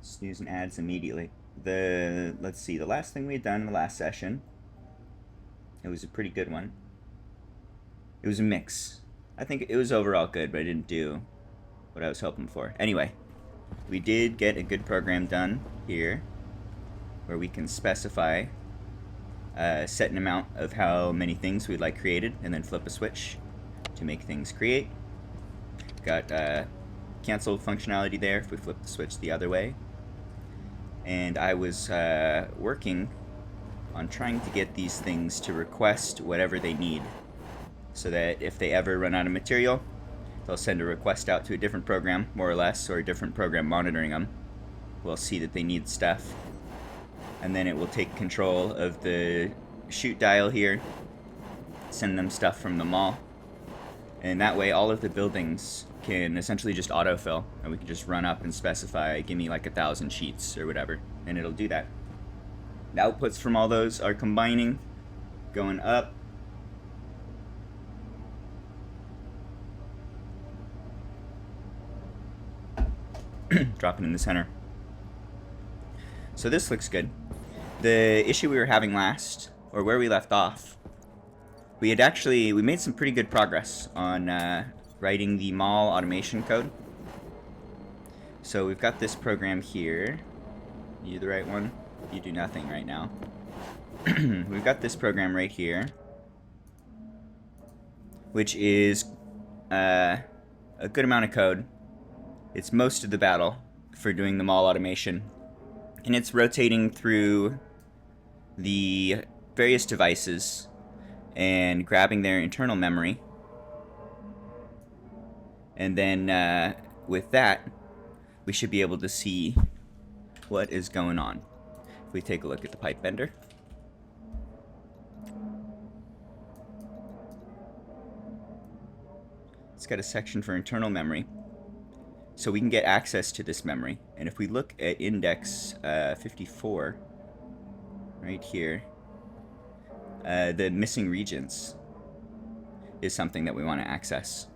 Snooze and ads immediately. Let's see, the last thing we had done in the last session, it was a pretty good one. It was a mix. I think it was overall good, but I didn't do what I was hoping for. Anyway, we did get a good program done here, where we can specify a set an amount of how many things we'd like created, and then flip a switch to make things create. Got cancel functionality there if we flip the switch the other way. And I was working on trying to get these things to request whatever they need, so that if they ever run out of material, they'll send a request out to a different program, more or less, or a different program monitoring them. We'll see that they need stuff, and then it will take control of the shoot dial here, send them stuff from the mall, and that way all of the buildings can essentially just autofill, and we can just run up and specify, give me like 1,000 sheets or whatever, and it'll do that. The outputs from all those are combining, going up, dropping in the center. So this looks good. The issue we were having last, or where we left off, we made some pretty good progress on writing the mall automation code. So we've got this program here. You the right one? You do nothing right now. We've got this program right here, which is a good amount of code. It's most of the battle for doing the mall automation, and it's rotating through the various devices and grabbing their internal memory, and then with that we should be able to see what is going on. If we take a look at the pipe bender, it's got a section for internal memory, so we can get access to this memory. And if we look at index 54 right here, the missing regions is something that we want to access.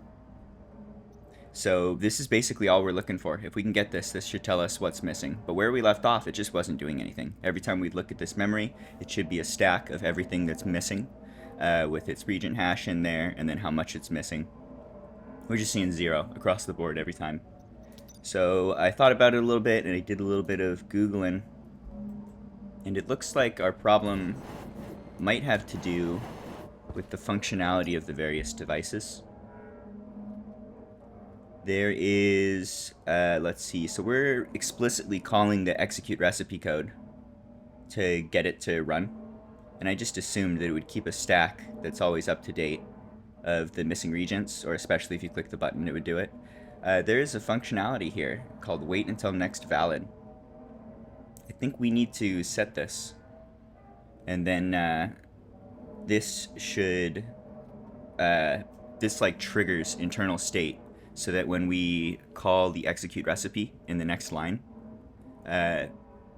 So this is basically all we're looking for. If we can get this should tell us what's missing. But where we left off, it just wasn't doing anything. Every time we look at this memory, it should be a stack of everything that's missing, with its region hash in there, and then how much it's missing. We're just seeing 0 across the board every time. So I thought about it a little bit, and I did a little bit of Googling, and it looks like our problem might have to do with the functionality of the various devices. There is, let's see, so we're explicitly calling the execute recipe code to get it to run, and I just assumed that it would keep a stack that's always up to date of the missing regions, or especially if you click the button it would do it. There is a functionality here called wait until next valid. I think we need to set this, and then this should this like triggers internal state, so that when we call the execute recipe in the next line,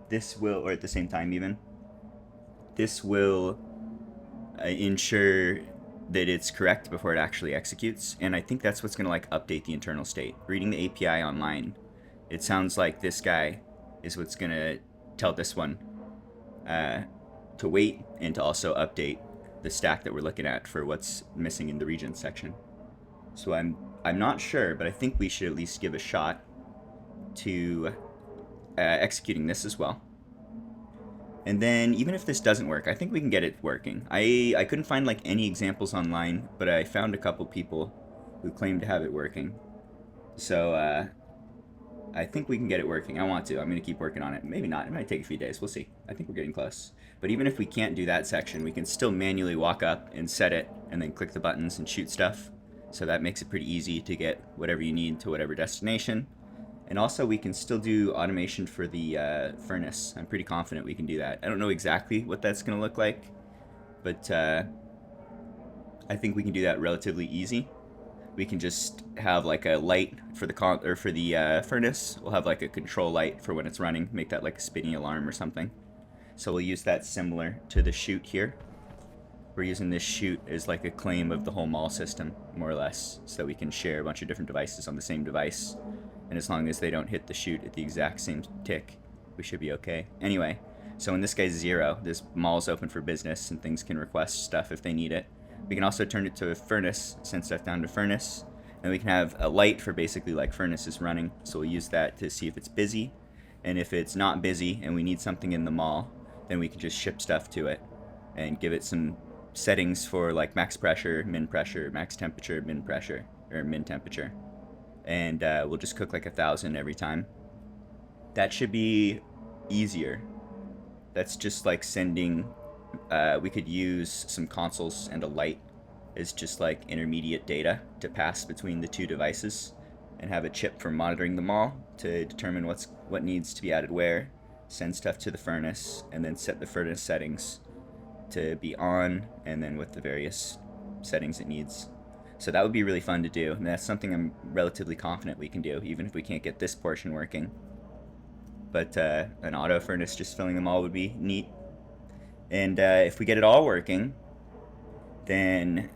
this will, or at the same time even, this will ensure that it's correct before it actually executes. And I think that's what's going to like update the internal state. Reading the API online, it sounds like this guy is what's going to tell this one to wait and to also update the stack that we're looking at for what's missing in the region section. So I'm not sure, but I think we should at least give a shot to executing this as well. And then even if this doesn't work, I think we can get it working. I couldn't find like any examples online, but I found a couple people who claim to have it working. So I think we can get it working. I want to. I'm going to keep working on it. Maybe not. It might take a few days. We'll see. I think we're getting close. But even if we can't do that section, we can still manually walk up and set it, and then click the buttons and shoot stuff. So that makes it pretty easy to get whatever you need to whatever destination. And also we can still do automation for the furnace. I'm pretty confident we can do that. I don't know exactly what that's going to look like, but I think we can do that relatively easy. We can just have like a light for the furnace. We'll have like a control light for when it's running, make that like a spinny alarm or something. So we'll use that similar to the chute here. We're using this chute as like a claim of the whole mall system, more or less, so that we can share a bunch of different devices on the same device. And as long as they don't hit the chute at the exact same tick, we should be okay. Anyway, so when this guy's 0, this mall's open for business and things can request stuff if they need it. We can also turn it to a furnace, send stuff down to furnace, and we can have a light for basically like furnace is running. So we'll use that to see if it's busy, and if it's not busy and we need something in the mall, then we can just ship stuff to it and give it some settings for like max pressure, max temperature, min pressure, or min temperature. And we'll just cook like 1,000 every time. That should be easier. That's just like sending, we could use some consoles and a light as just like intermediate data to pass between the two devices, and have a chip for monitoring them all to determine what needs to be added where, send stuff to the furnace, and then set the furnace settings to be on, and then with the various settings it needs. So that would be really fun to do, and that's something I'm relatively confident we can do, even if we can't get this portion working. But an auto furnace just filling them all would be neat. And if we get it all working, then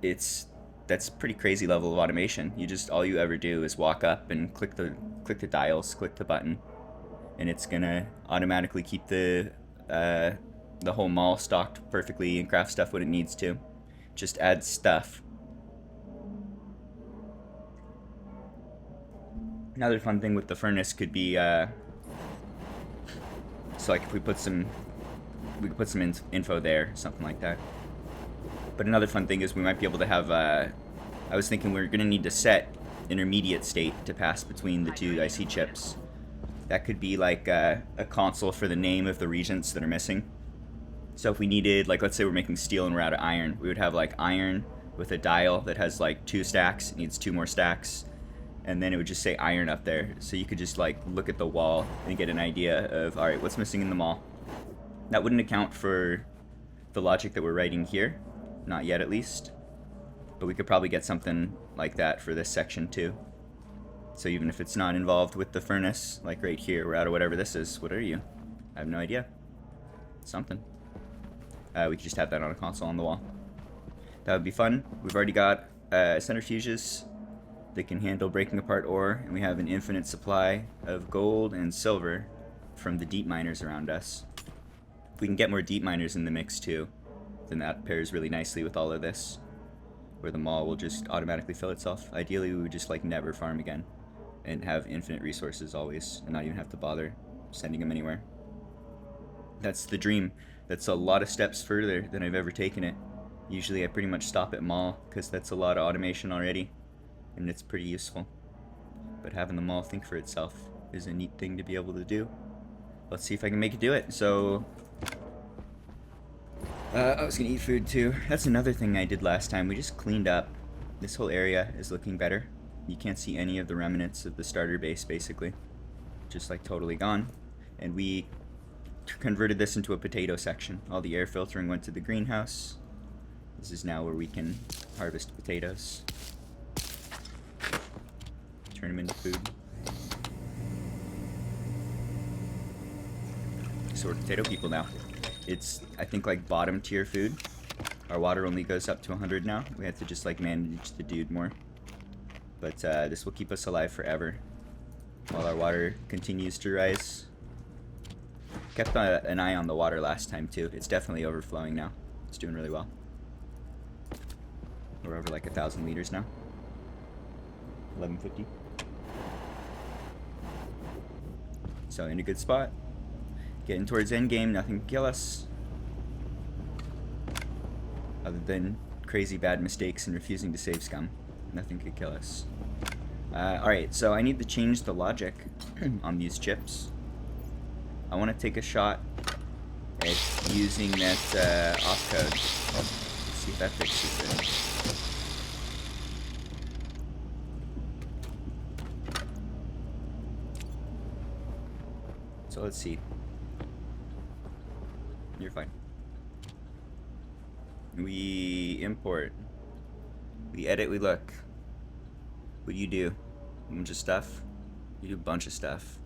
that's pretty crazy level of automation. All you ever do is walk up and click the dials, click the button, and it's gonna automatically keep the whole mall stocked perfectly and craft stuff when it needs to. Just add stuff. Another fun thing with the furnace could be, so like if we could put some info there, something like that. But another fun thing is we might be able to have, I was thinking we're going to need to set intermediate state to pass between the two IC chips. That could be like a console for the name of the regents that are missing. So if we needed, like let's say we're making steel and we're out of iron, we would have like iron with a dial that has like 2 stacks, it needs 2 more stacks, and then it would just say iron up there. So you could just like look at the wall and get an idea of, alright, what's missing in the mall. That wouldn't account for the logic that we're writing here, not yet at least, but we could probably get something like that for this section too. So even if it's not involved with the furnace, like right here, we're out of whatever this is. What are you? I have no idea. Something. We could just have that on a console on the wall. That would be fun. We've already got centrifuges that can handle breaking apart ore, and we have an infinite supply of gold and silver from the deep miners around us. If we can get more deep miners in the mix too, then that pairs really nicely with all of this, where the mall will just automatically fill itself. Ideally, we would just like never farm again and have infinite resources always and not even have to bother sending them anywhere. That's the dream. That's a lot of steps further than I've ever taken it. Usually I pretty much stop at mall because that's a lot of automation already and it's pretty useful. But having the mall think for itself is a neat thing to be able to do. Let's see if I can make it do it. So I was gonna eat food too. That's another thing I did last time. We just cleaned up. This whole area is looking better. You can't see any of the remnants of the starter base basically. Just like totally gone. And we converted this into a potato section. All the air filtering went to the greenhouse. This is now where we can harvest potatoes. Turn them into food. So we're potato people now. It's, I think, like bottom tier food. Our water only goes up to 100 now. We have to just like manage the dude more. But this will keep us alive forever while our water continues to rise. Kept an eye on the water last time too. It's definitely overflowing now. It's doing really well. We're over like 1,000 liters now. 1150. So in a good spot. Getting towards endgame, nothing can kill us. Other than crazy bad mistakes and refusing to save scum. Nothing could kill us. Alright, so I need to change the logic on these chips. I want to take a shot at using that opcode. Let's see if that fixes it. So let's see. You're fine. We import. We edit, we look. What do you do? A bunch of stuff? You do a bunch of stuff.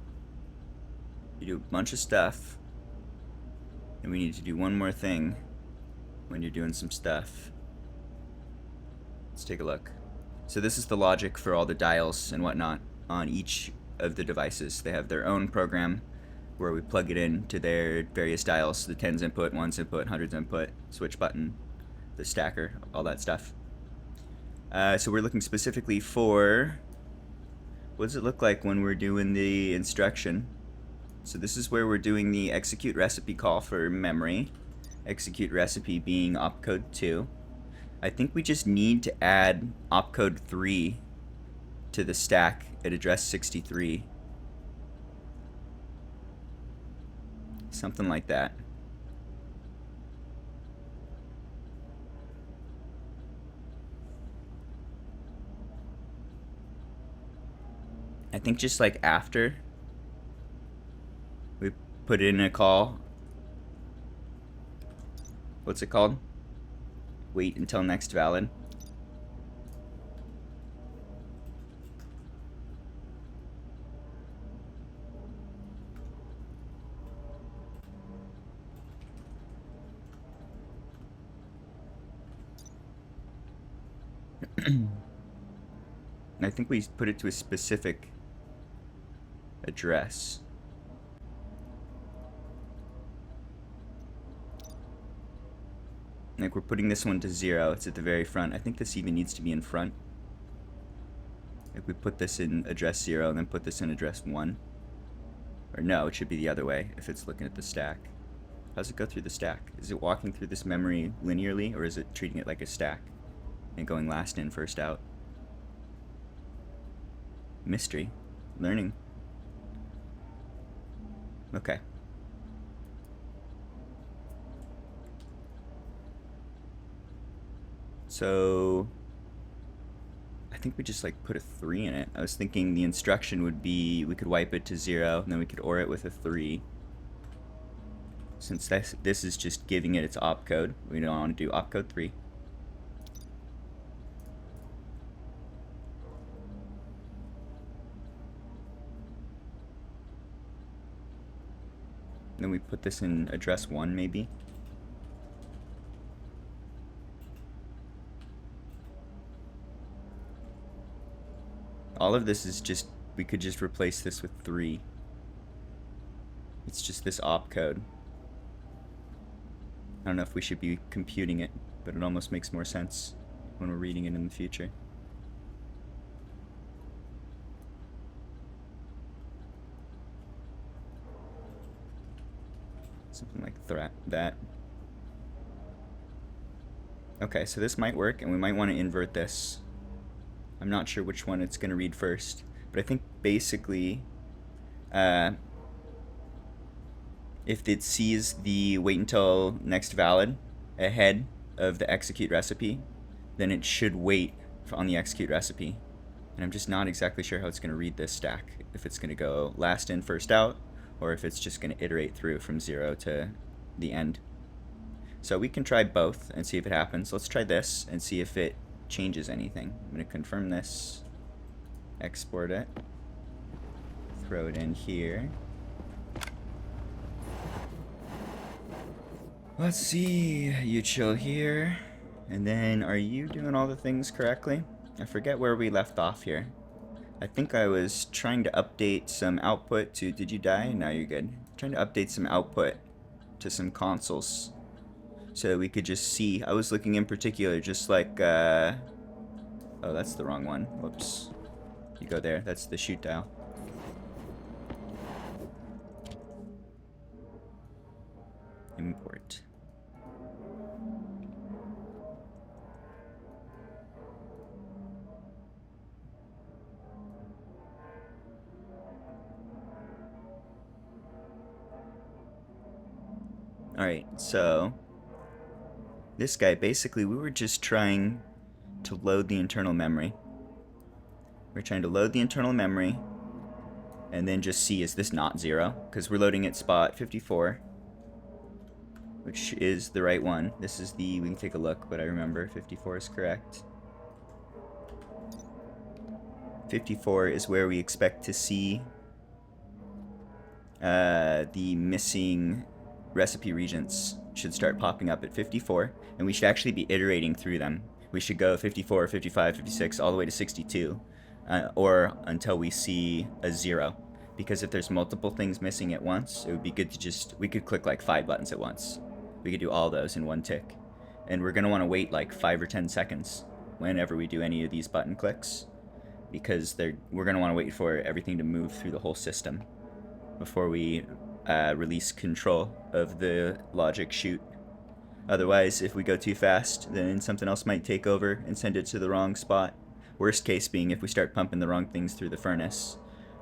You do a bunch of stuff. And we need to do one more thing when you're doing some stuff. Let's take a look. So this is the logic for all the dials and whatnot on each of the devices. They have their own program where we plug it in to their various dials, the tens input, ones input, hundreds input, switch button, the stacker, all that stuff. So we're looking specifically for, what does it look like when we're doing the instruction? So this is where we're doing the execute recipe call for memory. Execute recipe being opcode 2. I think we just need to add opcode 3 to the stack at address 63. Something like that. I think just like after we put in a call, what's it called? Wait until next valid. And I think we put it to a specific address. Like we're putting this one to 0. It's at the very front. I think this even needs to be in front. Like we put this in address 0 and then put this in address 1. Or no, it should be the other way if it's looking at the stack. How's it go through the stack? Is it walking through this memory linearly, or is it treating it like a stack and going last in, first out? Mystery. Learning. Okay. So I think we just like put a 3 in it. I was thinking the instruction would be we could wipe it to 0 and then we could OR it with a 3. Since this is just giving it its opcode, we don't want to do opcode 3. Then we put this in address 1 maybe. All of this is just, we could just replace this with 3. It's just this opcode. I don't know if we should be computing it, but it almost makes more sense when we're reading it in the future. Something like that. Okay, so this might work, and we might want to invert this. I'm not sure which one it's going to read first, but I think basically if it sees the wait until next valid ahead of the execute recipe, then it should wait on the execute recipe. And I'm just not exactly sure how it's going to read this stack. If it's going to go last in, first out, or if it's just going to iterate through from 0 to the end. So we can try both and see if it happens. Let's try this and see if it changes anything. I'm going to confirm this, export it, throw it in here. Let's see, you chill here, and then are you doing all the things correctly? I forget where we left off here. I think I was trying to update some output to, did you die? No, you're good. Trying to update some output to some consoles so that we could just see. I was looking in particular just like, oh, that's the wrong one. Whoops. You go there, that's the shoot dial. Import. Alright, so this guy, basically we were just trying to load the internal memory. We're trying to load the internal memory and then just see, is this not 0? Because we're loading at spot 54, which is the right one. This is the, we can take a look, but I remember 54 is correct. 54 is where we expect to see the missing recipe regents should start popping up at 54, and we should actually be iterating through them. We should go 54, 55, 56, all the way to 62. or until we see a 0. Because if there's multiple things missing at once, it would be good to we could click like 5 buttons at once. We could do all those in one tick. And we're going to want to wait like 5 or 10 seconds whenever we do any of these button clicks, because we're going to want to wait for everything to move through the whole system before we release control of the logic chute. Otherwise, if we go too fast, then something else might take over and send it to the wrong spot. Worst case being if we start pumping the wrong things through the furnace.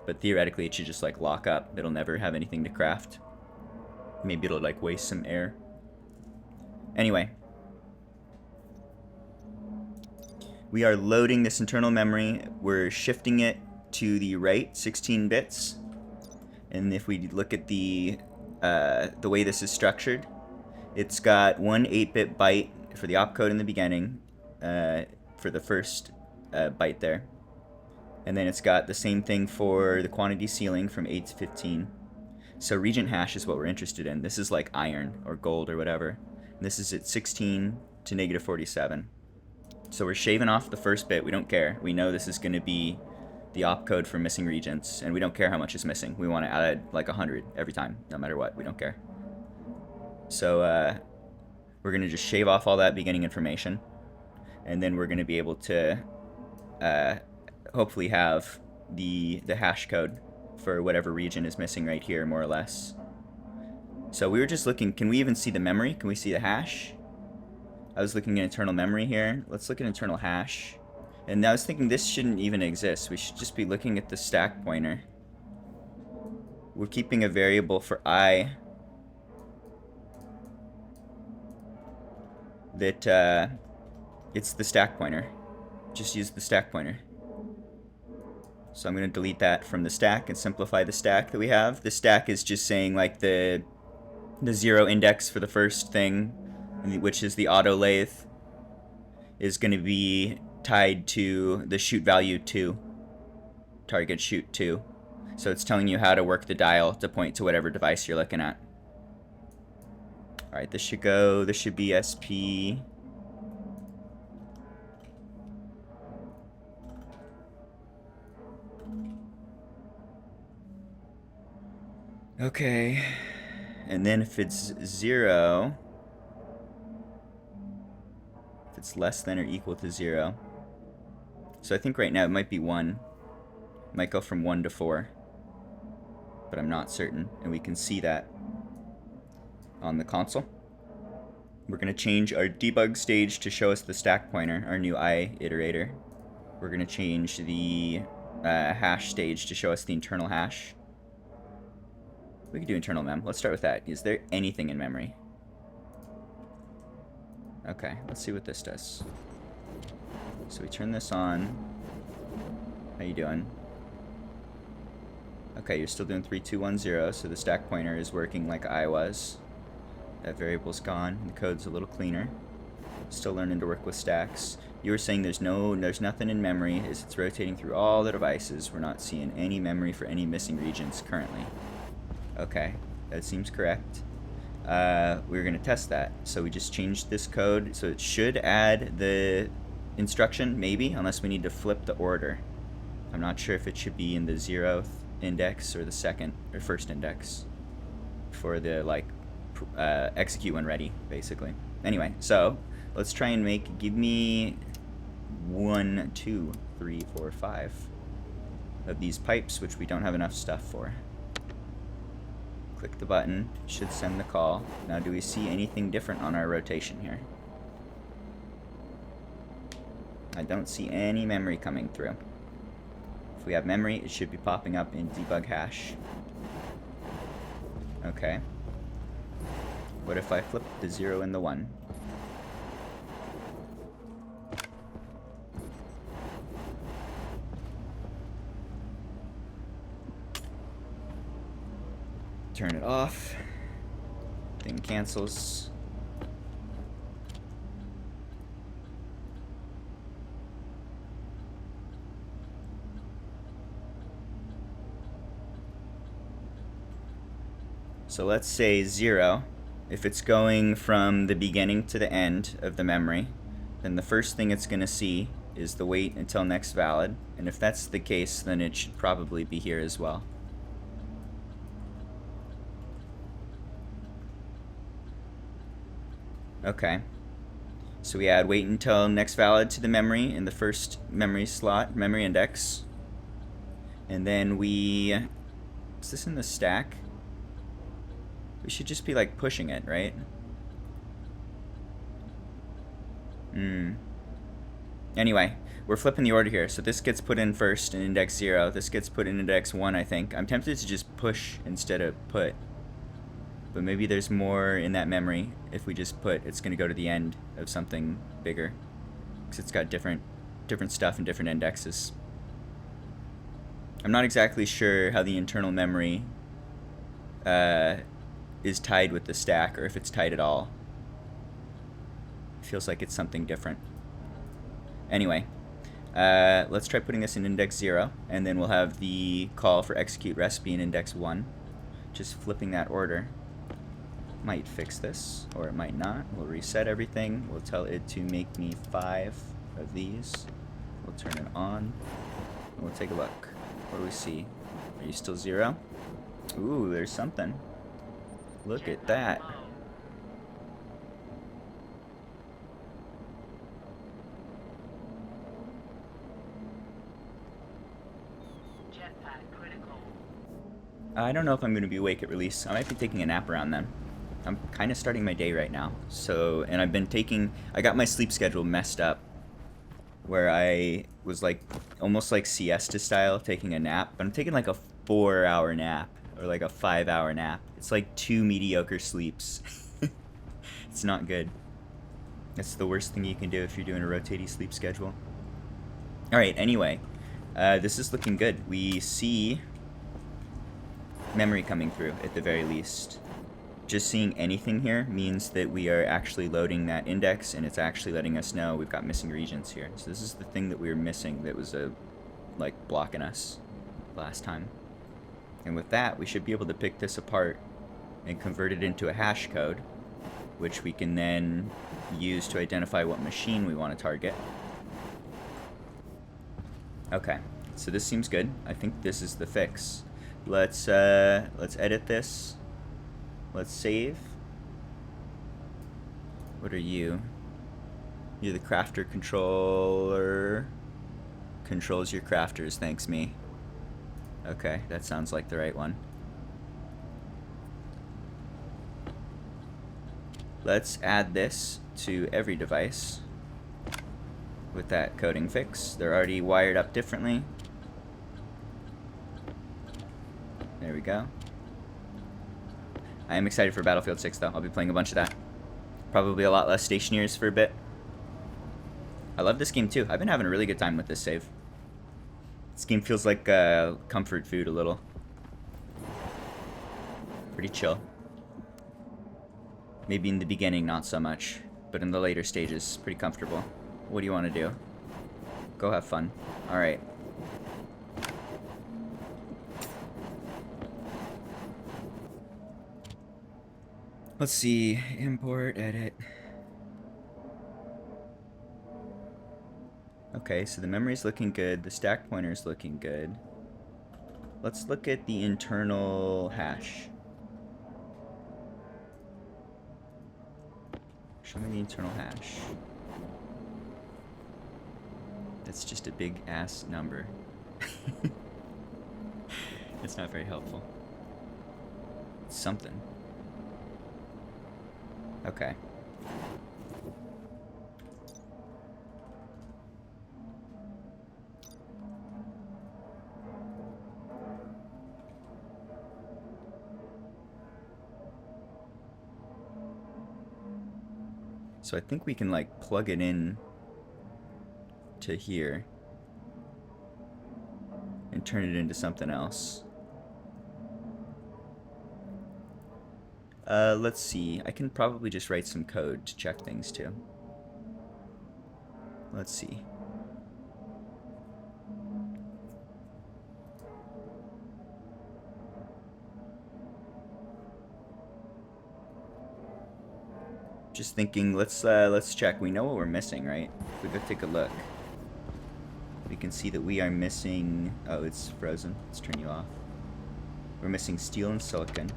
But theoretically, it should just like lock up. It'll never have anything to craft. Maybe it'll like waste some air. Anyway. We are loading this internal memory. We're shifting it to the right 16 bits. And if we look at the way this is structured, it's got one 8-bit byte for the opcode in the beginning, for the first byte there. And then it's got the same thing for the quantity ceiling from 8 to 15. So regent hash is what we're interested in. This is like iron or gold or whatever. And this is at 16 to negative 47. So we're shaving off the first bit. We don't care. We know this is going to be the opcode for missing regents, and we don't care how much is missing. We want to add like 100 every time, no matter what. We don't care. So we're going to just shave off all that beginning information, and then we're going to be able to hopefully have the hash code for whatever region is missing right here, more or less. So we were just looking, can we even see the memory? Can we see the hash? I was looking at internal memory here. Let's look at internal hash. And I was thinking this shouldn't even exist. We should just be looking at the stack pointer. We're keeping a variable for I that it's the stack pointer. Just use the stack pointer. So I'm going to delete that from the stack and simplify the stack that we have. The stack is just saying like the 0 index for the first thing, which is the auto lathe, is going to be tied to the shoot value 2, target shoot 2. So it's telling you how to work the dial to point to whatever device you're looking at. Alright, this should be SP. Okay, and then if it's 0, if it's less than or equal to 0, so I think right now it might be 1, it might go from 1 to 4, but I'm not certain, and we can see that on the console. We're going to change our debug stage to show us the stack pointer, our new I iterator. We're going to change the hash stage to show us the internal hash. We can do internal mem. Let's start with that. Is there anything in memory? Okay, let's see what this does. So we turn this on. How you doing? Okay, you're still doing 3210, so the stack pointer is working like I was. That variable's gone. The code's a little cleaner. Still learning to work with stacks. You were saying there's nothing in memory as it's rotating through all the devices. We're not seeing any memory for any missing regions currently. Okay, that seems correct. We're going to test that. So we just changed this code. So it should add the instruction, maybe, unless we need to flip the order. I'm not sure if it should be in the 0th index or the second or first index for the execute when ready, basically. Anyway, so let's try and give me 1, 2, 3, 4, 5 of these pipes, which we don't have enough stuff for. Click the button, should send the call. Now, do we see anything different on our rotation here? I don't see any memory coming through. If we have memory, it should be popping up in debug hash. Okay. What if I flip the 0 and the 1? Turn it off. Thing cancels. So let's say 0. If it's going from the beginning to the end of the memory, then the first thing it's going to see is the wait until next valid. And if that's the case, then it should probably be here as well. Okay. So we add wait until next valid to the memory in the first memory slot, memory index. And then we... Is this in the stack? We should just be like pushing it, right? Anyway, we're flipping the order here. So this gets put in first in index 0. This gets put in index 1, I think. I'm tempted to just push instead of put. But maybe there's more in that memory. If we just put, it's going to go to the end of something bigger. Because it's got different stuff and different indexes. I'm not exactly sure how the internal memory is tied with the stack, or if it's tied at all. It feels like it's something different. Anyway, let's try putting this in index 0, and then we'll have the call for execute recipe in index 1. Just flipping that order might fix this, or it might not. We'll reset everything. We'll tell it to make me 5 of these. We'll turn it on, and we'll take a look. What do we see? Are you still 0? Ooh, there's something. Look at that. I don't know if I'm going to be awake at release. I might be taking a nap around then. I'm kind of starting my day right now. So, and I've been taking... I got my sleep schedule messed up, where I was like, almost like siesta style, taking a nap. But I'm taking like a 4-hour nap, or like a 5-hour nap. It's like 2 mediocre sleeps. It's not good. That's the worst thing you can do if you're doing a rotating sleep schedule. Alright, anyway. This is looking good. We see memory coming through, at the very least. Just seeing anything here means that we are actually loading that index, and it's actually letting us know we've got missing regions here. So this is the thing that we were missing that was like blocking us last time. And with that, we should be able to pick this apart and convert it into a hash code, which we can then use to identify what machine we want to target. Okay, so this seems good. I think this is the fix. Let's edit this. Let's save. What are you? You're the crafter controller. Controls your crafters, thanks me. Okay, that sounds like the right one. Let's add this to every device with that coding fix. They're already wired up differently. There we go. I am excited for Battlefield 6 though. I'll be playing a bunch of that. Probably a lot less stationaries for a bit. I love this game too. I've been having a really good time with this save. This game feels like comfort food a little. Pretty chill. Maybe in the beginning not so much, but in the later stages, pretty comfortable. What do you want to do? Go have fun. Alright. Let's see. Import, edit. Okay, so the memory's looking good. The stack pointer's looking good. Let's look at the internal hash. Show me the internal hash. That's just a big ass number. It's not very helpful. It's something. Okay. So I think we can like plug it in to here and turn it into something else. Let's see. I can probably just write some code to check things too. Let's see. Just thinking, let's check. We know what we're missing, right? If we go take a look. we can see that we are missing... Oh, it's frozen. Let's turn you off. We're missing steel and silicon.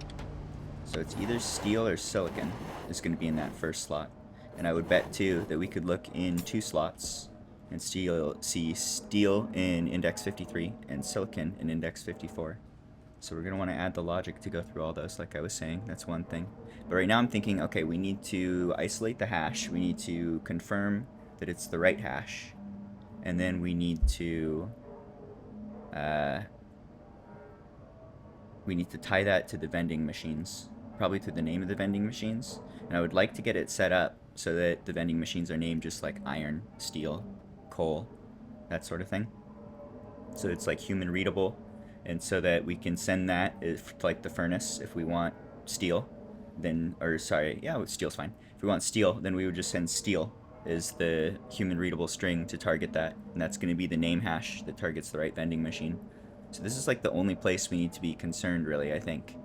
So it's either steel or silicon is going to be in that first slot. And I would bet, too, that we could look in 2 slots and see steel in index 53 and silicon in index 54. So we're going to want to add the logic to go through all those, like I was saying. That's one thing. But right now I'm thinking, okay, we need to isolate the hash. We need to confirm that it's the right hash. And then we need to tie that to the vending machines. Probably to the name of the vending machines. And I would like to get it set up so that the vending machines are named just like iron, steel, coal, that sort of thing. So it's like human readable. And so that we can send that if, like the furnace, if we want steel, then, or sorry, yeah, steel's fine. If we want steel, then we would just send steel as the human readable string to target that. And that's going to be the name hash that targets the right vending machine. So this is like the only place we need to be concerned, really, I think,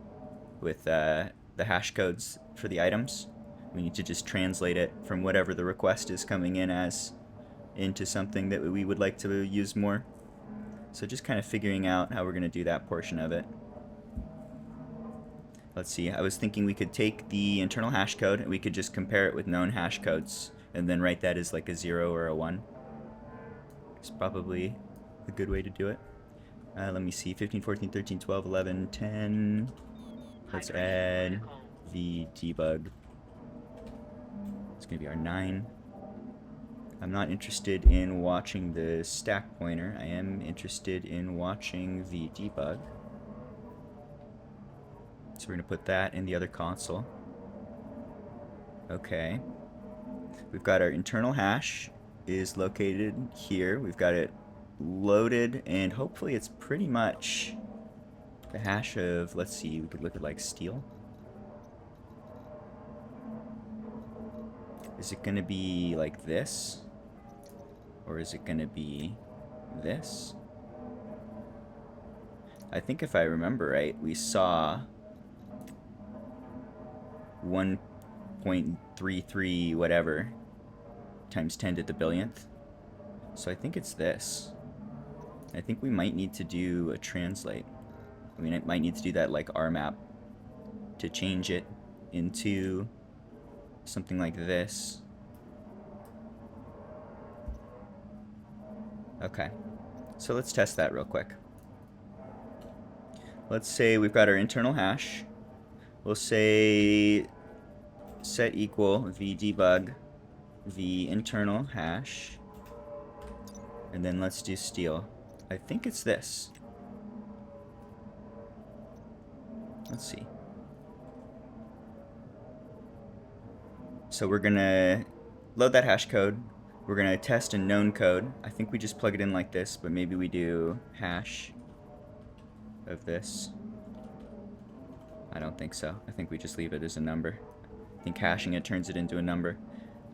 with the hash codes for the items. We need to just translate it from whatever the request is coming in as into something that we would like to use more. So just kind of figuring out how we're going to do that portion of it. Let's see, I was thinking we could take the internal hash code and we could just compare it with known hash codes and then write that as like a 0 or a 1. It's probably a good way to do it. Let me see, 15, 14, 13, 12, 11, 10. Let's add the debug. It's going to be our 9. I'm not interested in watching the stack pointer. I am interested in watching the debug. So we're going to put that in the other console. Okay. We've got our internal hash is located here. We've got it loaded, and hopefully it's pretty much the hash of, let's see, we could look at like steel. Is it going to be like this? Or is it going to be this? I think if I remember right, we saw 1.33 whatever times 10 to the billionth. So I think it's this. I think we might need to do a translate. I mean, it might need to do that like RMAP to change it into something like this. Okay, so let's test that real quick. Let's say we've got our internal hash. We'll say set equal vdebug the internal hash, and then let's do steel. I think it's this. Let's see. So we're gonna load that hash code. We're going to test a known code. I think we just plug it in like this, but maybe we do hash of this. I don't think so. I think we just leave it as a number. I think hashing it turns it into a number.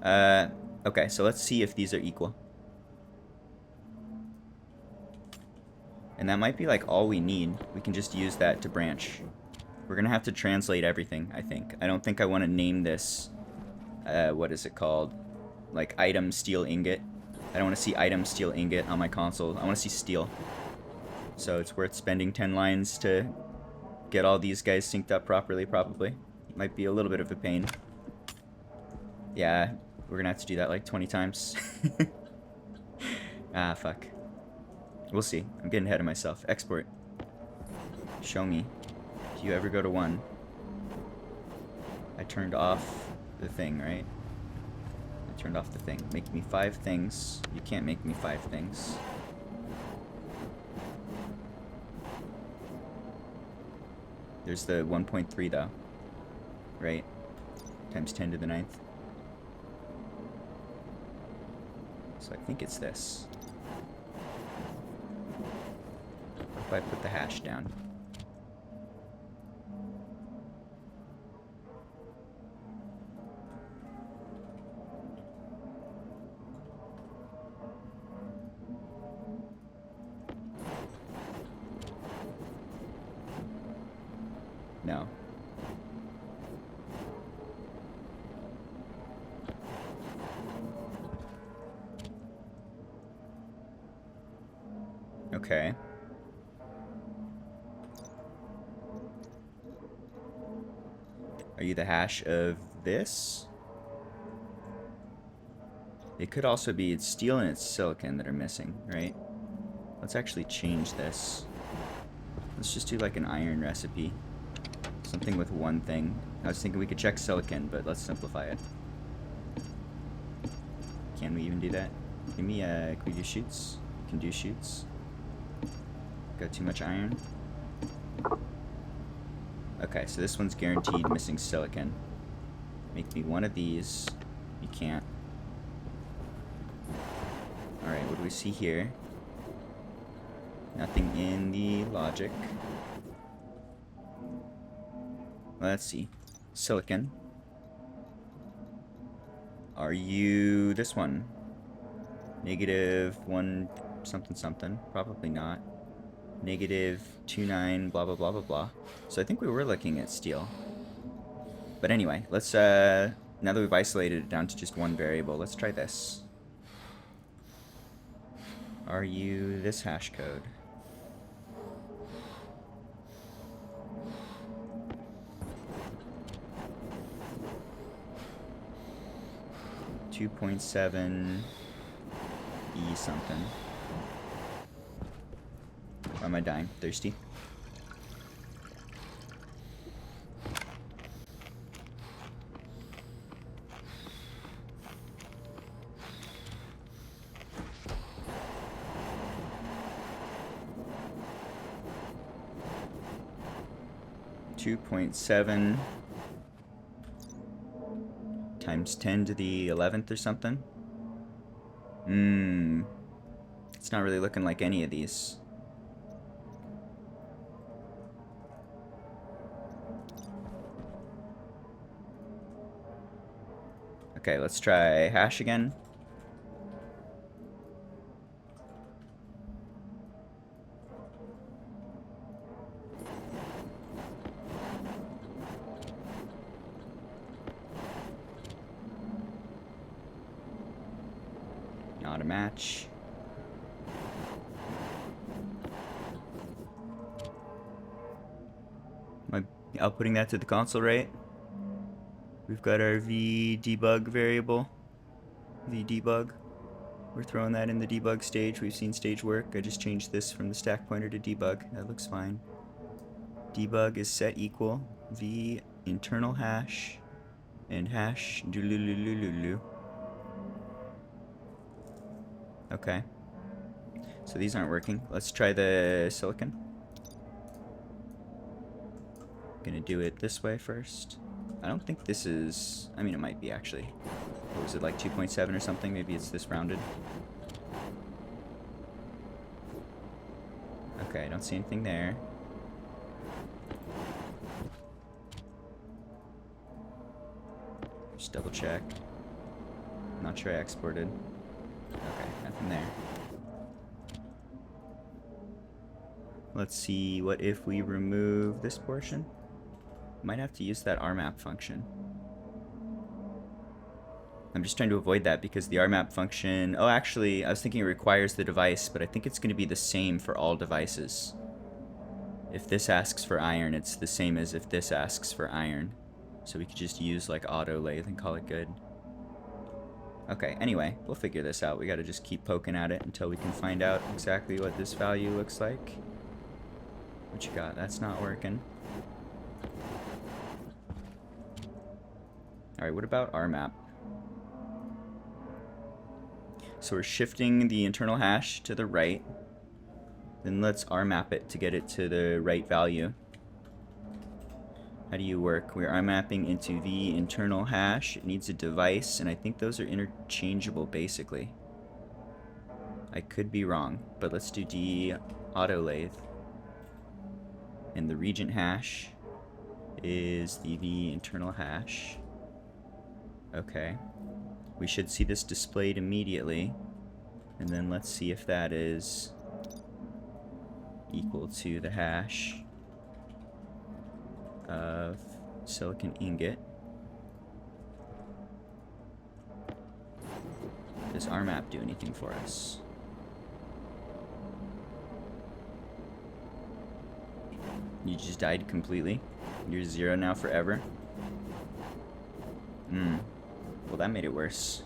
Okay, so let's see if these are equal. And that might be like all we need. We can just use that to branch. We're going to have to translate everything, I think. I don't think I want to name this, what is it called? Like item steel ingot. I don't want to see item steel ingot on my console. I want to see steel. So it's worth spending 10 lines to get all these guys synced up properly, probably. Might be a little bit of a pain. Yeah, we're gonna have to do that like 20 times. Ah, fuck. We'll see. I'm getting ahead of myself. Export. Show me. Do you ever go to 1? I turned off the thing, right? Turned off the thing. Make me 5 things. You can't make me 5 things. There's the 1.3 though. Right? Times 10 to the 9th. So I think it's this. What if I put the hash down? No. Okay. Are you the hash of this? It could also be it's steel and it's silicon that are missing, right? Let's actually change this. Let's just do like an iron recipe. Something with one thing. I was thinking we could check silicon, but let's simplify it. Can we even do that? Give me, can we do shoots? Can do shoots. Got too much iron. Okay, so this one's guaranteed missing silicon. Make me one of these. You can't. Alright, what do we see here? Nothing in the logic. Let's see. Silicon. Are you this one? -1 something something. Probably not. -29 blah blah blah blah blah. So I think we were looking at steel. But anyway, let's now that we've isolated it down to just one variable, let's try this. Are you this hash code? .7 E something. Why am I dying? Thirsty? .7 times 10 to the 11th or something. It's not really looking like any of these. Okay, let's try hash again. Not a match. Am I outputting that to the console, right? We've got our v_debug variable. v_debug. We're throwing that in the debug stage. We've seen stage work. I just changed this from the stack pointer to debug. That looks fine. Debug is set equal v internal hash and hash doolulululu. Okay. So these aren't working. Let's try the silicon. Gonna do it this way first. I don't think this is... I mean, it might be actually. What was it, like 2.7 or something? Maybe it's this rounded. Okay, I don't see anything there. Just double check. Not sure I exported. Okay, nothing there. Let's see, what if we remove this portion? Might have to use that rmap function. I'm just trying to avoid that because the rmap function... Oh, actually, I was thinking it requires the device, but I think it's going to be the same for all devices. If this asks for iron, it's the same as if this asks for iron. So we could just use, like, auto lathe and call it good. Okay, anyway, we'll figure this out. We gotta just keep poking at it until we can find out exactly what this value looks like. What you got? That's not working. Alright, what about rmap? So we're shifting the internal hash to the right. Then let's rmap it to get it to the right value. How do you work? We're rmapping into the internal hash. It needs a device, and I think those are interchangeable, basically. I could be wrong, but let's do D auto lathe. And the regent hash is the V internal hash. Okay. We should see this displayed immediately. And then let's see if that is equal to the hash of silicon ingot. Does rmap do anything for us? You just died completely? You're 0 now forever? Well, that made it worse.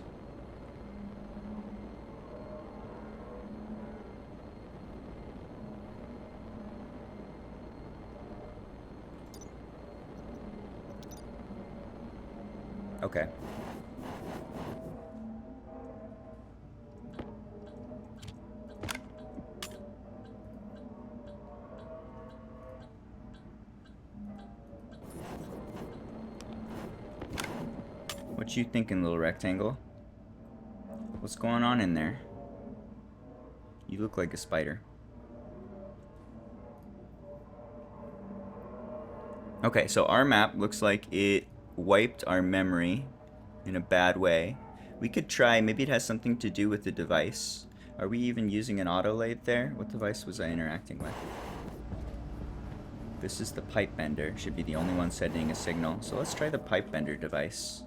Okay. What you thinking, little rectangle? What's going on in there? You look like a spider. Okay, so our map looks like it wiped our memory in a bad way. We could try, maybe it has something to do with the device. Are we even using an auto lathe there? What device was I interacting with? This is the pipe bender. Should be the only one sending a signal. So let's try the pipe bender device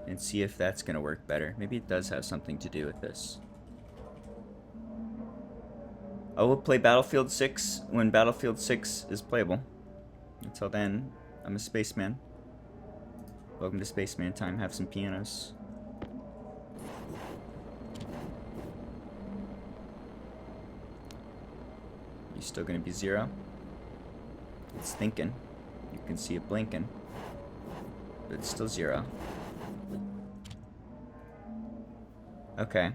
and see if that's going to work better. Maybe it does have something to do with this. Oh, we'll play Battlefield 6 when Battlefield 6 is playable. Until then, I'm a spaceman. Welcome to Spaceman Time. Have some pianos. You still gonna be 0? It's thinking. You can see it blinking. But it's still 0. Okay.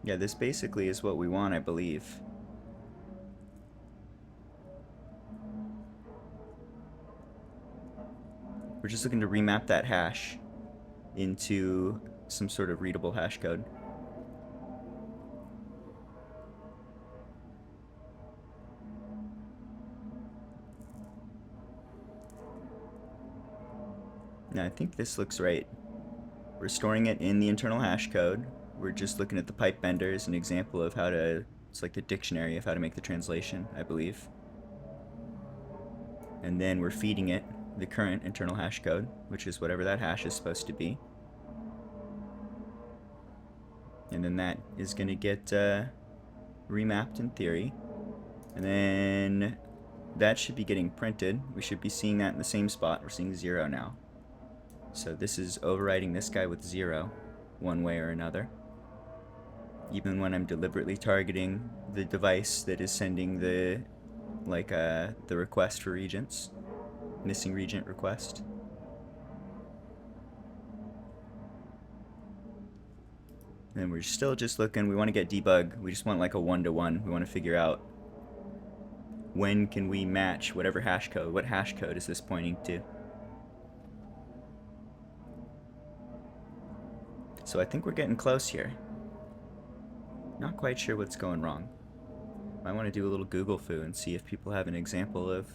Yeah, this basically is what we want, I believe. We're just looking to remap that hash into some sort of readable hash code. Now, I think this looks right. We're storing it in the internal hash code. We're just looking at the pipe bender as an example of how to, it's like the dictionary of how to make the translation, I believe. And then we're feeding it the current internal hash code, which is whatever that hash is supposed to be. And then that is going to get remapped in theory. And then that should be getting printed. We should be seeing that in the same spot. We're seeing 0 now. So this is overriding this guy with 0, one way or another. Even when I'm deliberately targeting the device that is sending the, the request for regents. Missing regent request. And we're still just looking, we want to get debug. We just want like a 1-to-1. We want to figure out when can we match whatever hash code. What hash code is this pointing to? So I think we're getting close here. Not quite sure what's going wrong. I want to do a little Google foo and see if people have an example of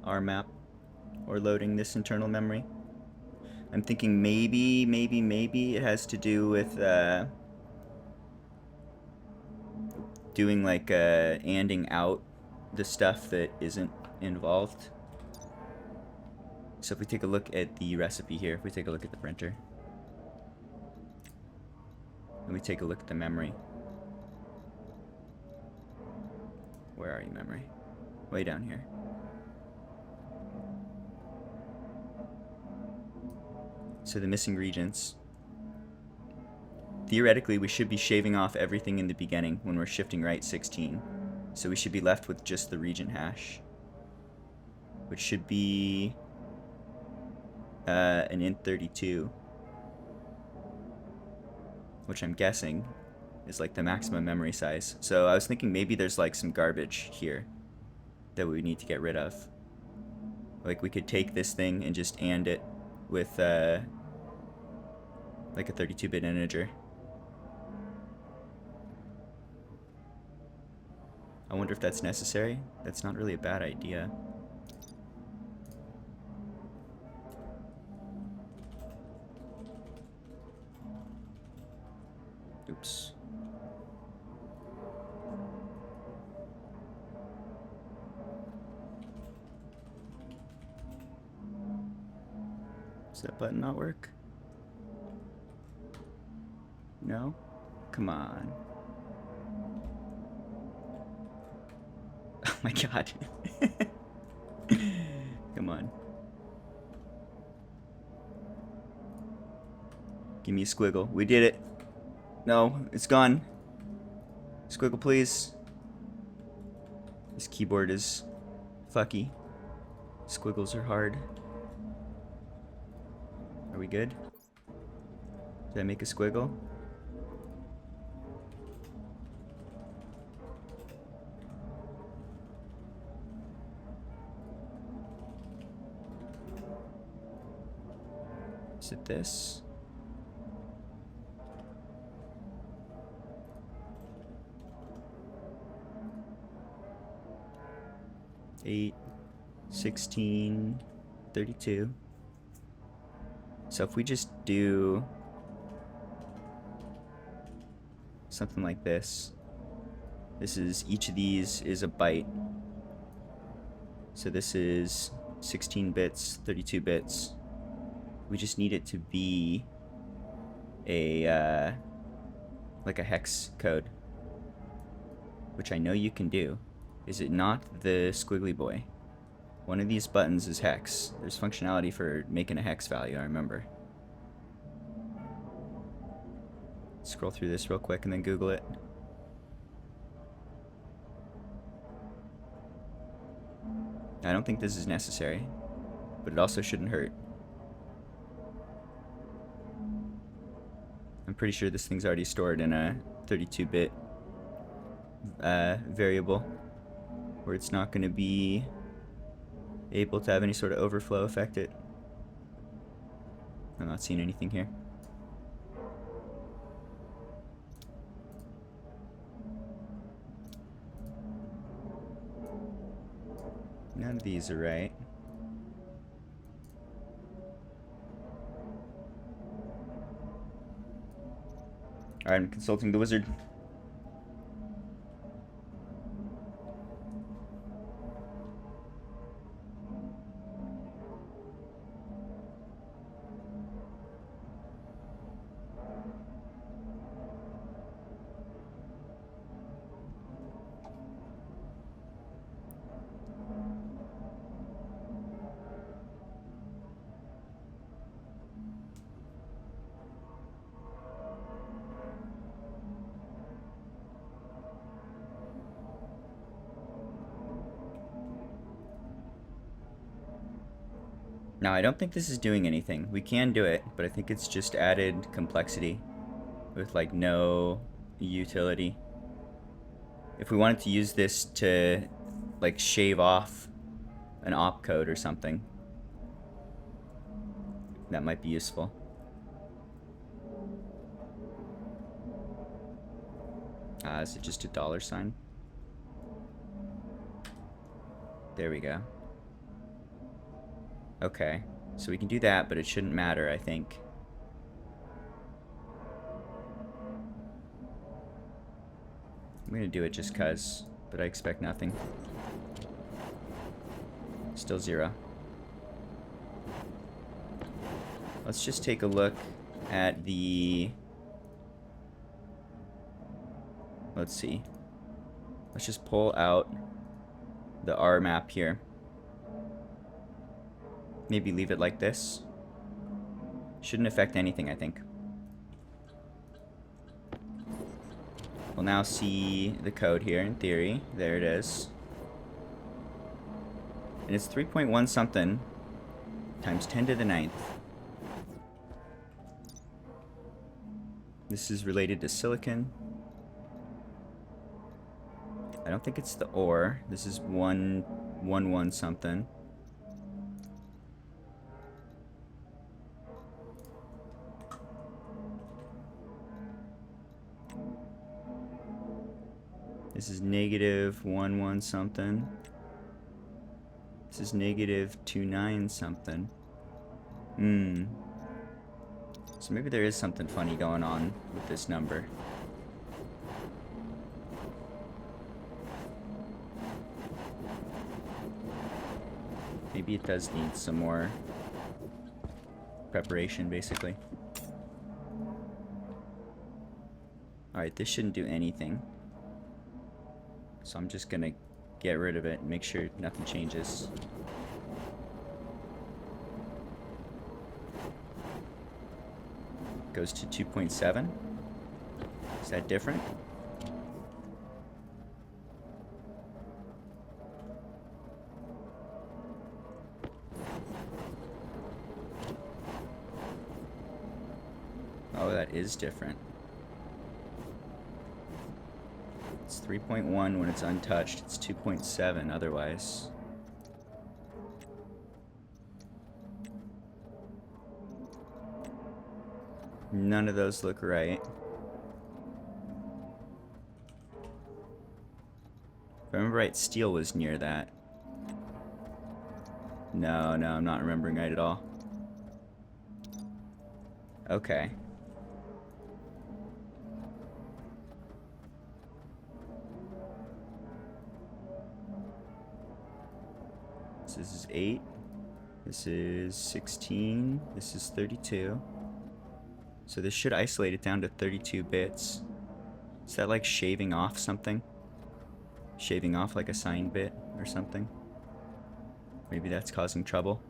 our map or loading this internal memory. I'm thinking maybe it has to do with doing like anding out the stuff that isn't involved. So if we take a look at the recipe here, if we take a look at the printer, and we take a look at the memory. Where are you, memory? Way down here. So the missing regents. Theoretically, we should be shaving off everything in the beginning when we're shifting right 16. So we should be left with just the regent hash, which should be an int32, which I'm guessing is like the maximum memory size. So I was thinking maybe there's like some garbage here that we need to get rid of. Like we could take this thing and just and it with like a 32-bit integer. I wonder if that's necessary. That's not really a bad idea. Oops. Does that button not work? No? Come on. Oh my god. Come on. Give me a squiggle. We did it. No, it's gone. Squiggle, please. This keyboard is fucky. Squiggles are hard. Are we good? Did I make a squiggle? Is it this? Eight, 16, 32. So if we just do something like this, each of these is a byte. So this is 16 bits, 32 bits. We just need it to be a, like a hex code, which I know you can do. Is it not the squiggly boy? One of these buttons is hex. There's functionality for making a hex value, I remember. Scroll through this real quick and then Google it. I don't think this is necessary, but it also shouldn't hurt. I'm pretty sure this thing's already stored in a 32-bit variable where it's not going to be able to have any sort of overflow affect it. I'm not seeing anything here. None of these are right. Alright, I'm consulting the wizard. Now, I don't think this is doing anything. We can do it, but I think it's just added complexity with, like, no utility. If we wanted to use this to, like, shave off an opcode or something, that might be useful. Is it just a $? There we go. Okay, so we can do that, but it shouldn't matter, I think. I'm gonna do it just cuz, but I expect nothing. Still 0. Let's just take a look at the... Let's see. Let's just pull out the R map here. Maybe leave it like this. Shouldn't affect anything, I think. We'll now see the code here in theory. There it is. And it's 3.1 something times 10 to the 9th. This is related to silicon. I don't think it's the OR. This is 111 something. This is -11 something. This is -29 something. So maybe there is something funny going on with this number. Maybe it does need some more preparation, basically. Alright, this shouldn't do anything. So I'm just gonna get rid of it and make sure nothing changes. Goes to 2.7. Is that different? Oh, that is different. It's 3.1 when it's untouched. It's 2.7 otherwise. None of those look right. If I remember right, steel was near that. No, I'm not remembering right at all. Okay. So this is 8. This is 16. This is 32. So this should isolate it down to 32 bits. Is that like shaving off something? Shaving off like a sign bit or something? Maybe that's causing trouble.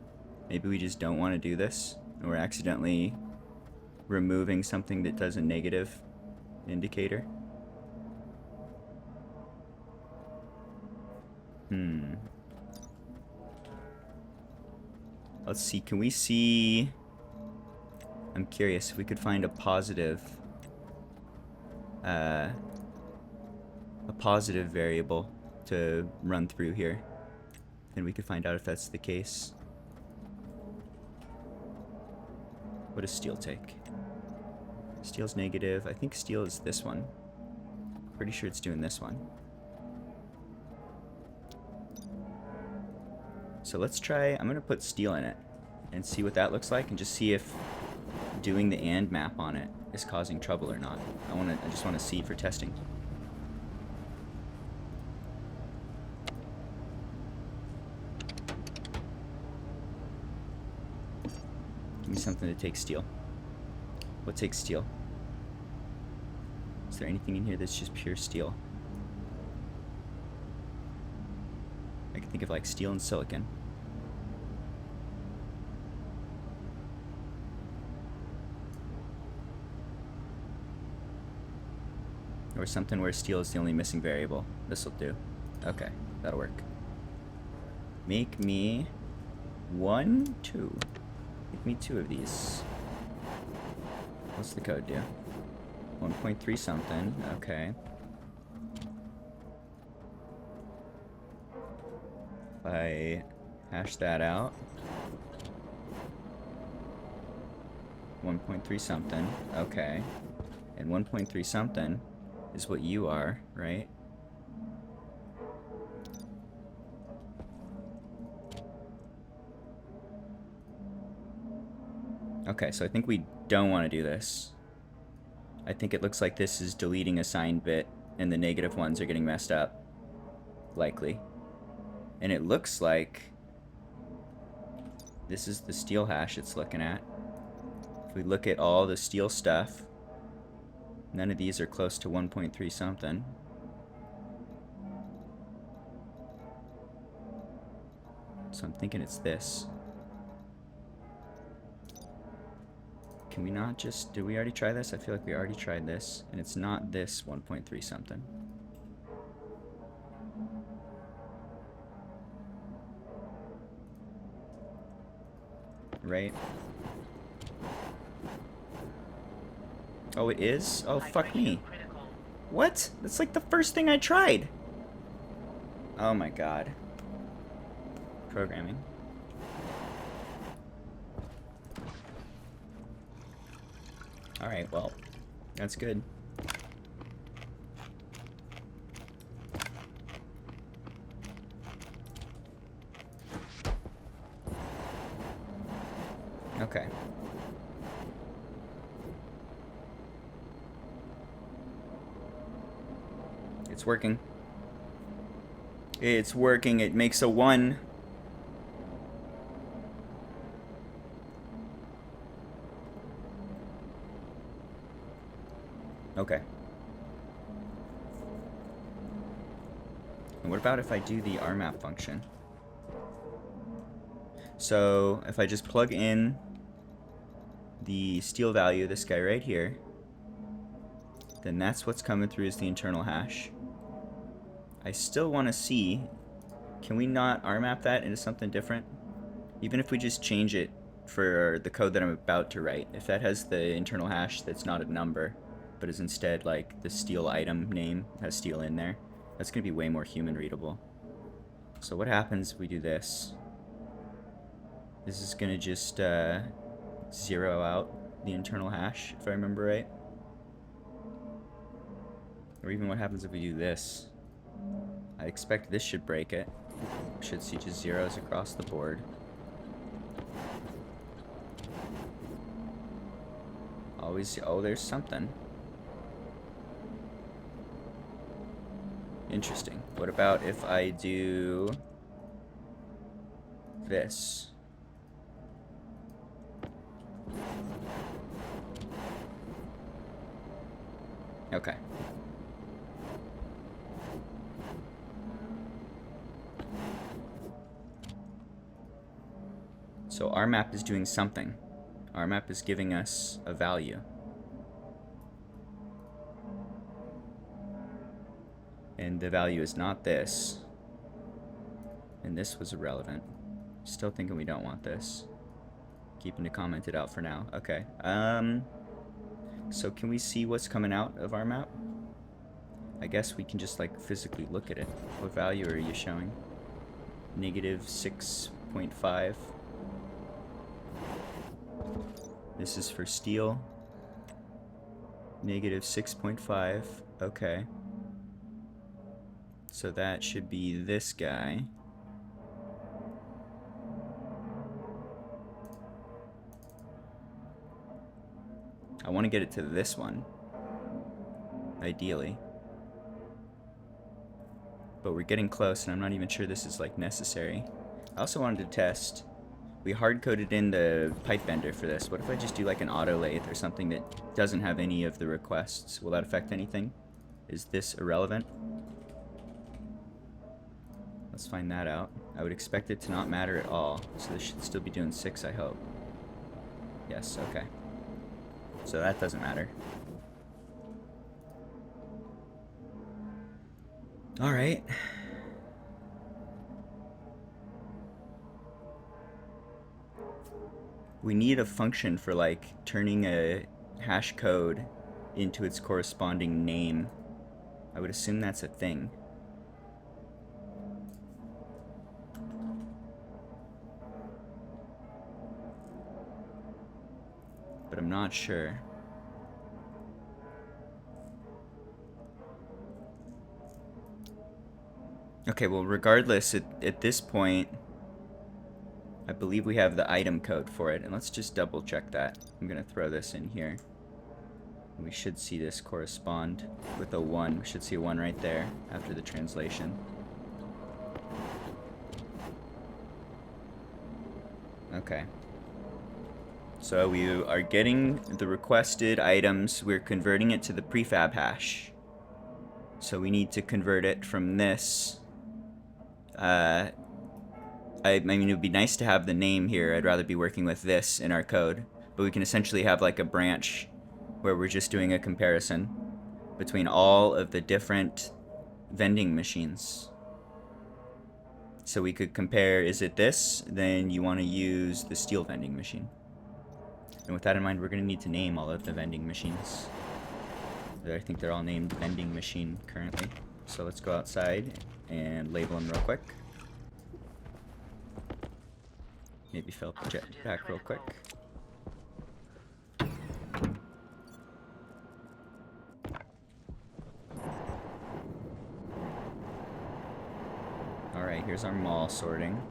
Maybe we just don't want to do this, and we're accidentally removing something that does a negative indicator. Let's see, can we see... I'm curious if we could find a positive variable to run through here. Then we could find out if that's the case. What does steel take? Steel's negative. I think steel is this one. Pretty sure it's doing this one. So let's try, I'm gonna put steel in it and see what that looks like and just see if doing the and map on it is causing trouble or not. I just want to see for testing. Give me something to take steel. What takes steel? Is there anything in here that's just pure steel? I can think of like steel and silicon. Or something where steel is the only missing variable. This'll do. Okay, that'll work. Make me 1, 2. Make me 2 of these. What's the code do? 1.3 something. Okay. If I hash that out. 1.3 something. Okay. And 1.3 something is what you are, right? Okay, so I think we don't want to do this. I think it looks like this is deleting a signed bit and the negative ones are getting messed up. Likely. And it looks like this is the steel hash it's looking at. If we look at all the steel stuff, none of these are close to 1.3 something. So I'm thinking it's this. Can we not just... Did we already try this? I feel like we already tried this. And it's not this 1.3 something. Right? Oh, it is? Oh, fuck me. What? That's like the first thing I tried. Oh my god. Programming. Alright, well, that's good. Okay. It's working. It's working. It makes a 1. Okay. And what about if I do the RMap function? So if I just plug in the steel value, this guy right here, then that's what's coming through as the internal hash. I still want to see, can we not RMap that into something different? Even if we just change it for the code that I'm about to write, if that has the internal hash that's not a number, but is instead like the steel item name, has steel in there, that's going to be way more human readable. So what happens if we do this? This is going to just zero out the internal hash, if I remember right. Or even what happens if we do this? I expect this should break it. We should see just zeros across the board. Always, oh, there's something. Interesting. What about if I do this? Okay. So RMap is doing something. RMap is giving us a value. And the value is not this. And this was irrelevant. Still thinking we don't want this. Keeping the commented out for now. Okay. So can we see what's coming out of RMap? I guess we can just like physically look at it. What value are you showing? Negative 6.5. This is for steel. Negative 6.5. Okay. So that should be this guy. I want to get it to this one. Ideally. But we're getting close, and I'm not even sure this is like necessary. I also wanted to test. We hard-coded in the pipe bender for this. What if I just do like an auto lathe or something that doesn't have any of the requests? Will that affect anything? Is this irrelevant? Let's find that out. I would expect it to not matter at all. So this should still be doing 6, I hope. Yes, okay. So that doesn't matter. Alright. We need a function for like turning a hash code into its corresponding name. I would assume that's a thing. But I'm not sure. Okay, well, regardless, at this point, I believe we have the item code for it. And let's just double check that. I'm going to throw this in here. We should see this correspond with a 1. We should see a 1 right there after the translation. Okay. So we are getting the requested items. We're converting it to the prefab hash. So we need to convert it from this. I mean, it would be nice to have the name here. I'd rather be working with this in our code. But we can essentially have like a branch where we're just doing a comparison between all of the different vending machines. So we could compare, is it this? Then you want to use the steel vending machine. And with that in mind, we're going to need to name all of the vending machines. I think they're all named vending machine currently. So let's go outside and label them real quick. Maybe fill up the jetpack real quick. Alright, here's our mall sorting.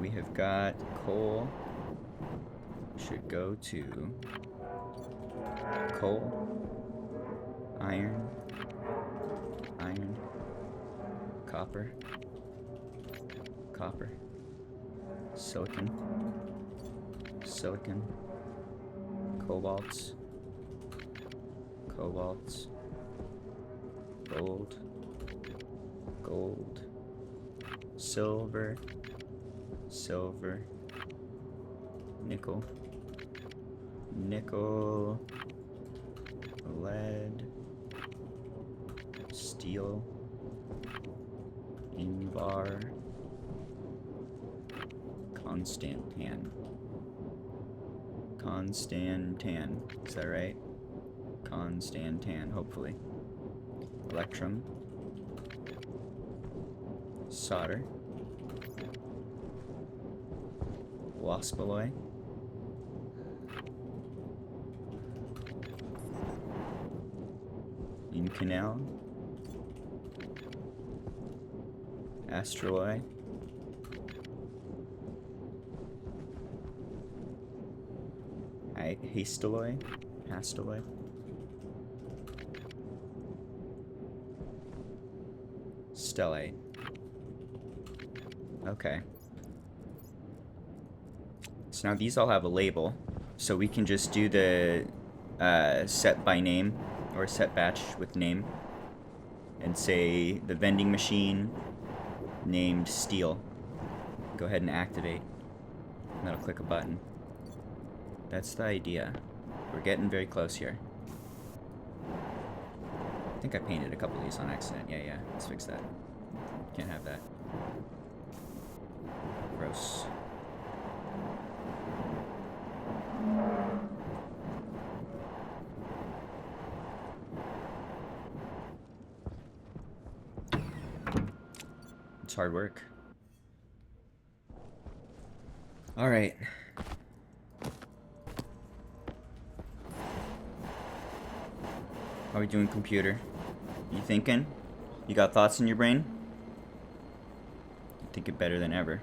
We have got coal. Should go to coal, iron, copper, silicon, cobalt, Cobalt. Gold. Gold. Silver. Silver. Nickel. Nickel. Lead. Steel. Invar. Constantan. Constantan. Is that right? Constantan, hopefully. Electrum. Solder. Waspaloy. Incanal. Astraloy. Hastaloy. Hastaloy. Stellite. Okay. So now these all have a label, so we can just do the set by name, or set batch with name, and say the vending machine named Steel. Go ahead and activate. And that'll click a button. That's the idea. We're getting very close here. I think I painted a couple of these on accident. Yeah, let's fix that. Can't have that. Gross. It's hard work. All right. How are we doing, computer? You thinking? You got thoughts in your brain? You think it better than ever.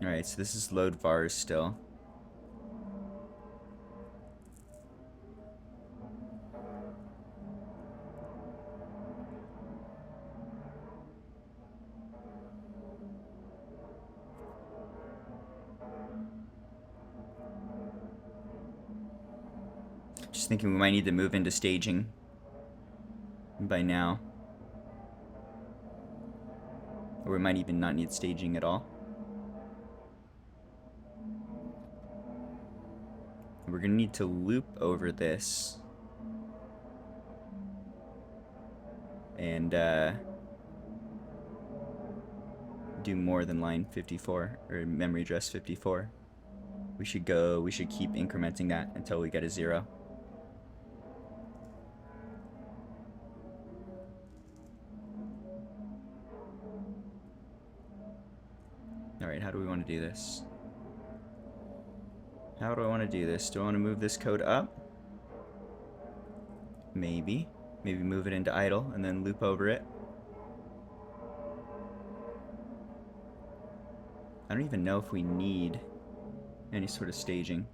Alright, so this is load vars still. Just thinking we might need to move into staging by now. Or we might even not need staging at all. We're gonna need to loop over this and do more than line 54 or memory address 54. We should keep incrementing that until we get a 0. Alright, how do we want to do this? How do I want to do this? Do I want to move this code up? Maybe. Maybe move it into idle and then loop over it. I don't even know if we need any sort of staging.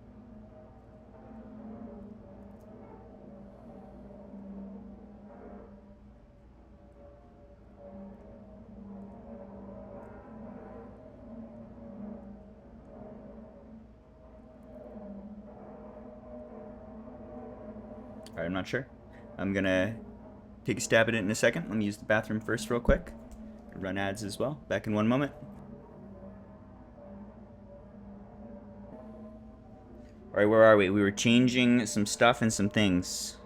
Alright, I'm not sure. I'm gonna take a stab at it in a second. Let me use the bathroom first real quick. Run ads as well. Back in one moment. Alright, where are we? We were changing some stuff and some things.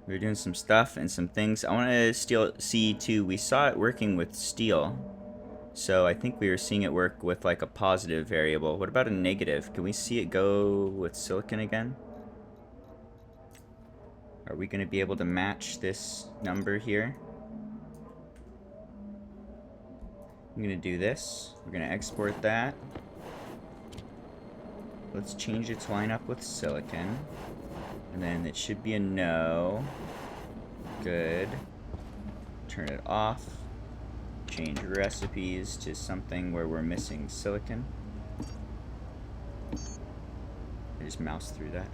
We were doing some stuff and some things. I want to see too. We saw it working with steel. So I think we were seeing it work with like a positive variable. What about a negative? Can we see it go with silicon again? Are we going to be able to match this number here? I'm going to do this. We're going to export that. Let's change it to line up with silicon. And then it should be a no. Good. Turn it off. change recipes to something where we're missing silicon. I just mouse through that.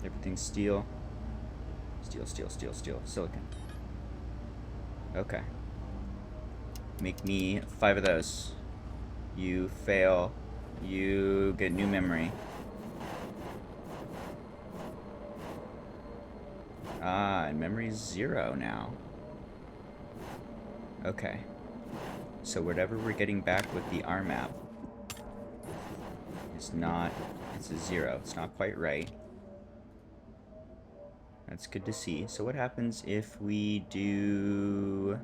Everything's steel. Steel, steel, steel, steel. Silicon. Okay. Make me 5 of those. You fail. You get new memory. Ah, and memory's 0 now. Okay. So whatever we're getting back with the R map is not... It's a 0. It's not quite right. That's good to see. So what happens if we do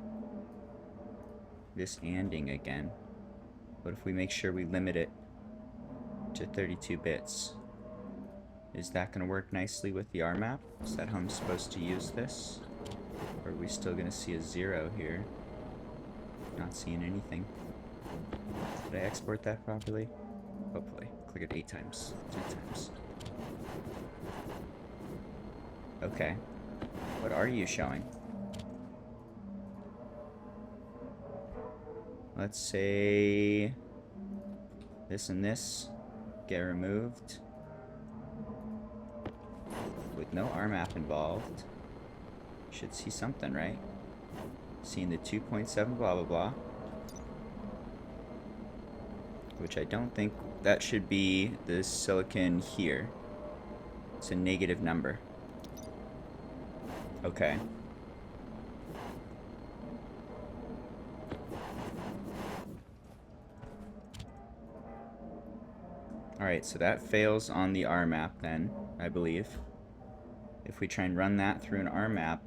this anding again? What if we make sure we limit it to 32 bits? Is that going to work nicely with the R map? Is that how I'm supposed to use this? Or are we still going to see a 0 here? Not seeing anything. Did I export that properly? Hopefully. Click it 8 times. 3 times. Okay. What are you showing? Let's say this and this get removed with no R map involved. Should see something, right? Seeing the 2.7 blah blah blah. Which I don't think that should be the silicon here. It's a negative number. Okay. Alright, so that fails on the R map then, I believe. If we try and run that through an R map,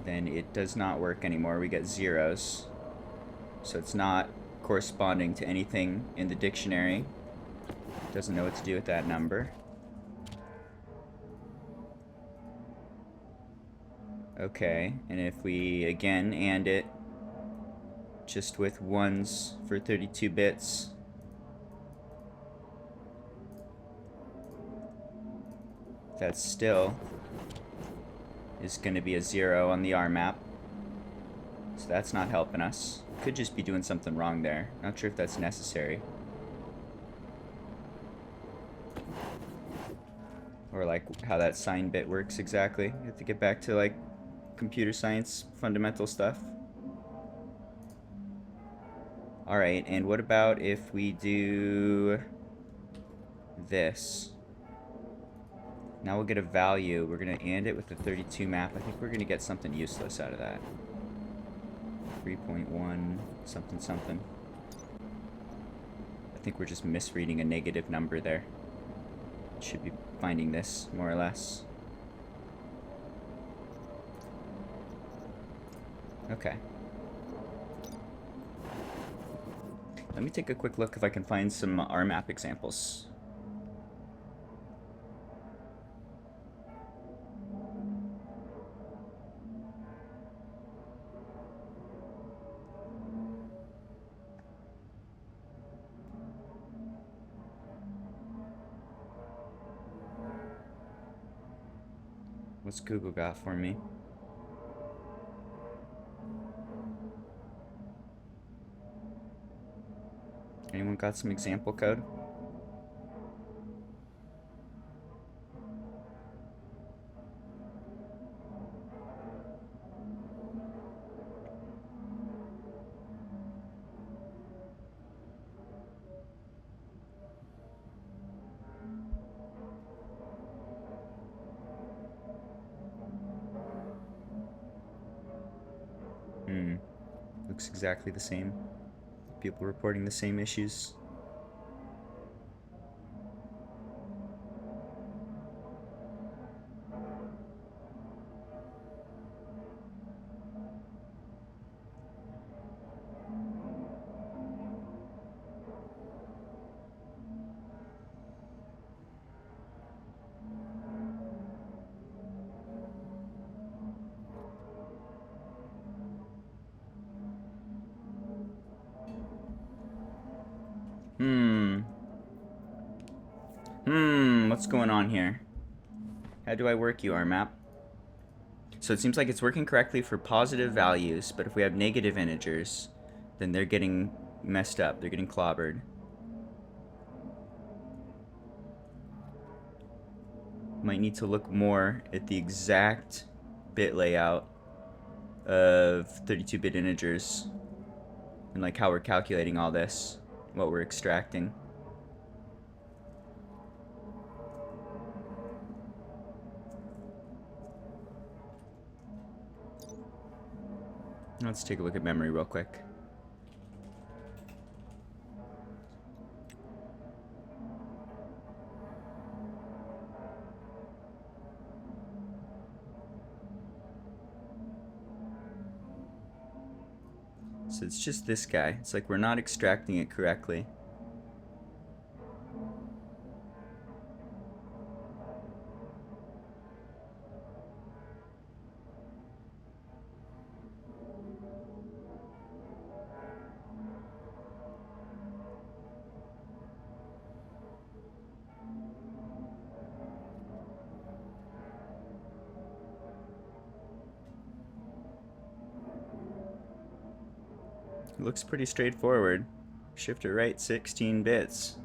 then it does not work anymore. We get zeros. So it's not corresponding to anything in the dictionary. It doesn't know what to do with that number. Okay, and if we again and it just with 1s for 32 bits, that still is going to be a 0 on the R map. So that's not helping us. Could just be doing something wrong there. Not sure if that's necessary. Or like how that sign bit works exactly. You have to get back to like computer science fundamental stuff. Alright, and what about if we do this? Now we'll get a value. We're going to AND it with the 32 map. I think we're going to get something useless out of that. 3.1 something something. I think we're just misreading a negative number there. Should be finding this, more or less. Okay. Let me take a quick look if I can find some R map examples. What's Google got for me? Anyone got some example code? Looks exactly the same. People reporting the same issues. What's going on here? How do I work you, RMap? So it seems like it's working correctly for positive values, but if we have negative integers, then they're getting messed up. They're getting clobbered. Might need to look more at the exact bit layout of 32-bit integers and like how we're calculating all this, what we're extracting. Let's take a look at memory real quick. So it's just this guy. It's like we're not extracting it correctly. It looks pretty straightforward. Shifter right 16 bits.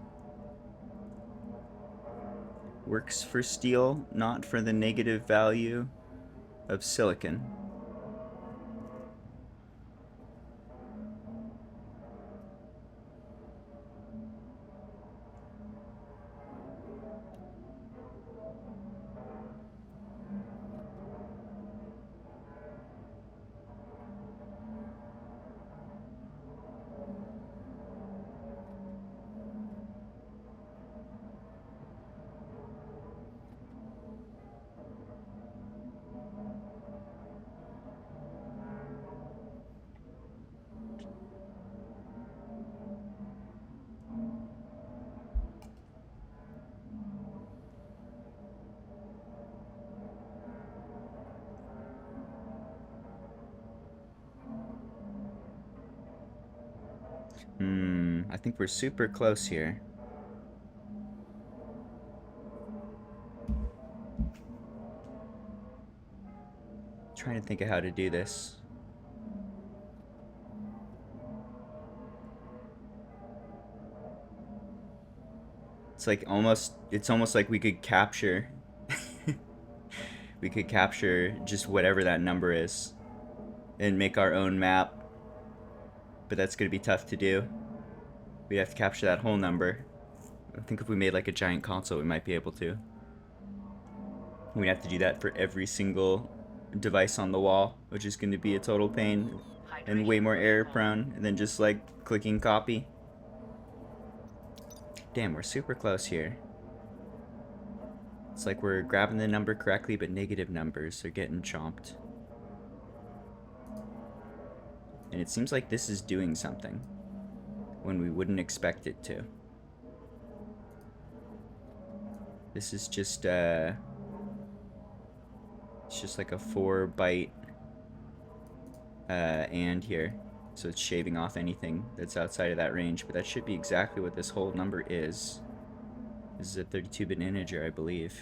Works for steel, not for the negative value of silicon. I think we're super close here. Trying to think of how to do this. It's almost like we could capture we could capture just whatever that number is and make our own map. But that's going to be tough to do. We'd have to capture that whole number. I think if we made like a giant console, we might be able to. We'd have to do that for every single device on the wall, which is going to be a total pain and way more error prone than just like clicking copy. Damn, we're super close here. It's like we're grabbing the number correctly, but negative numbers are getting chomped. And it seems like this is doing something when we wouldn't expect it to. This is just it's just like a 4-byte and here. So it's shaving off anything that's outside of that range, but that should be exactly what this whole number is. This is a 32-bit integer, I believe.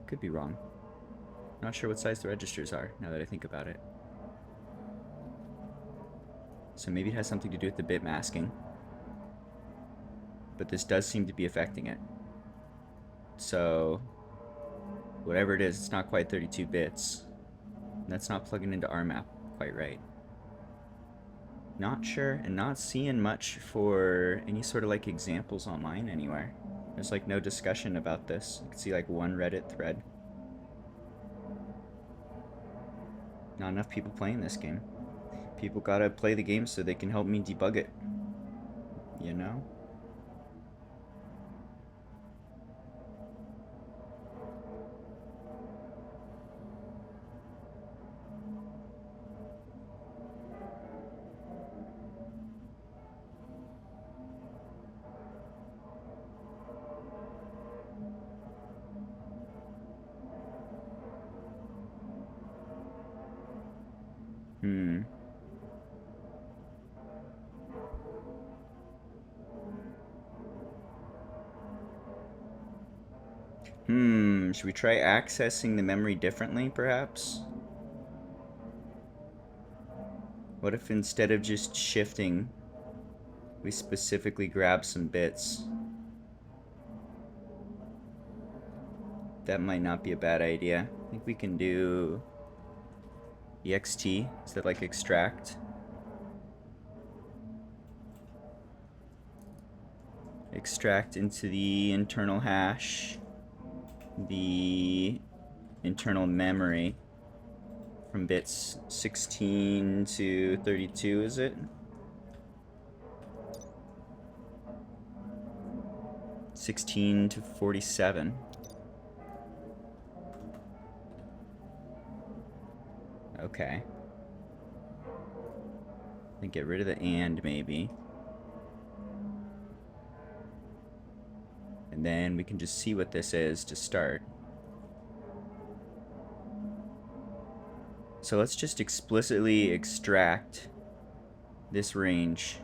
Could be wrong. Not sure what size the registers are, now that I think about it. So maybe it has something to do with the bit masking. But this does seem to be affecting it. So whatever it is, it's not quite 32 bits. That's not plugging into RMap quite right. Not sure, and not seeing much for any sort of like examples online anywhere. There's like no discussion about this. I can see like one Reddit thread. Not enough people playing this game. People gotta play the game so they can help me debug it. You know? Should we try accessing the memory differently, perhaps? What if instead of just shifting, we specifically grab some bits? That might not be a bad idea. I think we can do ext. Is that like extract? Extract into the internal hash the internal memory from bits 16 to 32, is it? 16 to 47. Okay. Then get rid of the and, maybe. And then we can just see what this is to start. So let's just explicitly extract this range.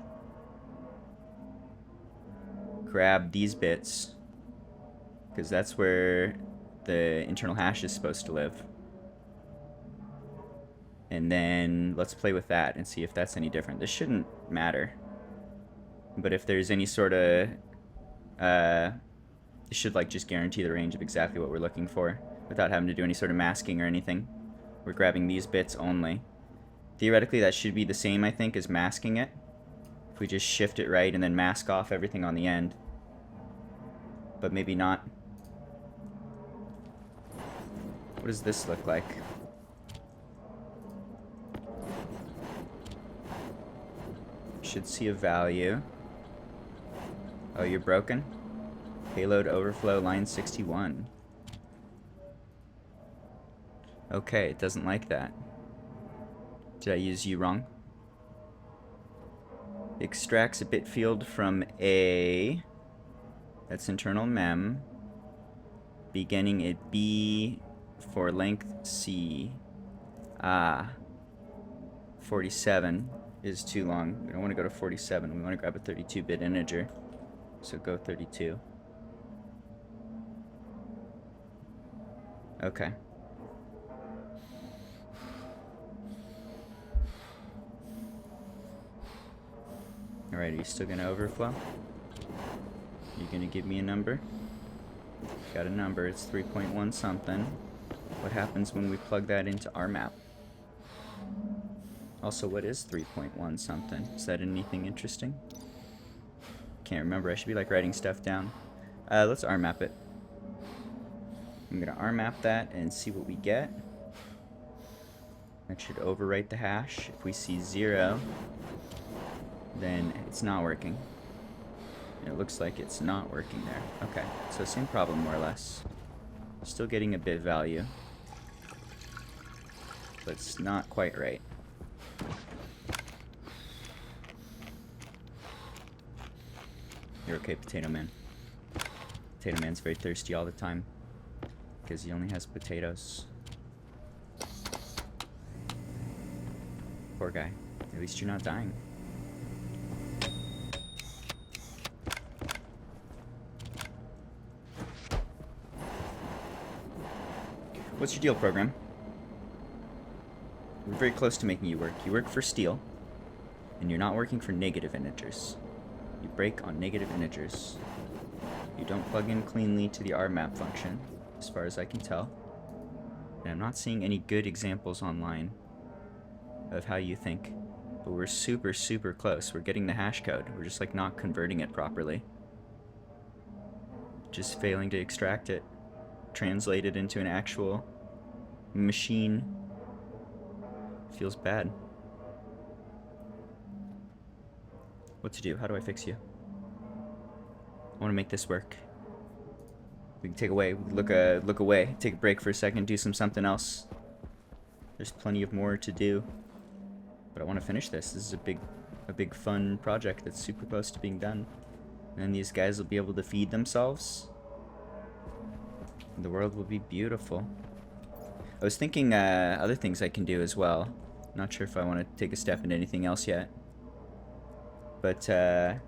Grab these bits, because that's where the internal hash is supposed to live. And then let's play with that and see if that's any different. This shouldn't matter. But if there's any sort of... it should like just guarantee the range of exactly what we're looking for without having to do any sort of masking or anything. We're grabbing these bits only. Theoretically, that should be the same, I think, as masking it. If we just shift it right and then mask off everything on the end. But maybe not. What does this look like? Should see a value. Oh, you're broken? Payload overflow line 61. Okay, it doesn't like that. Did I use you wrong? Extracts a bit field from A. That's internal mem. Beginning at B for length C. 47 is too long. We don't want to go to 47. We want to grab a 32-bit integer. So go 32. Okay. Alright, are you still gonna overflow? You gonna give me a number? Got a number, it's 3.1 something. What happens when we plug that into our map? Also, what is 3.1 something? Is that anything interesting? Can't remember, I should be like writing stuff down. Let's RMap it. I'm gonna RMap that and see what we get. That should overwrite the hash. If we see 0, then it's not working. It looks like it's not working there. Okay, so same problem more or less. Still getting a bit value, but it's not quite right. You're okay, Potato Man. Potato Man's very thirsty all the time because he only has potatoes. Poor guy. At least you're not dying. What's your deal, program? We're very close to making you work. You work for steel, and you're not working for negative integers. You break on negative integers. You don't plug in cleanly to the RMap function, as far as I can tell. And I'm not seeing any good examples online of how you think. But we're super, super close. We're getting the hash code. We're just like not converting it properly. Just failing to extract it. Translate it into an actual machine. Feels bad. What to do? How do I fix you? I want to make this work. We can take away. We can look away. Take a break for a second. Do something else. There's plenty of more to do. But I want to finish this. This is a big fun project that's super close to being done. And then these guys will be able to feed themselves. And the world will be beautiful. I was thinking other things I can do as well. Not sure if I want to take a step into anything else yet. But I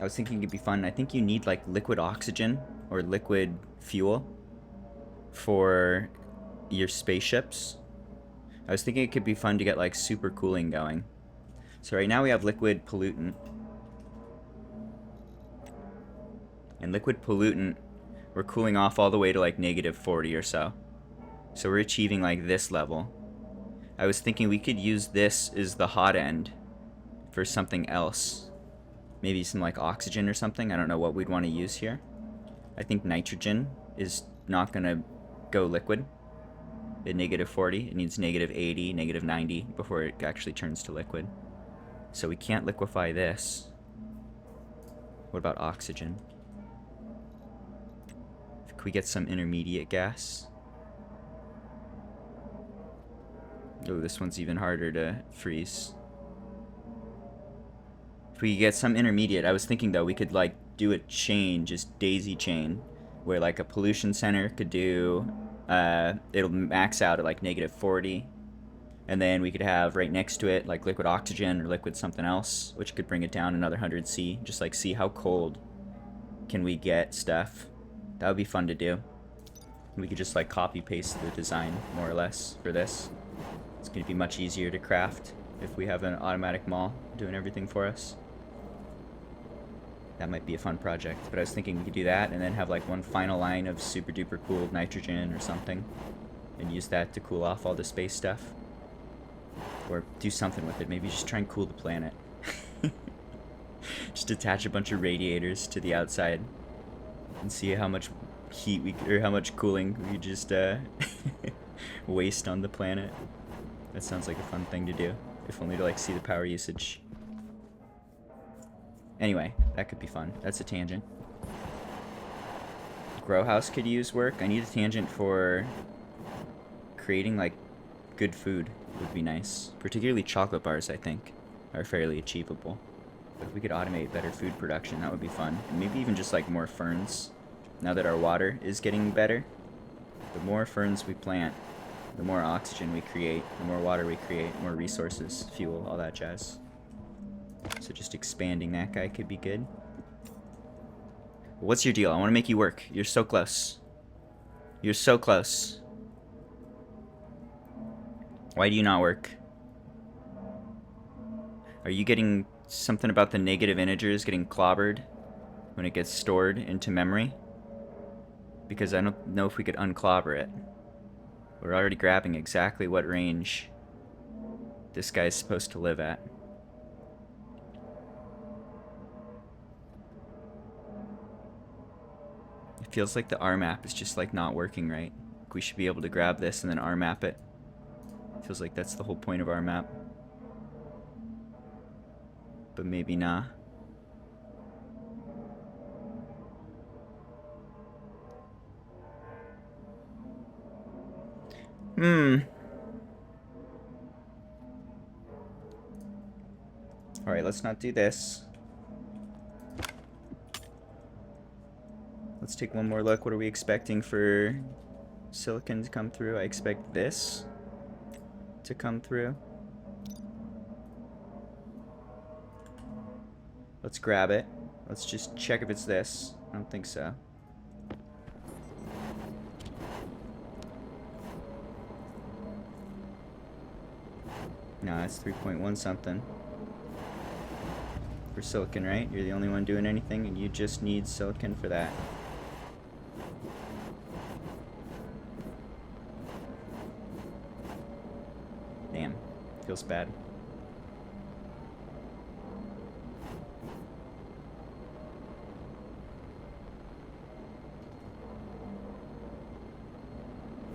was thinking it'd be fun. I think you need like liquid oxygen or liquid fuel for your spaceships. I was thinking it could be fun to get like super cooling going. So right now we have liquid pollutant. And liquid pollutant, we're cooling off all the way to like -40 or so. So we're achieving like this level. I was thinking we could use this as the hot end for something else. Maybe some like oxygen or something. I don't know what we'd want to use here. I think nitrogen is not going to go liquid at -40. It needs -80, -90 before it actually turns to liquid. So we can't liquefy this. What about oxygen? Could we get some intermediate gas? Oh, this one's even harder to freeze. If we get some intermediate, I was thinking though we could like do a chain, just daisy chain, where like a pollution center could do, it'll max out at like -40, and then we could have right next to it like liquid oxygen or liquid something else, which could bring it down another 100 C. Just like see how cold can we get stuff. That would be fun to do. We could just like copy paste the design more or less for this. It's going to be much easier to craft if we have an automatic mall doing everything for us. That might be a fun project, but I was thinking we could do that and then have like one final line of super duper cooled nitrogen or something and use that to cool off all the space stuff. Or do something with it. Maybe just try and cool the planet. Just attach a bunch of radiators to the outside and see how much heat or how much cooling we just waste on the planet. That sounds like a fun thing to do, if only to like see the power usage. Anyway, that could be fun. That's a tangent. Grow house could use work. I need a tangent for creating like good food would be nice. Particularly chocolate bars, I think, are fairly achievable. But if we could automate better food production, that would be fun. And maybe even just like more ferns. Now that our water is getting better, the more ferns we plant, the more oxygen we create, the more water we create, more resources, fuel, all that jazz. So just expanding that guy could be good. What's your deal? I want to make you work. You're so close. You're so close. Why do you not work? Are you getting something about the negative integers getting clobbered when it gets stored into memory? Because I don't know if we could unclobber it. We're already grabbing exactly what range this guy's supposed to live at. It feels like the RMAP is just like not working right. We should be able to grab this and then RMAP it. Feels like that's the whole point of RMAP. But maybe nah. Alright, let's not do this. Let's take one more look. What are we expecting for silicon to come through? I expect this to come through. Let's grab it. Let's just check if it's this. I don't think so. No, it's 3.1 something. For silicon, right? You're the only one doing anything, and you just need silicon for that. Damn. Feels bad.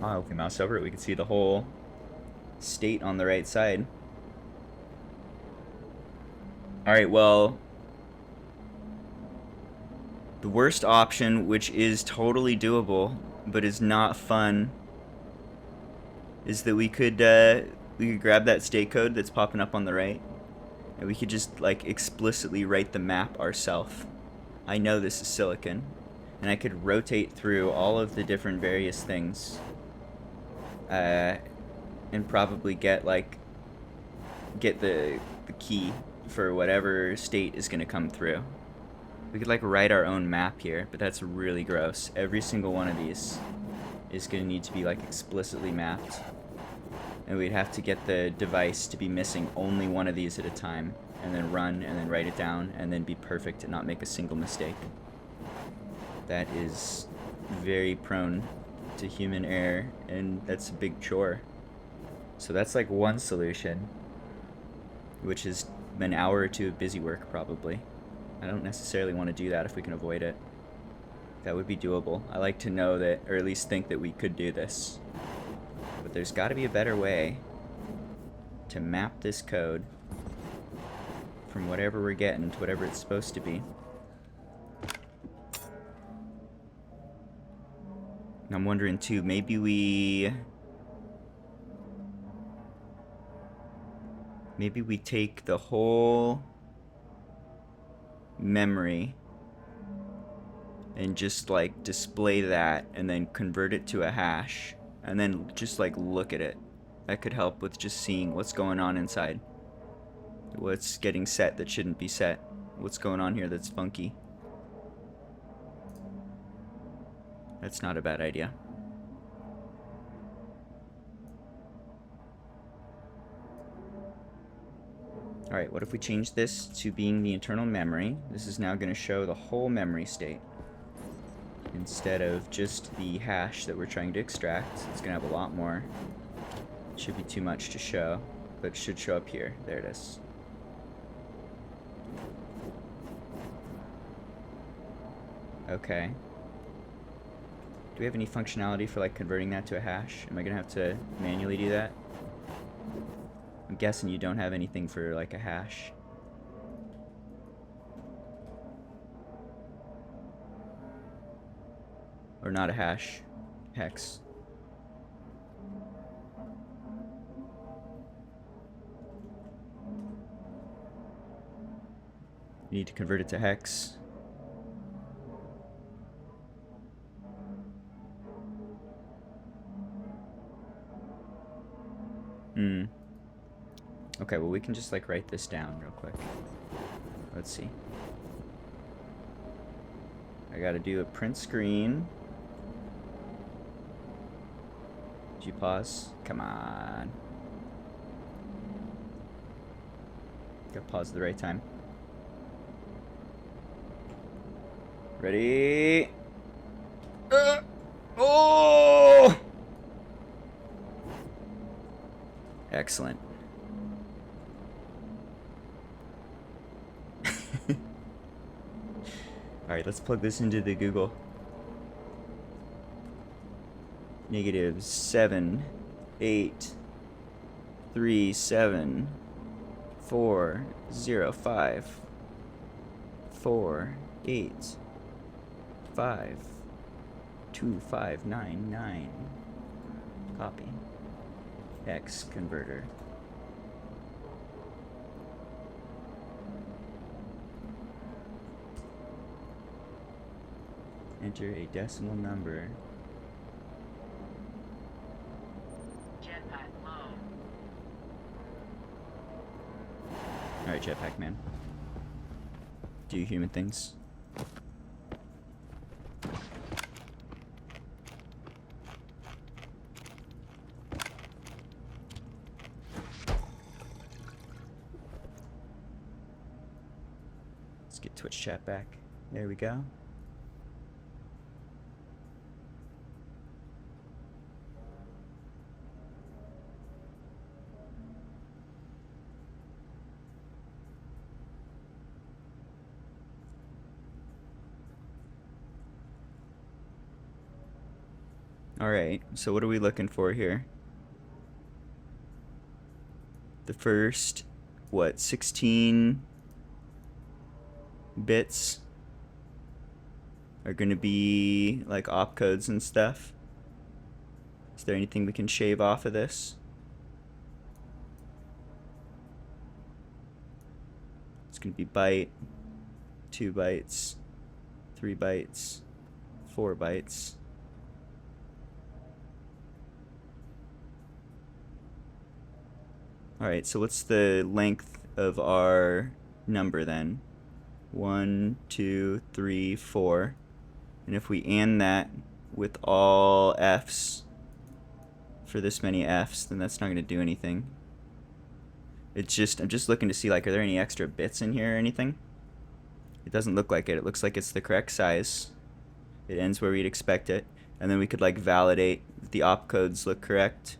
Oh, if we mouse over it, we can see the whole state on the right side. Alright, well, the worst option, which is totally doable, but is not fun, is that we could grab that state code that's popping up on the right, and we could just like explicitly write the map ourselves. I know this is silicon, and I could rotate through all of the different various things, and probably get the key for whatever state is going to come through. We could like write our own map here, but that's really gross. Every single one of these is going to need to be like explicitly mapped. And we'd have to get the device to be missing only one of these at a time, and then run, and then write it down, and then be perfect and not make a single mistake. That is very prone to human error, and that's a big chore. So that's like one solution, which is an hour or two of busy work probably. I don't necessarily want to do that if we can avoid it. That would be doable. I like to know that, or at least think that we could do this. But there's got to be a better way to map this code from whatever we're getting to whatever it's supposed to be. And I'm wondering too, maybe we take the whole memory and just like display that and then convert it to a hash and then just like look at it. That could help with just seeing what's going on inside. What's getting set that shouldn't be set. What's going on here that's funky. That's not a bad idea. Alright, what if we change this to being the internal memory? This is now going to show the whole memory state instead of just the hash that we're trying to extract. It's going to have a lot more. It should be too much to show, but it should show up here. There it is. Okay. Do we have any functionality for like converting that to a hash? Am I going to have to manually do that? I'm guessing you don't have anything for like a hash. Or not a hash. Hex. You need to convert it to hex. Okay, well we can just like write this down real quick. Let's see. I gotta do a print screen. Did you pause? Come on. Gotta pause at the right time. Ready? Oh! Excellent. Alright, let's plug this into the Google. -7, 8, 3, 7, 4, 0, 5, 4, 8, 5, 2, 5, 9, 9. Copy. X converter. Enter a decimal number. Jetpack low. Alright, Jetpack Man. Do human things. Let's get Twitch chat back. There we go. Alright, so what are we looking for here? The first, what, 16 bits are going to be like opcodes and stuff. Is there anything we can shave off of this? It's going to be byte, 2 bytes, 3 bytes, 4 bytes. Alright, so what's the length of our number then? 1, 2, 3, 4. And if we AND that with all F's for this many F's, then that's not going to do anything. It's just, I'm just looking to see, like, are there any extra bits in here or anything? It doesn't look like it. It looks like it's the correct size. It ends where we'd expect it. And then we could, like, validate if the opcodes look correct.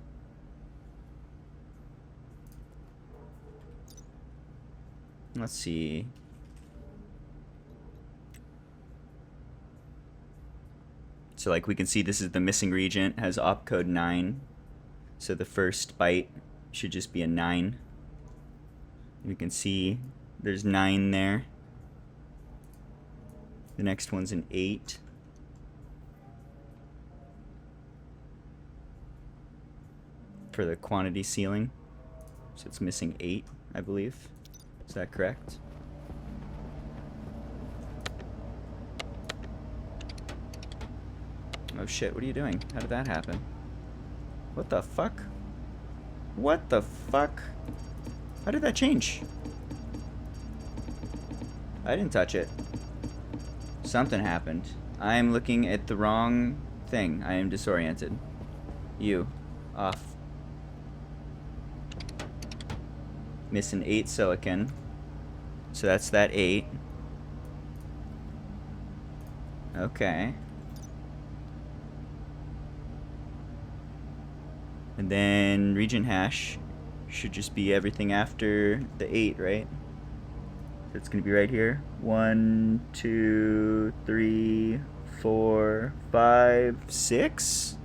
Let's see. So, like, we can see this is the missing region, has opcode 9. So the first byte should just be a 9. We can see there's 9 there. The next one's an 8. For the quantity ceiling. So it's missing 8, I believe. Is that correct? Oh shit, what are you doing? How did that happen? What the fuck? What the fuck? How did that change? I didn't touch it. Something happened. I am looking at the wrong thing. I am disoriented. You. Off. Missing 8 silicon. So that's that 8. Okay. And then region hash should just be everything after the 8, right? So it's going to be right here. 1, 2, 3, 4, 5, 6.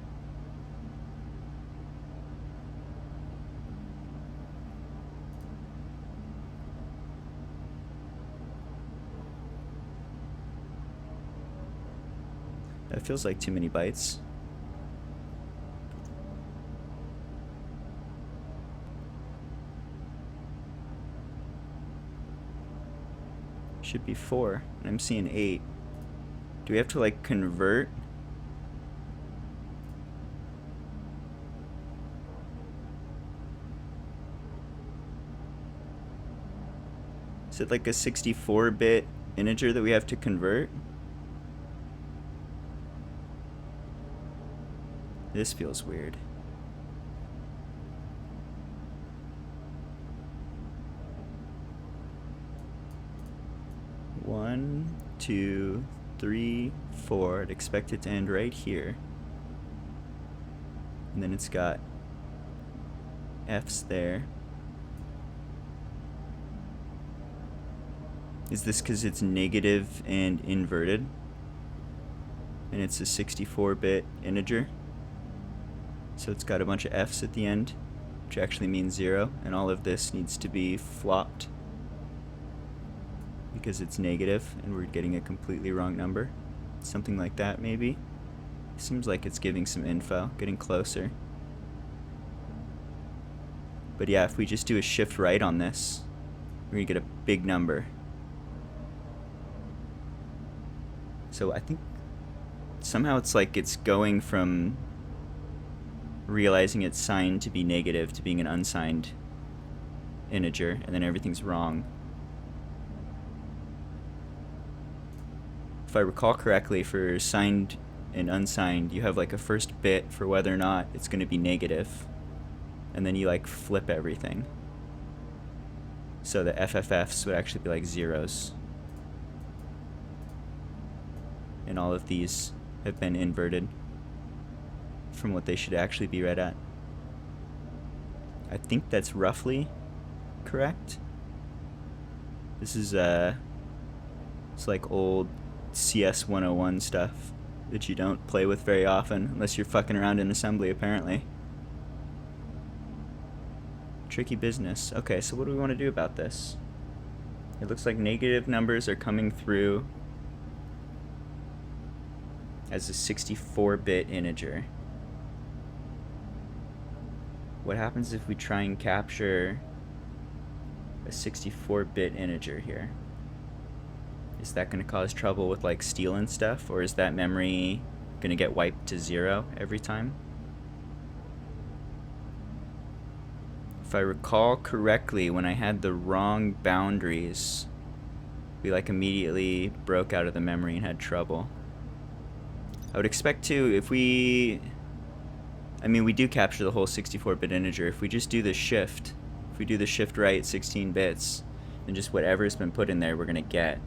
That feels like too many bytes. Should be 4. And I'm seeing 8. Do we have to, like, convert? Is it like a 64-bit integer that we have to convert? This feels weird. One, 2, 3, 4. I'd expect it to end right here. And then it's got F's there. Is this because it's negative and inverted? And it's a 64-bit integer? So it's got a bunch of F's at the end, which actually means 0, and all of this needs to be flopped because it's negative and we're getting a completely wrong number. Something like that, maybe. Seems like it's giving some info, getting closer. But yeah, if we just do a shift right on this, we're gonna get a big number. So I think somehow it's like it's going from realizing it's signed to be negative to being an unsigned integer, and then everything's wrong. If I recall correctly, for signed and unsigned, you have like a first bit for whether or not it's going to be negative, and then you like flip everything. So the FFFs would actually be like zeros. And all of these have been inverted from what they should actually be read at. I think that's roughly correct. This is it's like old CS 101 stuff that you don't play with very often unless you're fucking around in assembly, apparently. Tricky business. Okay, so what do we want to do about this? It looks like negative numbers are coming through as a 64-bit integer. What happens if we try and capture a 64-bit integer here? Is that going to cause trouble with like stealing stuff, or is that memory going to get wiped to 0 every time? If I recall correctly, when I had the wrong boundaries We like immediately broke out of the memory and had trouble. I would expect to, if we... I mean, we do capture the whole 64-bit integer. If we just do the shift, if we do the shift right 16 bits, then just whatever's been put in there we're going to get.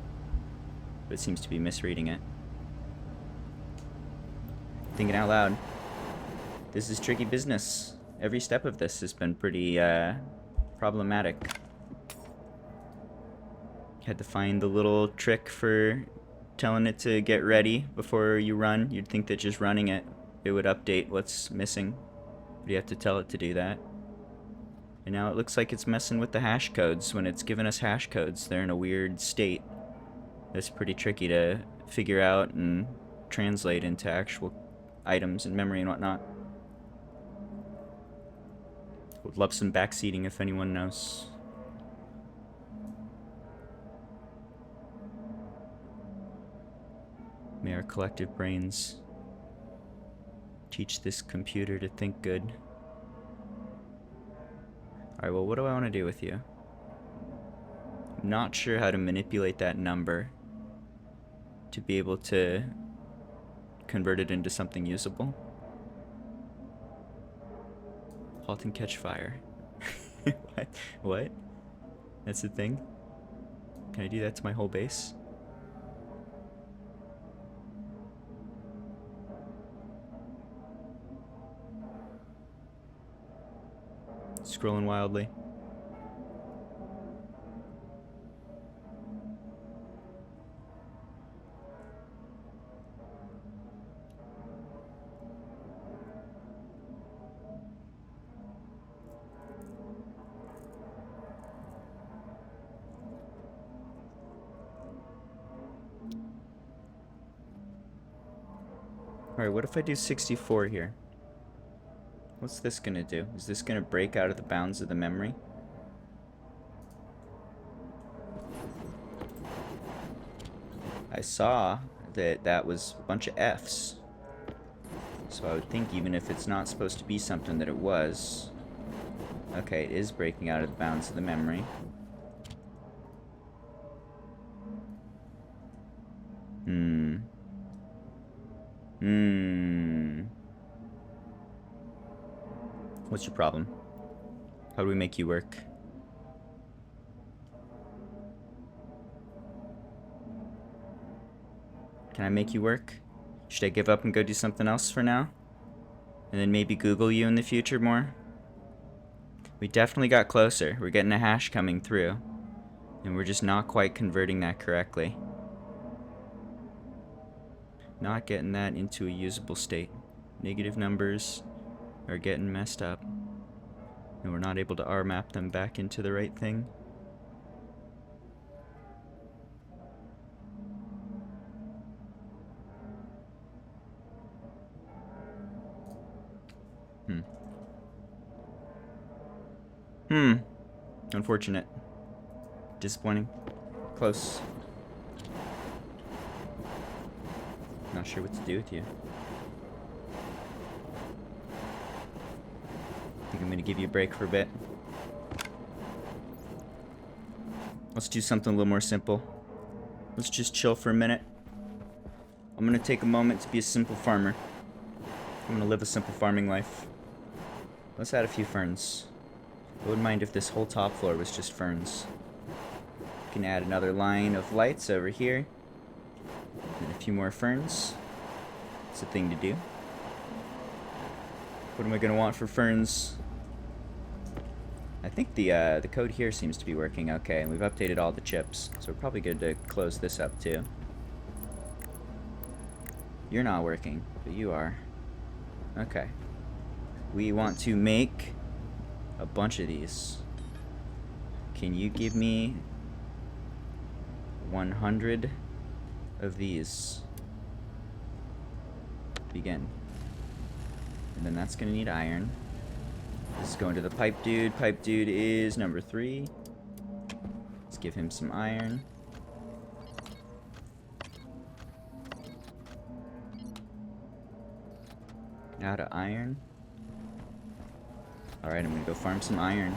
But it seems to be misreading it. Thinking out loud. This is tricky business. Every step of this has been pretty problematic. Had to find the little trick for telling it to get ready before you run. You'd think that just running it would update what's missing. But you have to tell it to do that. And now it looks like it's messing with the hash codes. When it's giving us hash codes, they're in a weird state. That's pretty tricky to figure out and translate into actual items in memory and whatnot. Would love some backseating if anyone knows. May our collective brains teach this computer to think good. Alright, well, what do I want to do with you? I'm not sure how to manipulate that number to be able to convert it into something usable. Halt and catch fire. What? What? That's the thing? Can I do that to my whole base? Scrolling wildly. Alright, what if I do 64 here? What's this gonna do? Is this gonna break out of the bounds of the memory? I saw that that was a bunch of F's. So I would think even if it's not supposed to be something that it was. Okay, it is breaking out of the bounds of the memory. What's your problem? How do we make you work? Can I make you work? Should I give up and go do something else for now? And then maybe Google you in the future more? We definitely got closer. We're getting a hash coming through. And we're just not quite converting that correctly. Not getting that into a usable state. Negative numbers are getting messed up. And we're not able to R-map them back into the right thing. Unfortunate. Disappointing. Close. Not sure what to do with you. Think I'm gonna give you a break for a bit. Let's do something a little more simple. Let's just chill for a minute. I'm gonna take a moment to be a simple farmer. I'm gonna live a simple farming life. Let's add a few ferns. I wouldn't mind if this whole top floor was just ferns. We can add another line of lights over here. And a few more ferns. It's a thing to do. What am I gonna want for ferns? I think the code here seems to be working okay, and we've updated all the chips, so we're probably good to close this up too. You're not working, but you are. Okay. We want to make a bunch of these. Can you give me 100 of these? Begin. And then that's gonna need iron. This is going to the pipe dude. Pipe dude is number 3. Let's give him some iron. Out of iron. Alright, I'm gonna go farm some iron.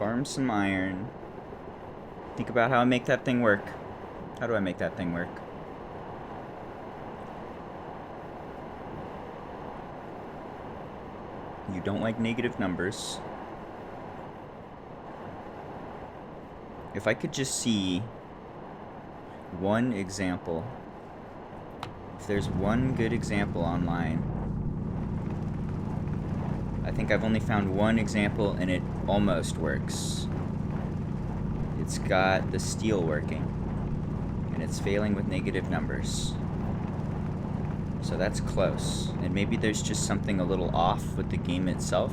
Farm some iron. Think about how I make that thing work. How do I make that thing work? You don't like negative numbers. If I could just see one example. If there's one good example online. I think I've only found one example and it almost works. It's got the steel working. And it's failing with negative numbers. So that's close. And maybe there's just something a little off with the game itself.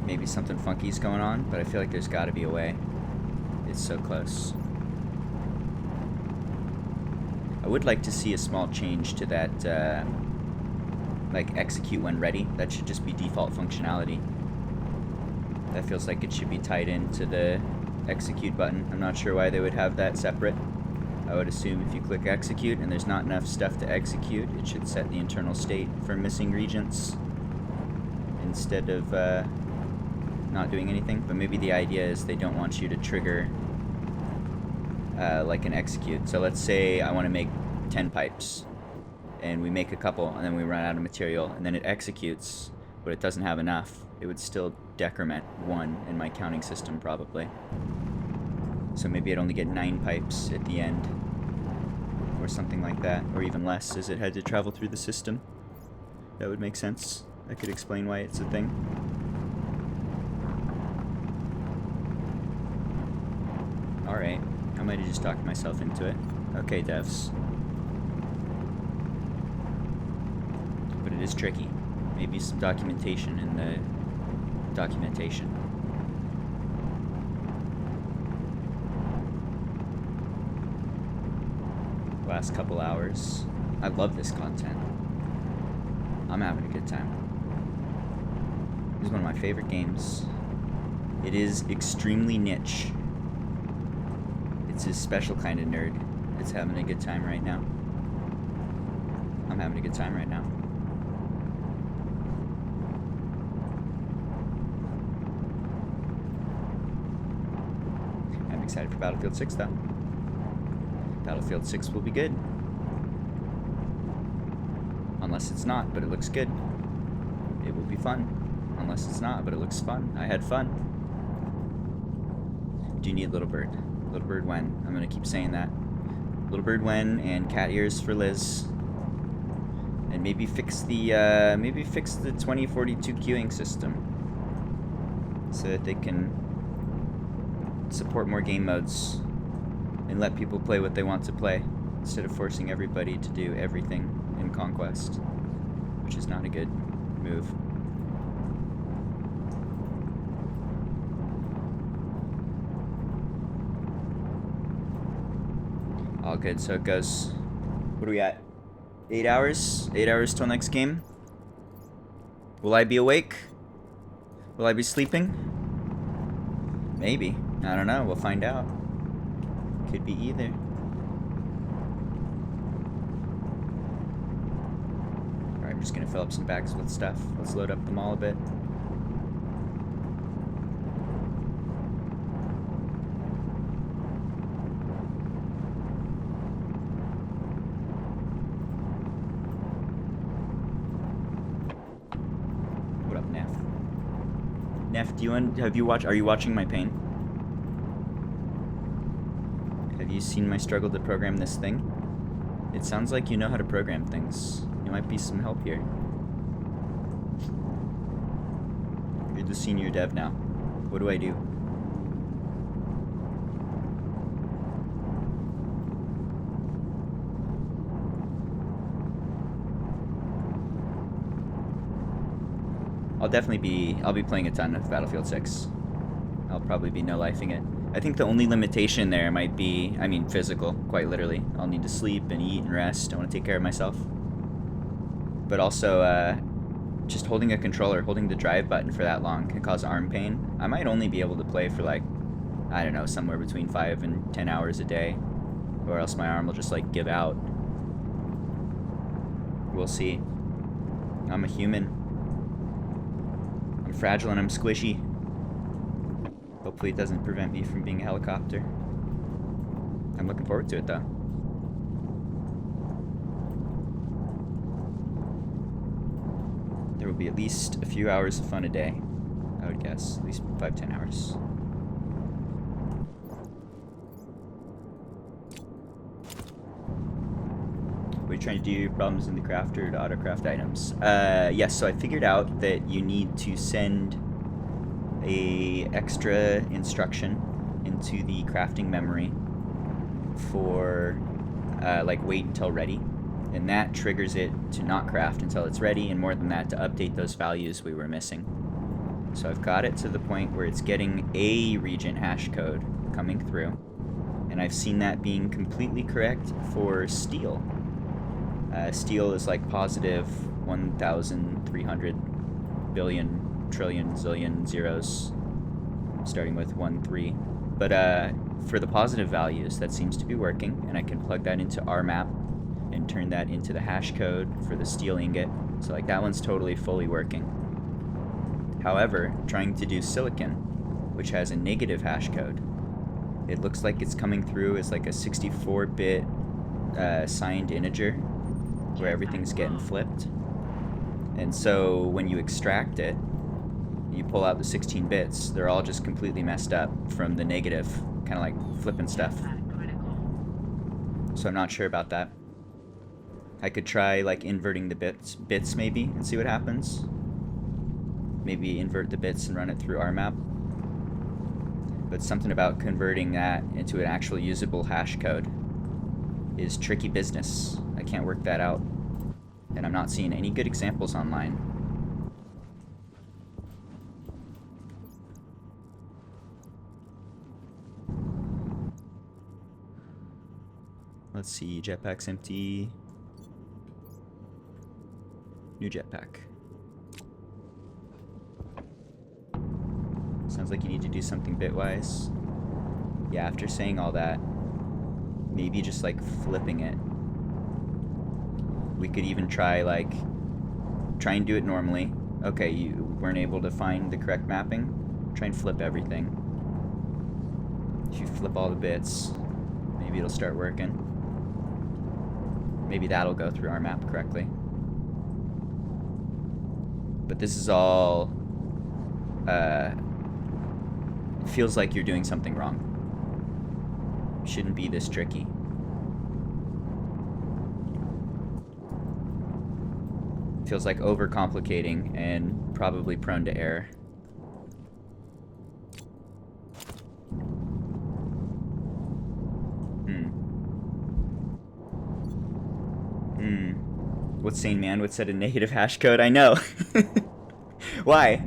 Maybe something funky's going on, but I feel like there's gotta be a way. It's so close. I would like to see a small change to that, like execute when ready. That should just be default functionality. That feels like it should be tied into the execute button. I'm not sure why they would have that separate. I would assume if you click execute and there's not enough stuff to execute, it should set the internal state for missing regions instead of not doing anything. But maybe the idea is they don't want you to trigger like an execute. So let's say I want to make 10 pipes and we make a couple and then we run out of material and then it executes, but it doesn't have enough. It would still decrement 1 in my counting system probably. So maybe I'd only get 9 pipes at the end, or something like that, or even less as it had to travel through the system. That would make sense. That could explain why it's a thing. Alright, I might have just talked myself into it. Okay, devs. But it is tricky. Maybe some documentation in the documentation. Last couple hours. I love this content. I'm having a good time. This is one of my favorite games. It is extremely niche. It's a special kind of nerd. It's having a good time right now. I'm having a good time right now. I'm excited for Battlefield 6 though. Battlefield 6 will be good. Unless it's not, but it looks good. It will be fun. Unless it's not, but it looks fun. I had fun. Do you need Little Bird? Little Bird when? I'm gonna keep saying that. Little Bird when, and cat ears for Liz. And maybe fix the 2042 queuing system. So that they can support more game modes. And let people play what they want to play, instead of forcing everybody to do everything in Conquest, which is not a good move. All good, so it goes. What are we at? 8 hours? 8 hours till next game? Will I be awake? Will I be sleeping? Maybe. I don't know, we'll find out. Could be either. Alright, I'm just gonna fill up some bags with stuff. Let's load up the mall a bit. What up, Neff? Neff, are you watching my pain? Have you seen my struggle to program this thing? It sounds like you know how to program things. You might be some help here. You're the senior dev now. What do I do? I'll be playing a ton of Battlefield 6. I'll probably be no-lifing it. I think the only limitation there might be, I mean, physical, quite literally. I'll need to sleep and eat and rest. I want to take care of myself. But also, just holding a controller, holding the drive button for that long can cause arm pain. I might only be able to play for like, I don't know, somewhere between 5 and 10 hours a day. Or else my arm will just like give out. We'll see. I'm a human. I'm fragile and I'm squishy. Hopefully it doesn't prevent me from being a helicopter. I'm looking forward to it though. There will be at least a few hours of fun a day, I would guess. At least 5-10 hours. What are you trying to do? Problems in the crafter to auto-craft items. Yes, so I figured out that you need to send a extra instruction into the crafting memory for like wait until ready, and that triggers it to not craft until it's ready, and more than that, to update those values we were missing. So I've got it to the point where it's getting a region hash code coming through, and I've seen that being completely correct for steel. Steel is like positive 1,300 billion trillion zillion zeros, starting with 1-3. But for the positive values, that seems to be working, and I can plug that into our map and turn that into the hash code for the steel ingot. So like that one's totally fully working. However, trying to do silicon, which has a negative hash code, it looks like it's coming through as like a 64-bit signed integer where everything's getting flipped. And so when you extract it, you pull out the 16 bits, they're all just completely messed up from the negative, kind of like flipping stuff. So I'm not sure about that. I could try like inverting the bits maybe and see what happens. Maybe invert the bits and run it through our map. But something about converting that into an actual usable hash code is tricky business. I can't work that out. And I'm not seeing any good examples online. Let's see, jetpack's empty. New jetpack. Sounds like you need to do something bitwise. Yeah, after saying all that, maybe just like flipping it. We could even try and do it normally. Okay, you weren't able to find the correct mapping. Try and flip everything. If you flip all the bits, maybe it'll start working. Maybe that'll go through our map correctly. But this is all, it feels like you're doing something wrong. Shouldn't be this tricky. Feels like overcomplicating and probably prone to error. What sane man would set a negative hash code? I know. Why?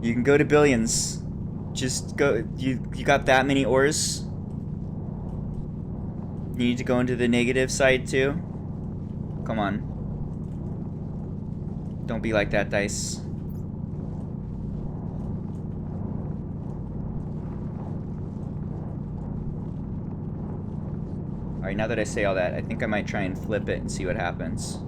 You can go to billions. Just go. You got that many ores? You need to go into the negative side too? Come on. Don't be like that, Dice. Alright, now that I say all that, I think I might try and flip it and see what happens.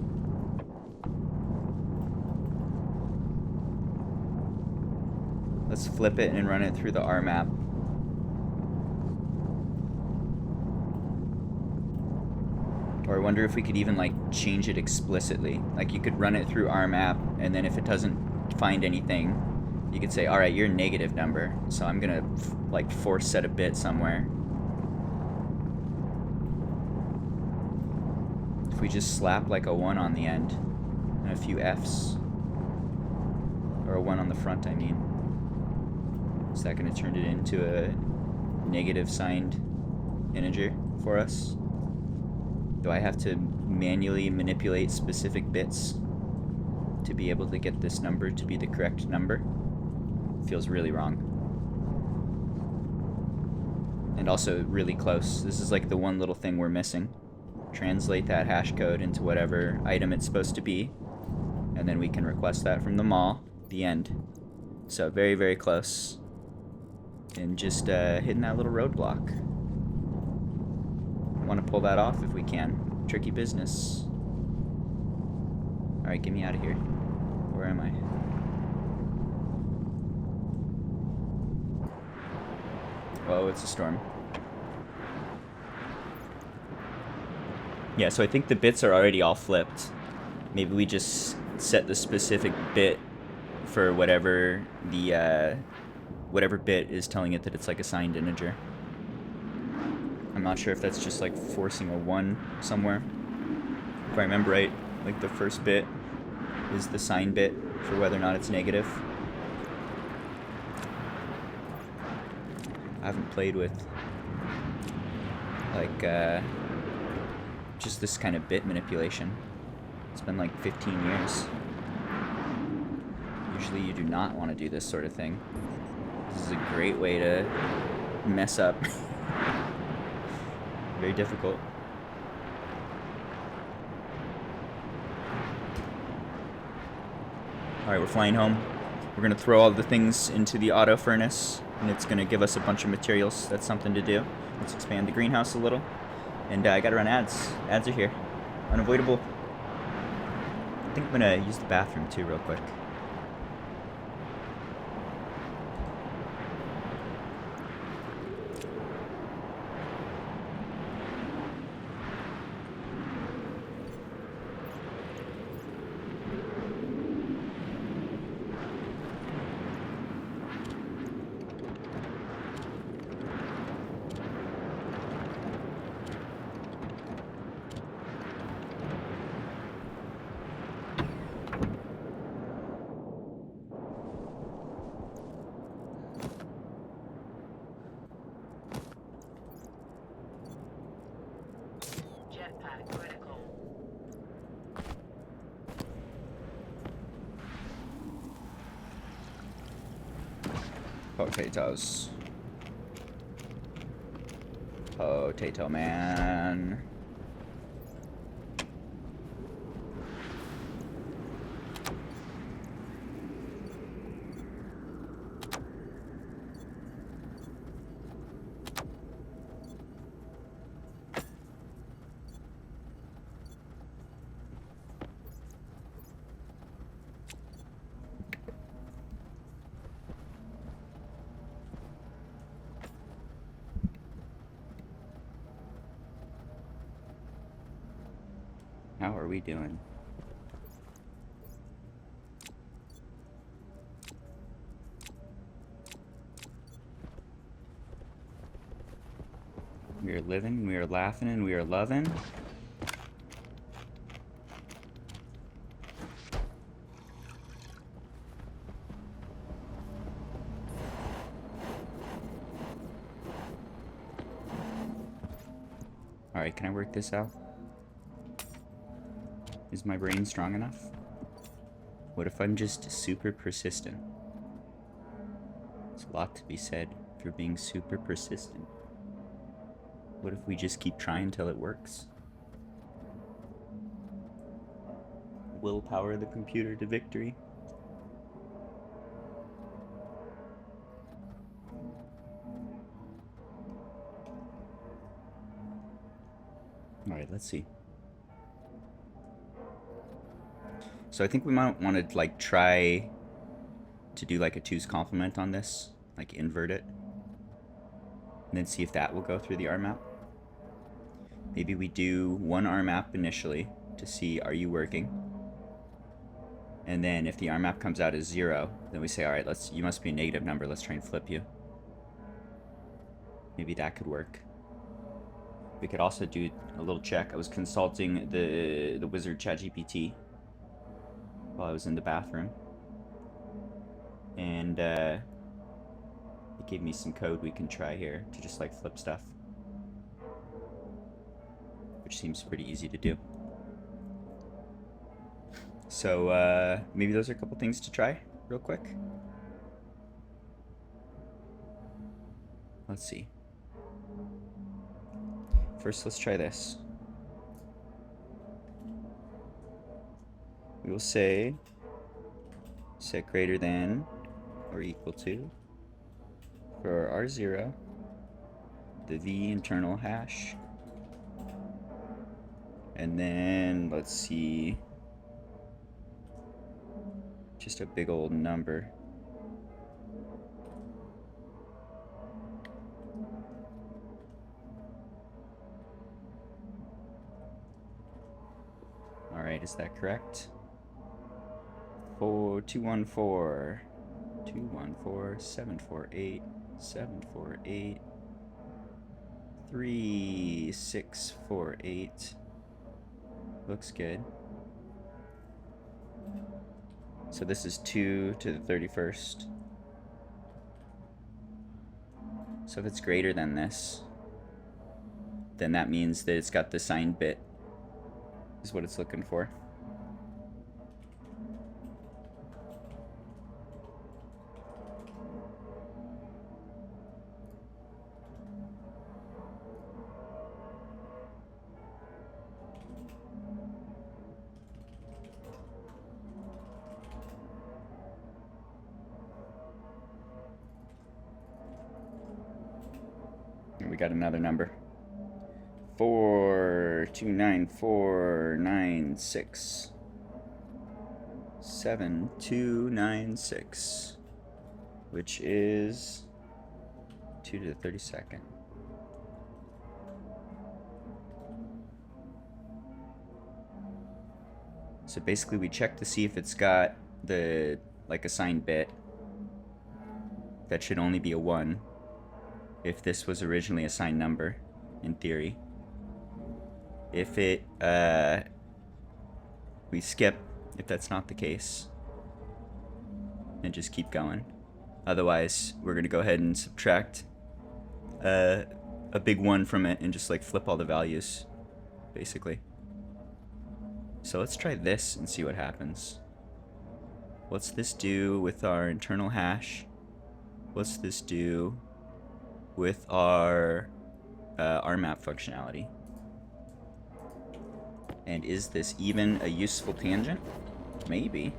Let's flip it and run it through the R map. Or I wonder if we could even like change it explicitly. Like you could run it through our map, and then if it doesn't find anything, you could say, all right, you're a negative number, so I'm gonna like force set a bit somewhere. If we just slap like a 1 on the end and a few F's, or a 1 on the front, I mean, is that gonna turn it into a negative signed integer for us? Do I have to manually manipulate specific bits to be able to get this number to be the correct number? Feels really wrong. And also really close. This is like the one little thing we're missing. Translate that hash code into whatever item it's supposed to be, and then we can request that from the mall. The end. So very, very close. And just hitting that little roadblock. Want to pull that off if we can. Tricky business. Alright, get me out of here. Where am I? Oh, it's a storm. Yeah, so I think the bits are already all flipped. Maybe we just set the specific bit for whatever the whatever bit is telling it that it's like a signed integer. I'm not sure if that's just like forcing a 1 somewhere. If I remember right, like the first bit is the sign bit for whether or not it's negative. I haven't played with like just this kind of bit manipulation. It's been like 15 years. Usually you do not want to do this sort of thing. This is a great way to mess up. Very difficult. Alright, we're flying home. We're going to throw all the things into the auto furnace, and it's going to give us a bunch of materials. That's something to do. Let's expand the greenhouse a little. And I got to run ads. Ads are here. Unavoidable. I think I'm going to use the bathroom too real quick. Jetpack critical. Potatoes. Potato man. How are we doing? We are living, we are laughing, and we are loving. Alright, can I work this out? Is my brain strong enough? What if I'm just super persistent? There's a lot to be said for being super persistent. What if we just keep trying till it works? Willpower the computer to victory. Alright, let's see. So I think we might want to like try to do like a 2's complement on this, like invert it, and then see if that will go through the R map. Maybe we do 1 R map initially to see are you working, and then if the R map comes out as 0, then we say all right, you must be a negative number. Let's try and flip you. Maybe that could work. We could also do a little check. I was consulting the wizard ChatGPT while I was in the bathroom, and it gave me some code we can try here to just like flip stuff, which seems pretty easy to do. So maybe those are a couple things to try real quick. Let's see. First, let's try this. We will say set greater than or equal to for R0 the V internal hash, and then let's see, just a big old number. Alright, is that correct? 4214 214 748 748 3648. Looks good. So this is 2 to the 31st. So if it's greater than this, then that means that it's got the signed bit, is what it's looking for. And we got another number. 429496 7296, which is 2 to the 32nd. So basically we check to see if it's got the like assigned bit. That should only be a 1 if this was originally a signed number, in theory. If it, we skip if that's not the case, and just keep going. Otherwise, we're gonna go ahead and subtract a big 1 from it and just like flip all the values, basically. So let's try this and see what happens. What's this do with our internal hash? What's this do with our RMAP functionality? And is this even a useful tangent? Maybe.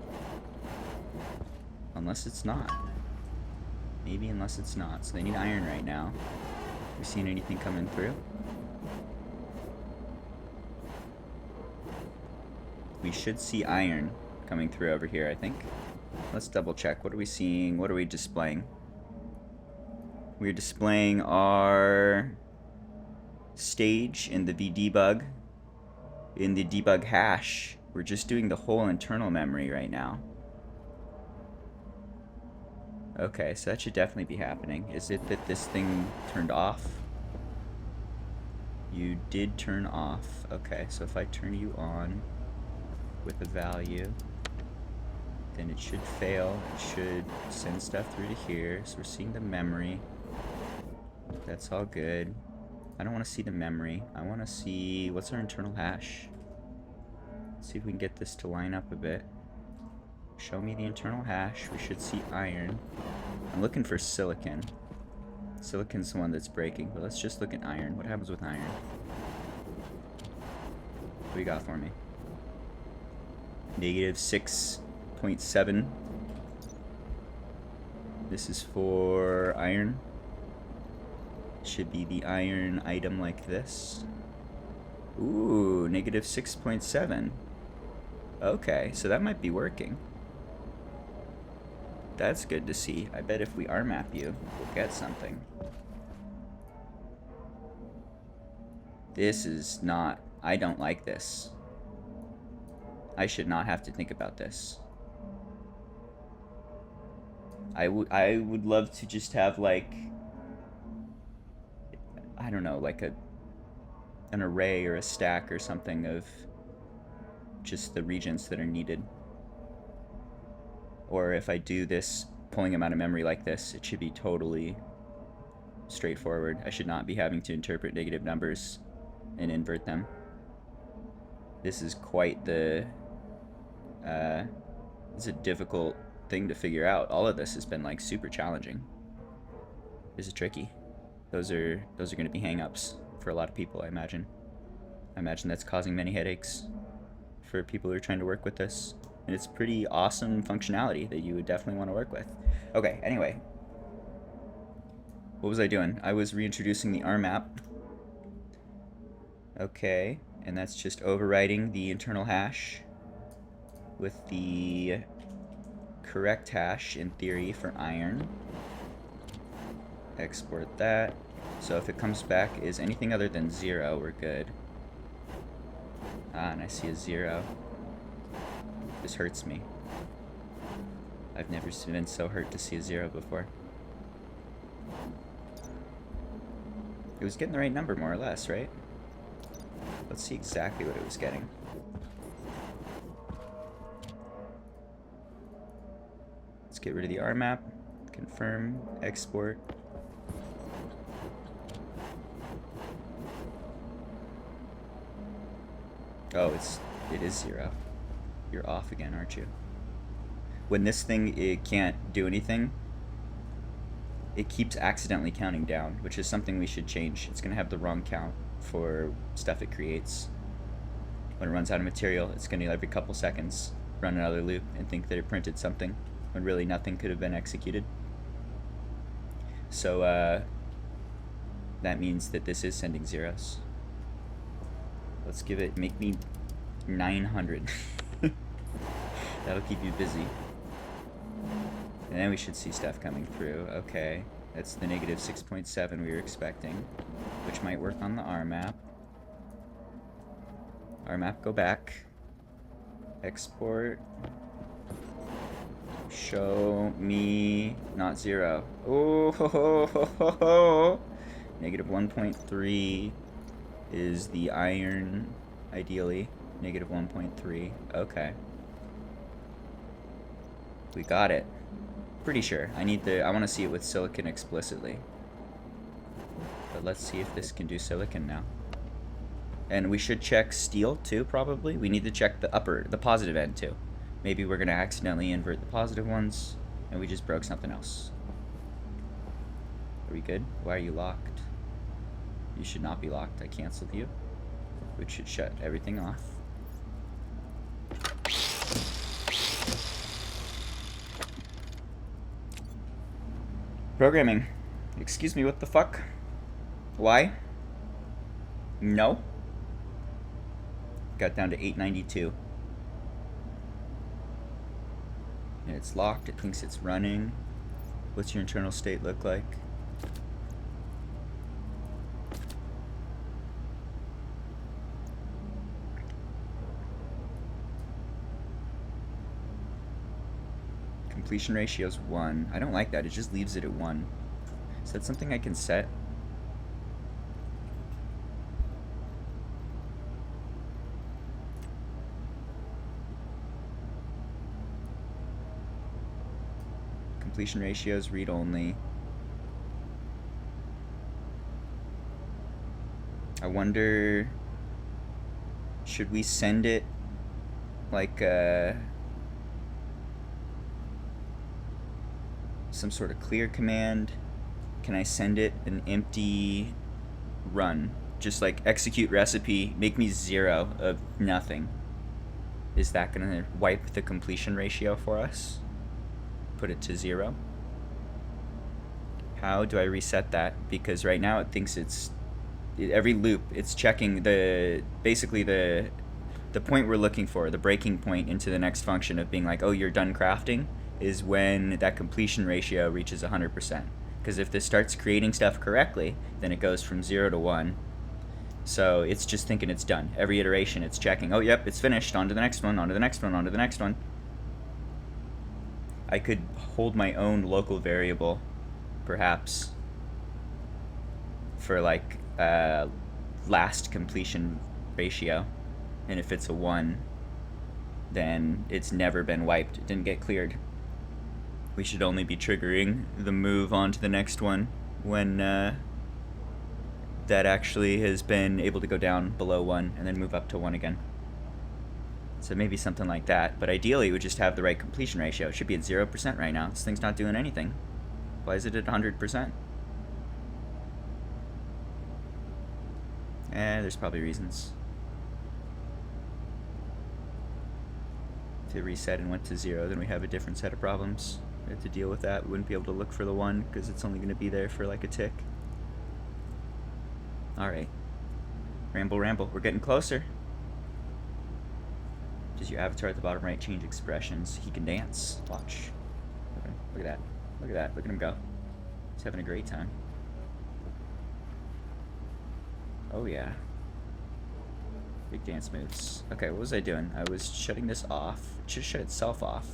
Unless it's not. Maybe unless it's not. So they need iron right now. We seen anything coming through? We should see iron coming through over here, I think. Let's double check. What are we seeing? What are we displaying? We're displaying our stage in the vdebug. In the debug hash, we're just doing the whole internal memory right now. Okay, so that should definitely be happening. Is it that this thing turned off? You did turn off. Okay, so if I turn you on with a value, then it should fail. It should send stuff through to here. So we're seeing the memory. That's all good. I don't want to see the memory. I want to see what's our internal hash. Let's see if we can get this to line up a bit. Show me the internal hash. We should see iron. I'm looking for silicon. Silicon's the one that's breaking, but let's just look at iron. What happens with iron? What do you got for me? Negative 6.7. This is for iron. Should be the iron item like this. Ooh, negative 6.7. Okay, so that might be working. That's good to see. I bet if we RMAP you, we'll get something. This is not... I don't like this. I should not have to think about this. I would love to just have, like... I don't know, like an array or a stack or something of just the regions that are needed. Or if I do this, pulling them out of memory like this, it should be totally straightforward. I should not be having to interpret negative numbers and invert them. This is quite the... it's a difficult thing to figure out. All of this has been like super challenging. This is tricky. Those are going to be hang-ups for a lot of people, I imagine. I imagine that's causing many headaches for people who are trying to work with this. And it's pretty awesome functionality that you would definitely want to work with. Okay, anyway. What was I doing? I was reintroducing the RMAP. Okay, and that's just overwriting the internal hash with the correct hash, in theory, for iron. Export that. So if it comes back is anything other than 0, we're good. Ah, and I see a 0. This hurts me. I've never been so hurt to see a 0 before. It was getting the right number, more or less, right? Let's see exactly what it was getting. Let's get rid of the R map. Confirm. Export. Oh, it is 0. You're off again, aren't you? When this thing, it can't do anything, it keeps accidentally counting down, which is something we should change. It's gonna have the wrong count for stuff it creates. When it runs out of material, it's gonna every couple seconds run another loop and think that it printed something when really nothing could have been executed. So that means that this is sending zeros. Let's give it, make me 900. That'll keep you busy. And then we should see stuff coming through. Okay, that's the negative 6.7 we were expecting, which might work on the R map. R map, go back. Export. Show me not 0. Oh, ho, ho, ho, ho, ho. Negative 1.3 is the iron, ideally. Negative 1.3. Okay. We got it. Pretty sure. I want to see it with silicon explicitly. But let's see if this can do silicon now. And we should check steel too, probably. We need to check the positive end too. Maybe we're going to accidentally invert the positive ones, and we just broke something else. Are we good? Why are you locked? You should not be locked. I canceled you, which should shut everything off. Programming. Excuse me, what the fuck? Why? No. Got down to 892. And it's locked. It thinks it's running. What's your internal state look like? Completion ratio is 1. I don't like that. It just leaves it at 1. Is that something I can set? Completion ratios, read only. I wonder, should we send it like some sort of clear command? Can I send it an empty run? Just like execute recipe, make me 0 of nothing. Is that gonna wipe the completion ratio for us? Put it to 0. How do I reset that? Because right now it thinks every loop it's checking basically the point we're looking for, the breaking point into the next function of being like, oh, you're done crafting, is when that completion ratio reaches 100%. Because if this starts creating stuff correctly, then it goes from 0 to 1. So it's just thinking it's done. Every iteration it's checking, oh yep, it's finished, on to the next one, on to the next one, on to the next one. I could hold my own local variable, perhaps, for like last completion ratio. And if it's a 1, then it's never been wiped. It didn't get cleared. We should only be triggering the move on to the next one when that actually has been able to go down below 1 and then move up to 1 again. So maybe something like that. But ideally, we would just have the right completion ratio. It should be at 0% right now. This thing's not doing anything. Why is it at 100%? There's probably reasons. If it reset and went to 0, then we have a different set of problems. We have to deal with that. We wouldn't be able to look for the 1 because it's only going to be there for like a tick. Alright. Ramble, ramble. We're getting closer. Does your avatar at the bottom right change expressions? He can dance. Watch. Look at that. Look at that. Look at him go. He's having a great time. Oh yeah. Big dance moves. Okay, what was I doing? I was shutting this off. It should shut itself off.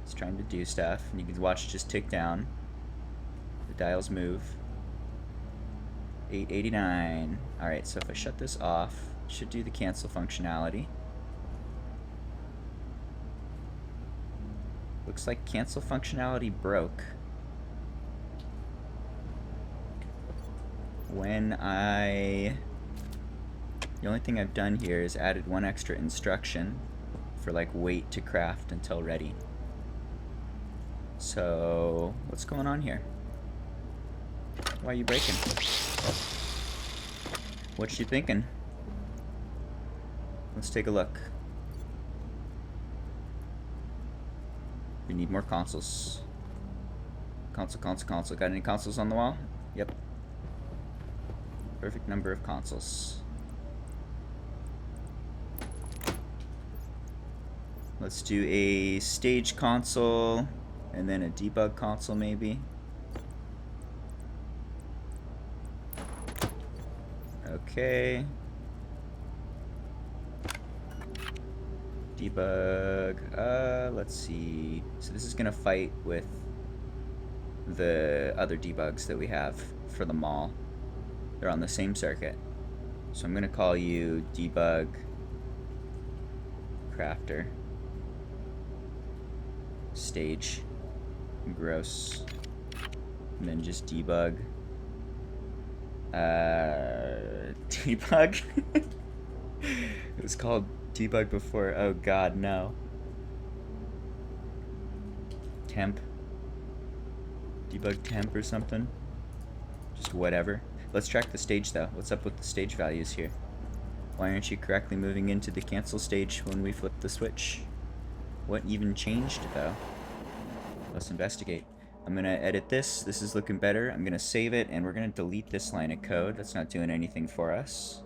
It's trying to do stuff, and you can watch it just tick down. The dials move. 889. Alright, so if I shut this off, it should do the cancel functionality. Looks like cancel functionality broke. The only thing I've done here is added one extra instruction for like wait to craft until ready. So, what's going on here? Why are you breaking? What you thinking? Let's take a look. We need more consoles. Console. Got any consoles on the wall? Yep. Perfect number of consoles. Let's do a stage console and then a debug console maybe. Okay. Debug. Let's see. So this is gonna fight with the other debugs that we have for the mall. They're on the same circuit. So I'm gonna call you debug crafter stage. Gross. And then just debug. Debug? It was called debug before. Oh god, no. Temp. Debug temp or something. Just whatever. Let's track the stage though. What's up with the stage values here? Why aren't you correctly moving into the cancel stage when we flip the switch? What even changed though? Let's investigate. I'm gonna edit this. This is looking better. I'm gonna save it and we're gonna delete this line of code. That's not doing anything for us.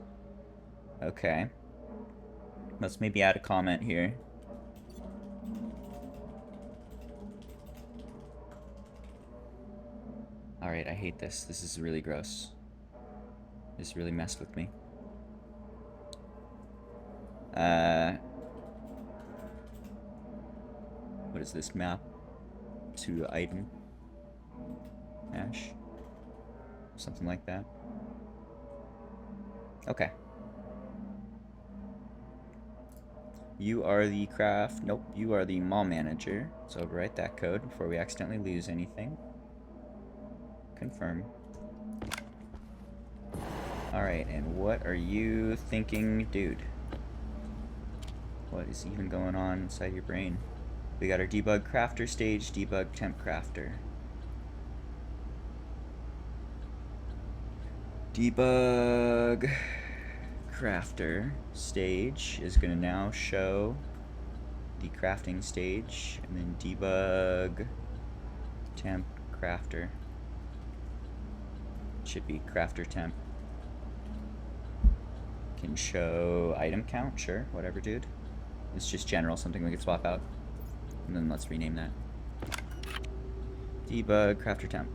Okay. Let's maybe add a comment here. Alright, I hate this. This is really gross. This really messed with me. What is this map? To item? Hash? Something like that. Okay. You are the craft. Nope, you are the mall manager. So overwrite that code before we accidentally lose anything. Confirm. Alright, and what are you thinking, dude? What is even going on inside your brain? We got our debug crafter stage, debug temp crafter. Debug crafter stage is going to now show the crafting stage, and then debug temp crafter. Should be crafter temp. Can show item count, sure, whatever, dude. It's just general, something we could swap out. And then let's rename that. Debug crafter temp.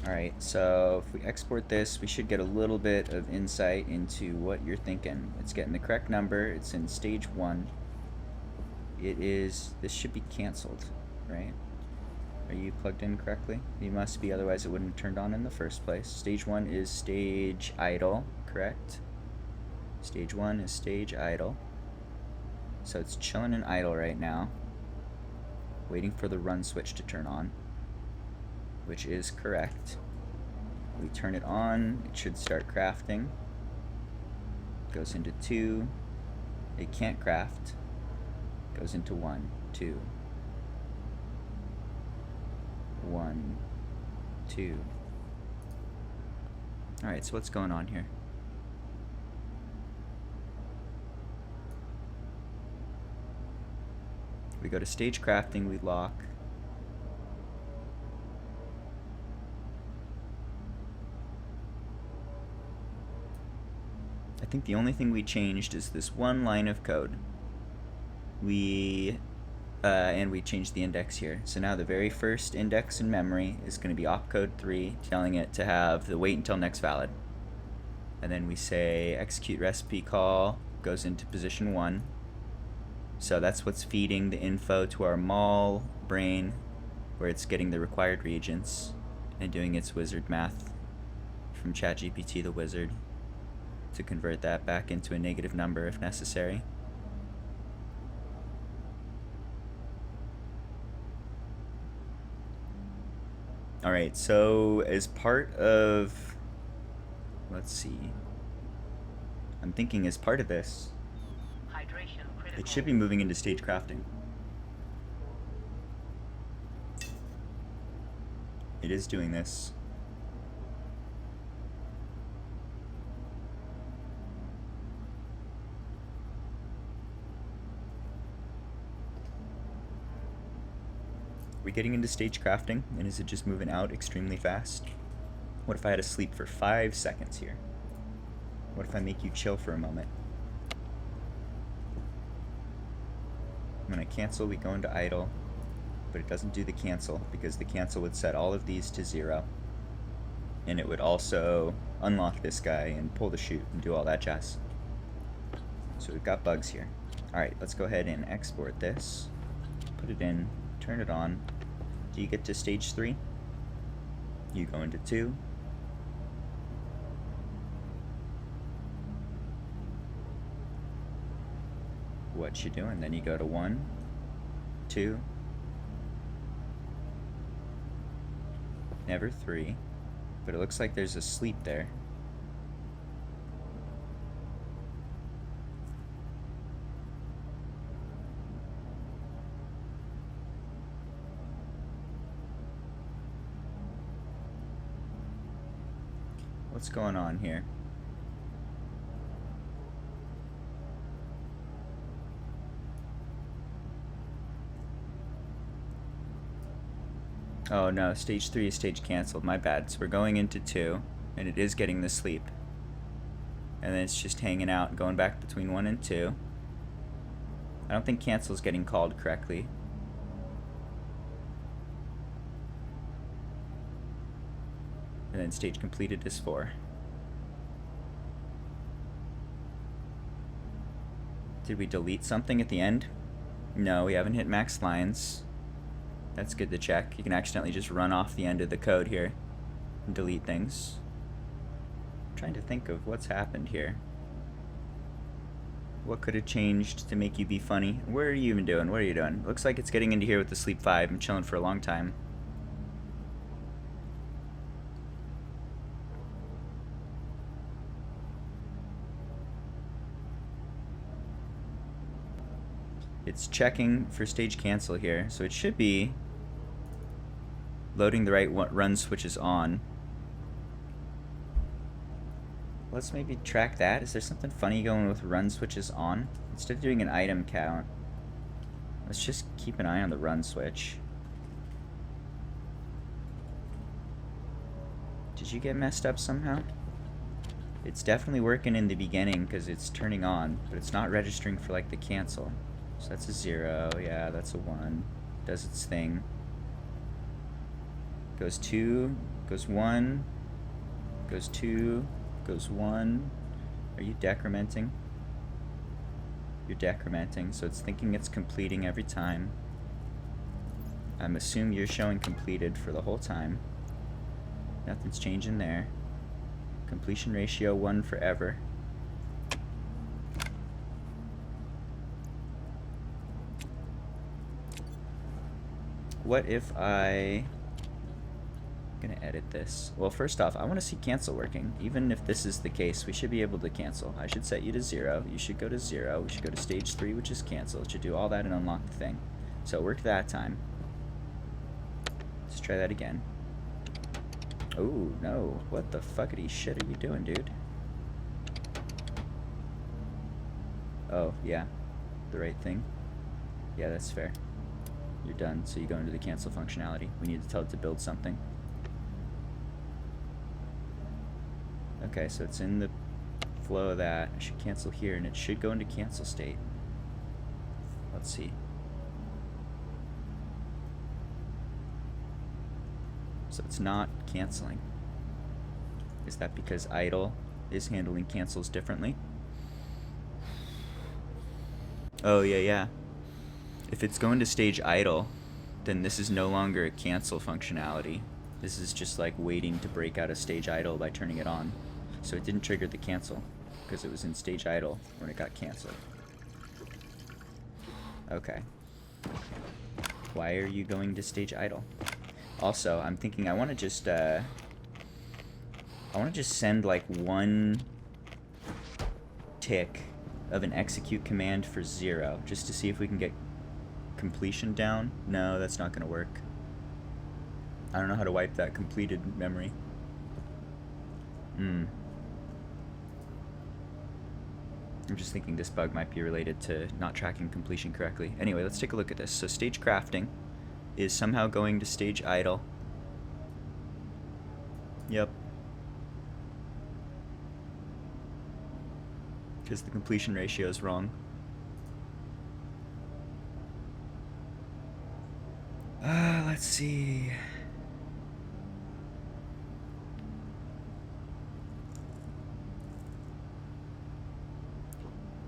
Alright, so if we export this, we should get a little bit of insight into what you're thinking. It's getting the correct number. It's in stage 1. This should be canceled, right? Are you plugged in correctly? You must be, otherwise it wouldn't have turned on in the first place. Stage 1 is stage idle, correct? Stage 1 is stage idle. So it's chilling in idle right now, waiting for the run switch to turn on, which is correct. We turn it on, it should start crafting. Goes into 2. It can't craft. Goes into 1, 2. 1, 2. Alright, so what's going on here? We go to stage crafting, we lock. I think the only thing we changed is this one line of code. We and we changed the index here. So now the very first index in memory is going to be opcode 3, telling it to have the wait until next valid. And then we say execute recipe call, goes into position 1. So that's what's feeding the info to our mall brain, where it's getting the required reagents and doing its wizard math from ChatGPT the wizard to convert that back into a negative number if necessary. Alright, so as part of, let's see, I'm thinking as part of this, Hydration critical. it should be moving into stage crafting. It is doing this. Are we getting into stage crafting? And is it just moving out extremely fast? What if I had to sleep for 5 seconds here? What if I make you chill for a moment? When I cancel, we go into idle, but it doesn't do the cancel because the cancel would set all of these to 0. And it would also unlock this guy and pull the chute and do all that jazz. So we've got bugs here. Alright, let's go ahead and export this. Put it in, turn it on. Do you get to stage 3? You go into 2. What you doing? Then you go to 1, 2, never 3, but it looks like there's a sleep there. What's going on here? Oh no, stage 3 is stage cancelled, my bad. So we're going into 2, and it is getting the sleep. And then it's just hanging out, going back between 1 and 2. I don't think cancel is getting called correctly. And then stage completed is 4. Did we delete something at the end? No, we haven't hit max lines. That's good to check. You can accidentally just run off the end of the code here and delete things. I'm trying to think of what's happened here. What could have changed to make you be funny? What are you even doing? What are you doing? Looks like it's getting into here with the sleep 5. I'm chilling for a long time. It's checking for stage cancel here, so it should be loading the right run switches on. Let's maybe track that. Is there something funny going with run switches on? Instead of doing an item count, let's just keep an eye on the run switch. Did you get messed up somehow? It's definitely working in the beginning because it's turning on, but it's not registering for like the cancel. So that's a 0, yeah, that's a 1. Does its thing. Goes 2, goes 1, goes 2, goes 1. Are you decrementing? You're decrementing, so it's thinking it's completing every time. I'm assuming you're showing completed for the whole time. Nothing's changing there. Completion ratio 1 forever. What if I'm gonna edit this? Well, first off, I want to see cancel working. Even if this is the case, we should be able to cancel. I should set you to 0. You should go to 0. We should go to stage 3, which is cancel. It should do all that and unlock the thing. So it worked that time. Let's try that again. Oh, no. What the fuckity shit are you doing, dude? Oh, yeah. The right thing. Yeah, that's fair. You're done, so you go into the cancel functionality. We need to tell it to build something. Okay, so it's in the flow of that. I should cancel here, and it should go into cancel state. Let's see. So it's not canceling. Is that because idle is handling cancels differently? Oh, yeah. If it's going to stage idle, then this is no longer a cancel functionality. This is just like waiting to break out of stage idle by turning it on. So it didn't trigger the cancel because it was in stage idle when it got canceled. Okay. Why are you going to stage idle? Also, I'm thinking I want to just send like one tick of an execute command for 0 just to see if we can get completion down. No, that's not going to work. I don't know how to wipe that completed memory. I'm just thinking this bug might be related to not tracking completion correctly. Anyway, let's take a look at this. So stage crafting is somehow going to stage idle. Yep. Because the completion ratio is wrong. Let's see.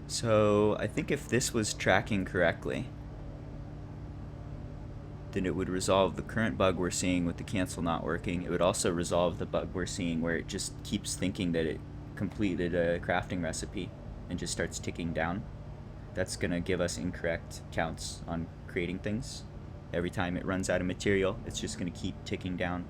So I think if this was tracking correctly, then it would resolve the current bug we're seeing with the cancel not working. It would also resolve the bug we're seeing where it just keeps thinking that it completed a crafting recipe and just starts ticking down. That's going to give us incorrect counts on creating things. Every time it runs out of material, it's just going to keep ticking down,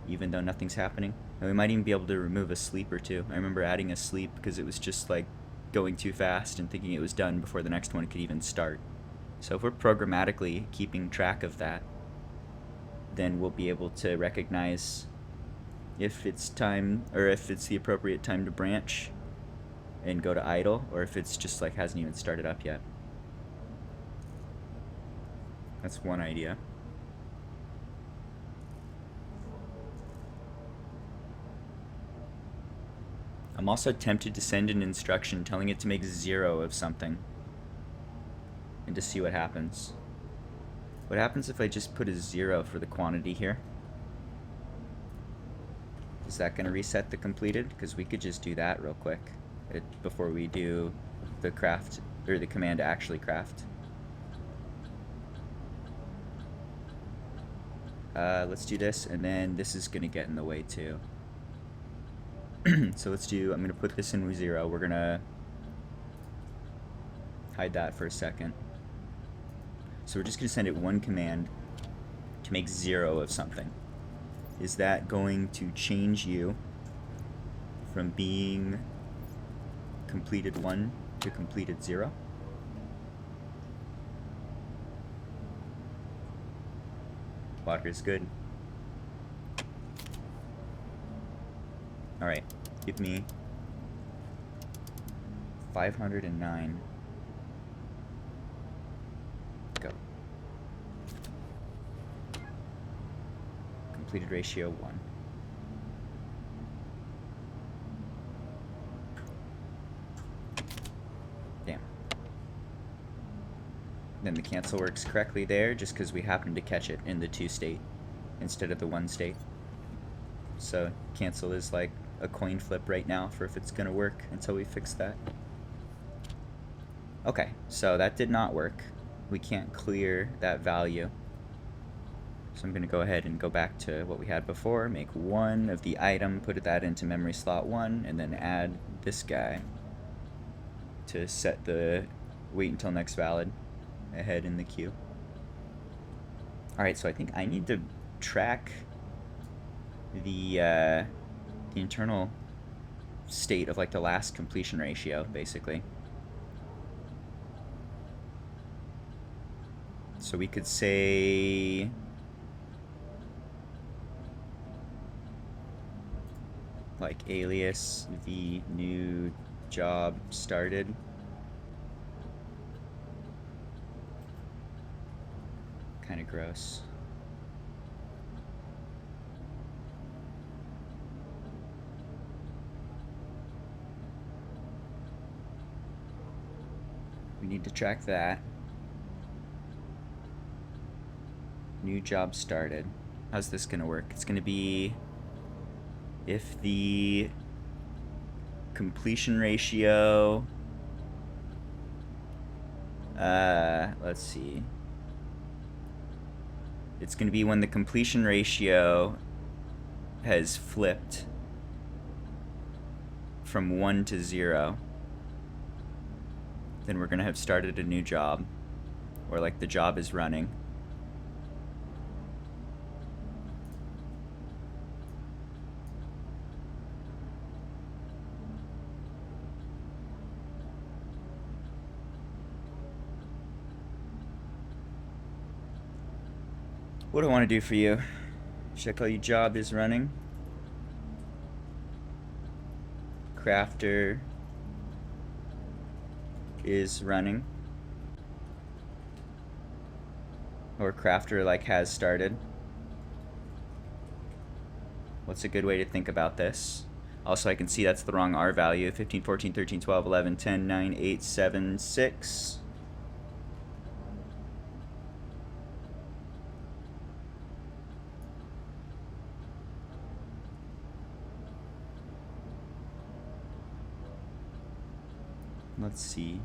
even though nothing's happening. And we might even be able to remove a sleep or two. I remember adding a sleep because it was just like going too fast and thinking it was done before the next one could even start. So if we're programmatically keeping track of that, then we'll be able to recognize if it's time, or if it's the appropriate time to branch and go to idle, or if it's just like hasn't even started up yet. That's one idea. I'm also tempted to send an instruction telling it to make 0 of something and to see what happens. What happens if I just put a 0 for the quantity here? Is that going to reset the completed? Because we could just do that real quick before we do the craft, or the command to actually craft. Let's do this, and then this is going to get in the way too. So let's do, I'm going to put this in with 0. We're going to hide that for a second. So we're just going to send it one command to make 0 of something. Is that going to change you from being completed 1 to completed 0? Water is good. Alright, give me 509. Go. Completed ratio 1. Damn. Then the cancel works correctly there just because we happened to catch it in the 2 state instead of the 1 state. So cancel is like a coin flip right now for if it's gonna work until we fix that. Okay, so that did not work. We can't clear that value. So I'm gonna go ahead and go back to what we had before, make 1 of the item, put that into memory slot 1, and then add this guy to set the wait until next valid ahead in the queue. Alright, so I think I need to track the internal state of like the last completion ratio, basically. So we could say like alias v new job started. Kind of gross. We need to track that. New job started. how's this gonna work? It's gonna be if the completion ratio, let's see. It's gonna be when the completion ratio has flipped from 1 to 0, then we're gonna have started a new job, or like the job is running. What do I want to do for you? Should I call you job is running? Crafter is running? Or crafter like has started? What's a good way to think about this? Also, I can see that's the wrong R value. 15, 14, 13, 12, 11, 10, 9, 8, 7, 6. Let's see.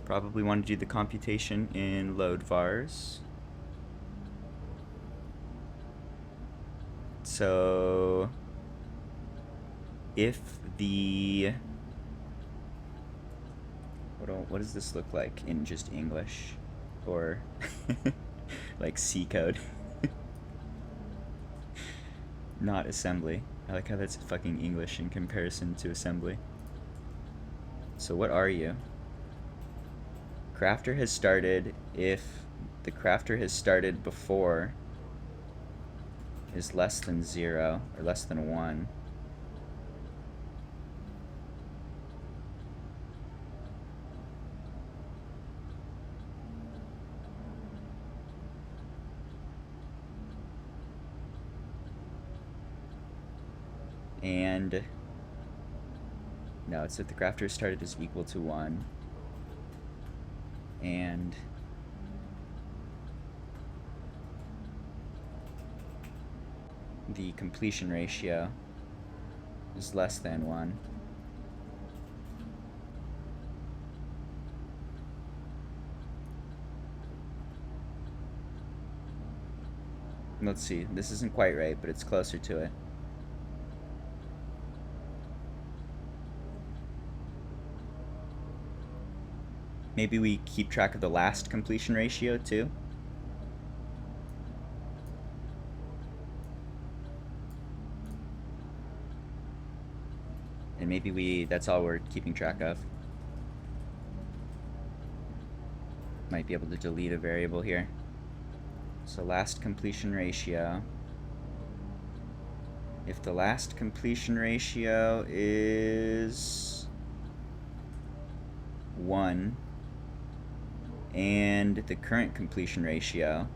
Probably want to do the computation in load vars. So if the what does this look like in just English or like C code? Not assembly. I like how that's fucking English in comparison to assembly. So what are you? Crafter has started if the crafter has started before is less than 0 or less than 1. And no, it's if the crafter started is equal to 1. And the completion ratio is less than 1. Let's see, this isn't quite right, but it's closer to it. Maybe we keep track of the last completion ratio too. And maybe that's all we're keeping track of. Might be able to delete a variable here. So last completion ratio. If the last completion ratio is 1, and the current completion ratio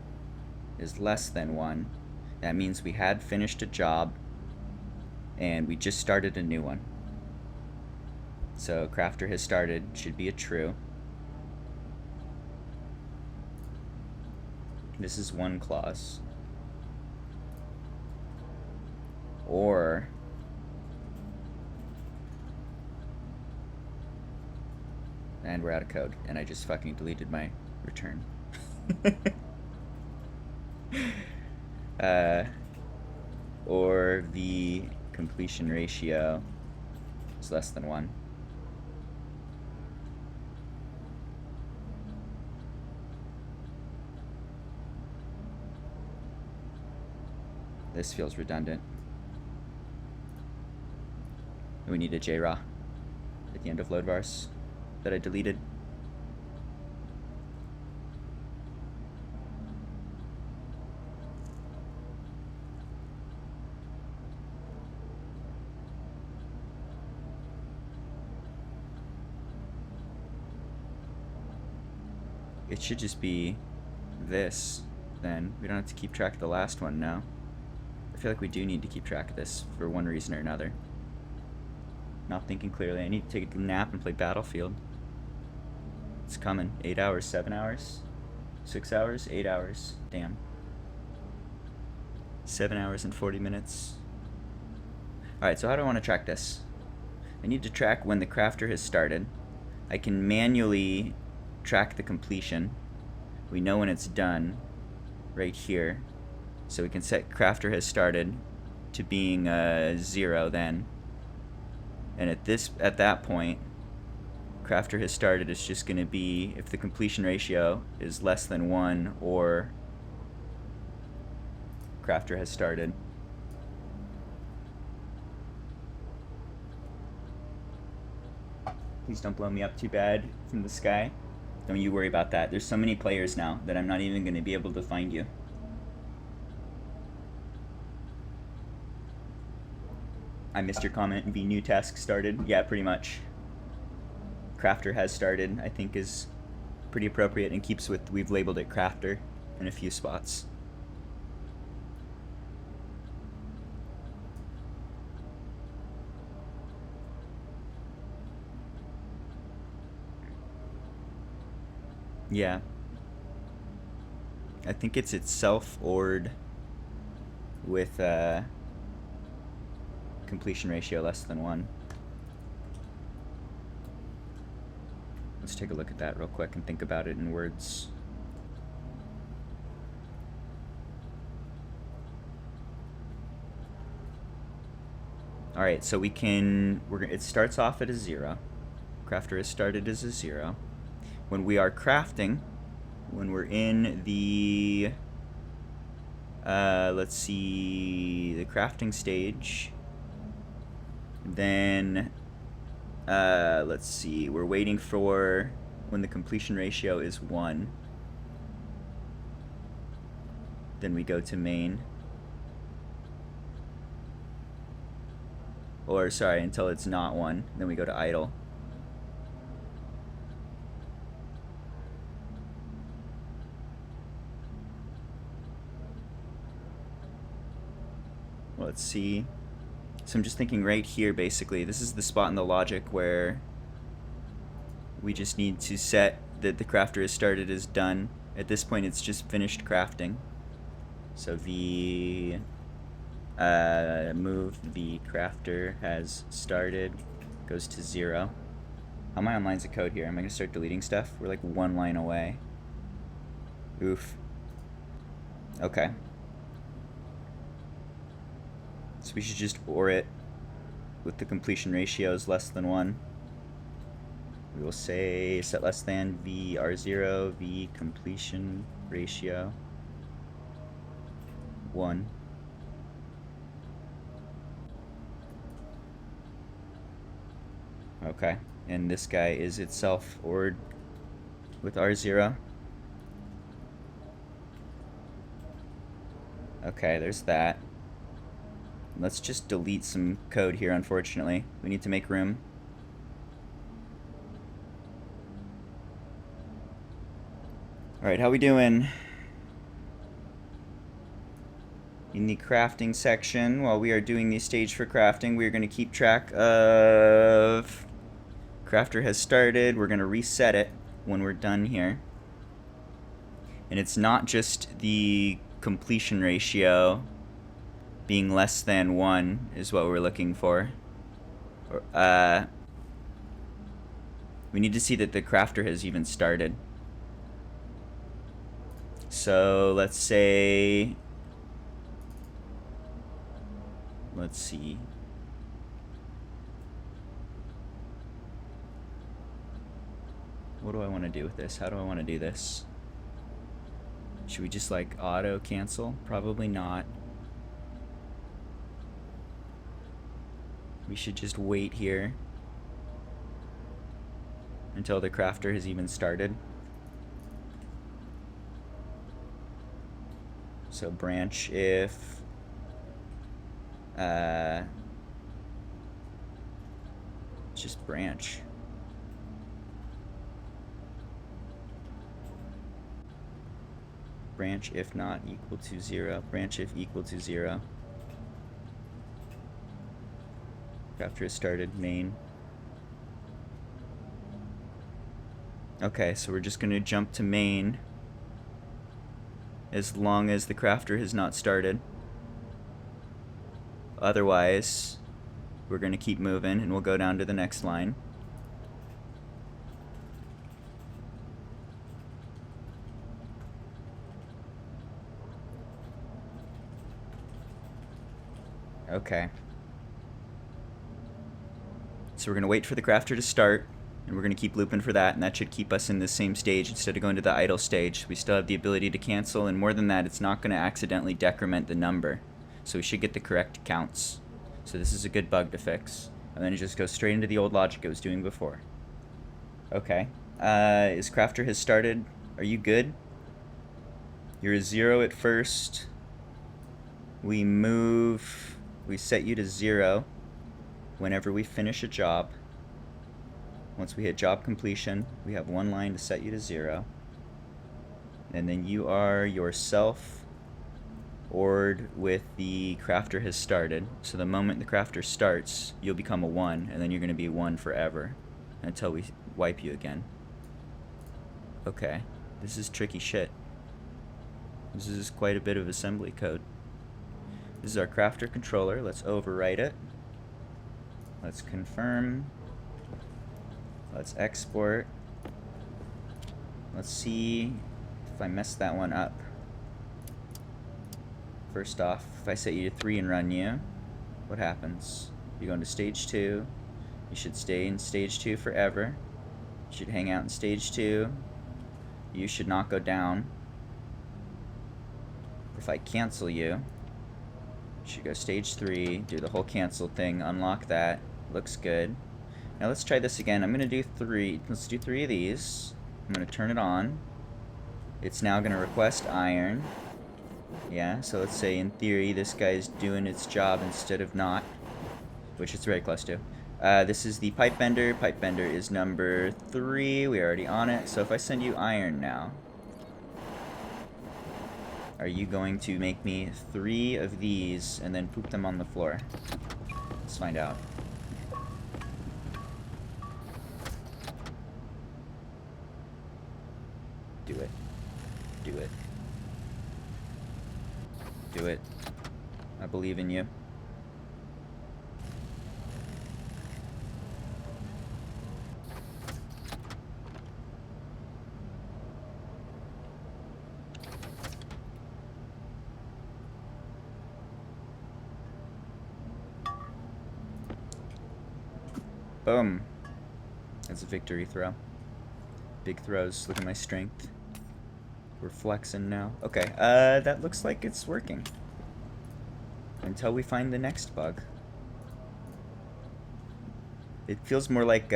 is less than 1, that means we had finished a job and we just started a new one. So crafter has started should be a true. This is one clause. Or and we're out of code, and I just fucking deleted my return. Or the completion ratio is less than 1. This feels redundant. We need a JRAW at the end of load vars that I deleted. It should just be this, then. We don't have to keep track of the last one now. I feel like we do need to keep track of this for one reason or another. Not thinking clearly. I need to take a nap and play Battlefield. It's coming. 8 hours, 7 hours? 6 hours? 8 hours. Damn. 7 hours and 40 minutes. Alright, so how do I want to track this? I need to track when the crafter has started. I can manually track the completion. We know when it's done right here. So we can set crafter has started to being 0 then. And at that point, crafter has started is just going to be if the completion ratio is less than 1 or crafter has started. Please don't blow me up too bad from the sky. Don't you worry about that. There's so many players now that I'm not even going to be able to find you. I missed your comment. V new task started. Yeah, pretty much. Crafter has started, I think, is pretty appropriate and keeps with we've labeled it crafter in a few spots. Yeah. I think it's itself OR'd with completion ratio less than 1. Let's take a look at that real quick and think about it in words. Alright, so we can, it starts off at a 0. Crafter has started as a 0. When we are crafting, when we're in the, let's see, the crafting stage, then, let's see, we're waiting for when the completion ratio is 1. Then we go to main. Or, sorry, until it's not 1. Then we go to idle. Let's see. So I'm just thinking right here, basically. This is the spot in the logic where we just need to set that the crafter has started is done. At this point, it's just finished crafting. So the move the crafter has started goes to 0. How am I on lines of code here? Am I going to start deleting stuff? We're like 1 line away. Oof. Okay. So we should just OR it with the completion ratios less than 1. We will say set less than VR0 V completion ratio 1. Okay, and this guy is itself OR'd with R0. Okay, there's that. Let's just delete some code here, unfortunately. We need to make room. Alright, how we doing? In the crafting section, while we are doing the stage for crafting, we are going to keep track of... Crafter has started. We're going to reset it when we're done here. And it's not just the completion ratio being less than 1 is what we're looking for. We need to see that the crafter has even started. So let's say, let's see. What do I want to do with this? How do I want to do this? Should we just like auto cancel? Probably not. We should just wait here until the crafter has even started. So branch if just branch. Branch if not equal to 0. Branch if equal to 0. Crafter has started main. Okay, so we're just going to jump to main as long as the crafter has not started. Otherwise, we're going to keep moving and we'll go down to the next line. Okay. So we're going to wait for the crafter to start, and we're going to keep looping for that, and that should keep us in the same stage instead of going to the idle stage. We still have the ability to cancel, and more than that, it's not going to accidentally decrement the number. So we should get the correct counts. So this is a good bug to fix. And then it just goes straight into the old logic it was doing before. Okay. Is crafter has started? Are you good? You're a 0 at first. We set you to 0 whenever we finish a job. Once we hit job completion, we have one line to set you to 0. And then you are yourself ORed with the crafter has started. So the moment the crafter starts, you'll become a 1, and then you're going to be 1 forever until we wipe you again. Okay, this is tricky shit. This is quite a bit of assembly code. This is our crafter controller. Let's overwrite it. Let's confirm. Let's export. Let's see if I messed that one up. First off, if I set you to 3 and run you, what happens? You go into stage 2. You should stay in stage 2 forever. You should hang out in stage 2. You should not go down. If I cancel you, you should go stage 3, do the whole cancel thing, unlock that. Looks good. Now let's try this again. I'm going to do 3. Let's do 3 of these. I'm going to turn it on. It's now going to request iron. Yeah, so let's say in theory this guy's doing its job instead of not, which it's very close to. This is the pipe bender. Pipe bender is number 3. We're already on it. So if I send you iron now, are you going to make me 3 of these and then poop them on the floor? Let's find out. Do it. Do it. Do it. I believe in you. Boom. That's a victory throw. Big throws. Look at my strength. We're flexing now. Okay, that looks like it's working. Until we find the next bug. It feels more like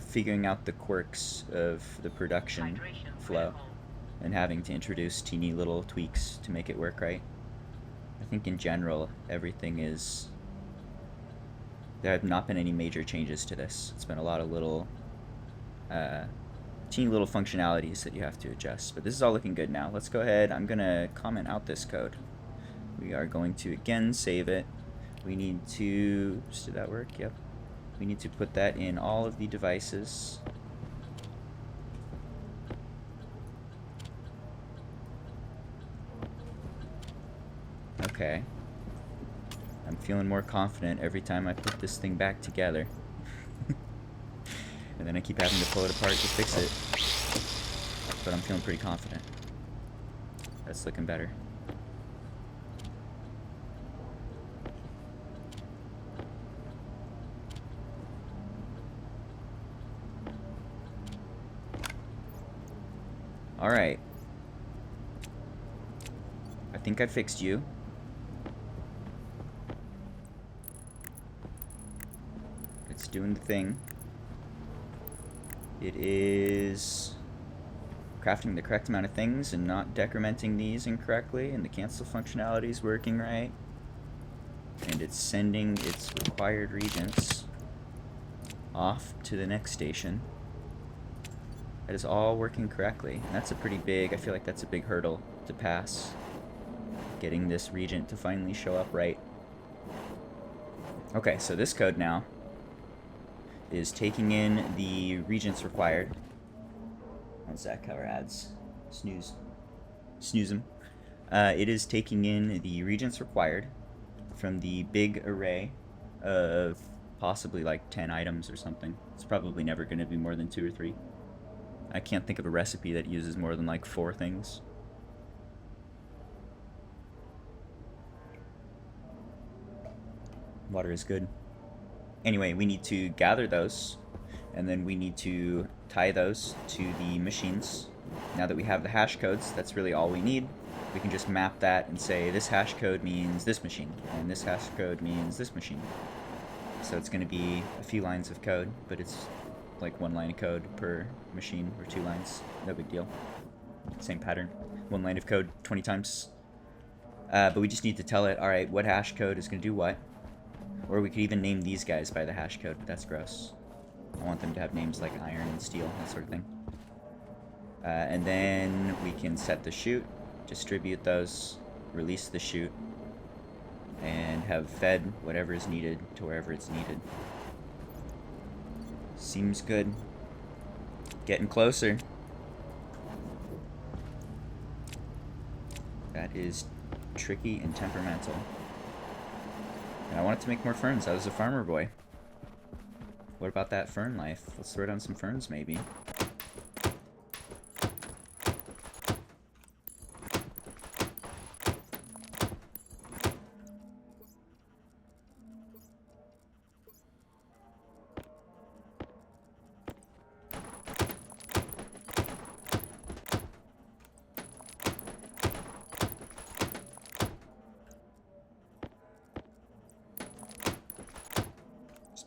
figuring out the quirks of the production flow and having to introduce teeny little tweaks to make it work right. I think in general, everything is... There have not been any major changes to this. It's been a lot of little... teeny little functionalities that you have to adjust. But this is all looking good now. Let's go ahead. I'm going to comment out this code. We are going to again save it. We need to... Did that work? Yep. We need to put that in all of the devices. Okay. I'm feeling more confident every time I put this thing back together. And then I keep having to pull it apart to fix it. But I'm feeling pretty confident. That's looking better. Alright. I think I fixed you. It's doing the thing. It is crafting the correct amount of things and not decrementing these incorrectly, and the cancel functionality is working right. And it's sending its required regents off to the next station. That is all working correctly. And that's a pretty big, I feel like that's a big hurdle to pass. Getting this regent to finally show up right. Okay, so this code now is taking in the regents required. Once that cover ads. Snooze. Snooze them. It is taking in the regions required from the big array of possibly like 10 items or something. It's probably never going to be more than 2 or 3. I can't think of a recipe that uses more than like 4 things. Water is good. Anyway, we need to gather those, and then we need to tie those to the machines. Now that we have the hash codes, that's really all we need. We can just map that and say this hash code means this machine, and this hash code means this machine. So it's going to be a few lines of code, but it's like 1 line of code per machine, or 2 lines. No big deal. Same pattern. 1 line of code 20 times. But we just need to tell it, alright, what hash code is going to do what. Or we could even name these guys by the hash code, but that's gross. I want them to have names like iron and steel, that sort of thing. And then we can set the chute, distribute those, release the chute, and have fed whatever is needed to wherever it's needed. Seems good. Getting closer. That is tricky and temperamental. And I wanted to make more ferns. I was a farmer boy. What about that fern life? Let's throw down some ferns, maybe.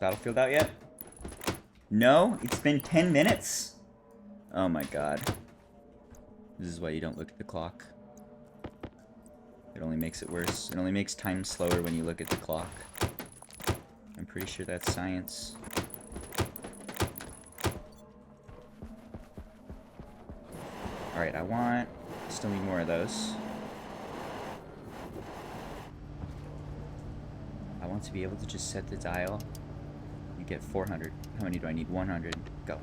Battlefield out yet? No? It's been 10 minutes? Oh my god. This is why you don't look at the clock. It only makes it worse. It only makes time slower when you look at the clock. I'm pretty sure that's science. Alright, still need more of those. I want to be able to just set the dial. Get 400. How many do I need? 100. Go.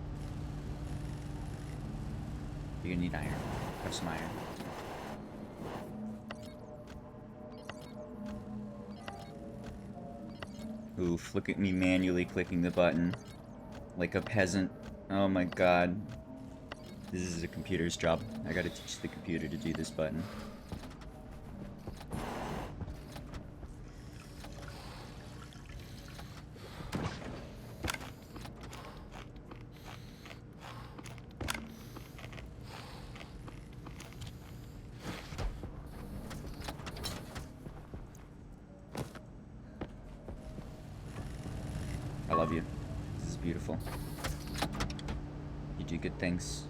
You're gonna need iron. Have some iron. Oof, look at me manually clicking the button. Like a peasant. Oh my god. This is a computer's job. I gotta teach the computer to do this button. I love you. This is beautiful. You do good things.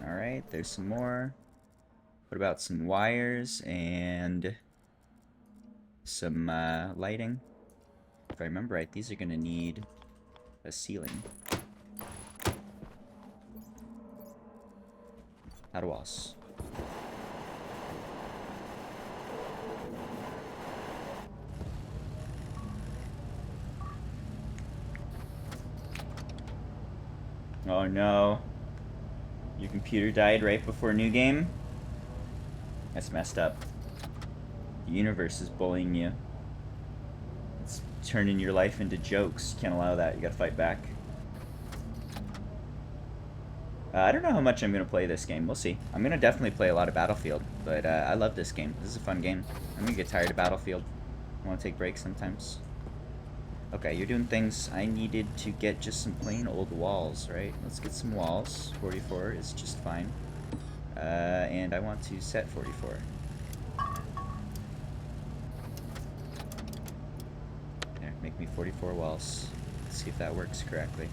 Alright, there's some more. What about some wires and some lighting? If I remember right, these are going to need a ceiling. Out of walls. Oh no. Your computer died right before new game? That's messed up. The universe is bullying you. It's turning your life into jokes. Can't allow that. You gotta fight back. I don't know how much I'm going to play this game. We'll see. I'm going to definitely play a lot of Battlefield, but I love this game. This is a fun game. I'm going to get tired of Battlefield. I want to take breaks sometimes. Okay, you're doing things. I needed to get just some plain old walls, right? Let's get some walls. 44 is just fine. And I want to set 44. There, make me 44 walls. Let's see if that works correctly.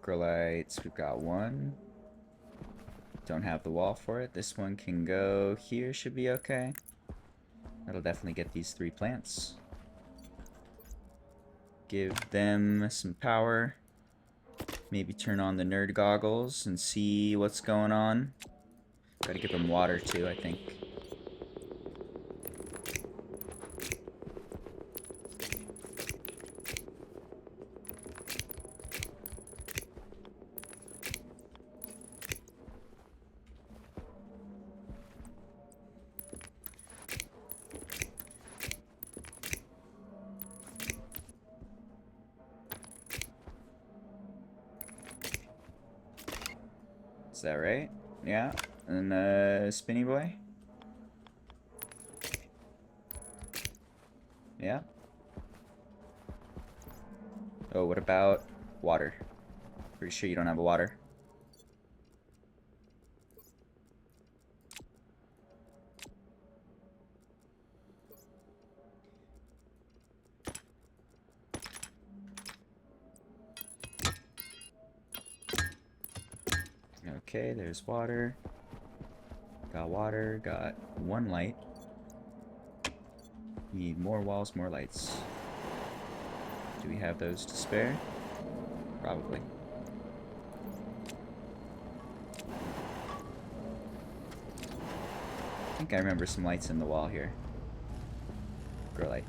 Lights, we've got 1. Don't have the wall for it. This one can go here, should be okay. That'll definitely get these 3 plants. Give them some power. Maybe turn on the nerd goggles and see what's going on. Gotta give them water too, I think. Is that right? Yeah. And Spinny Boy? Yeah. Oh, what about water? Pretty sure you don't have a water. Okay, there's water. Got water, got 1 light. Need more walls, more lights. Do we have those to spare? Probably. I think I remember some lights in the wall here. Grow light.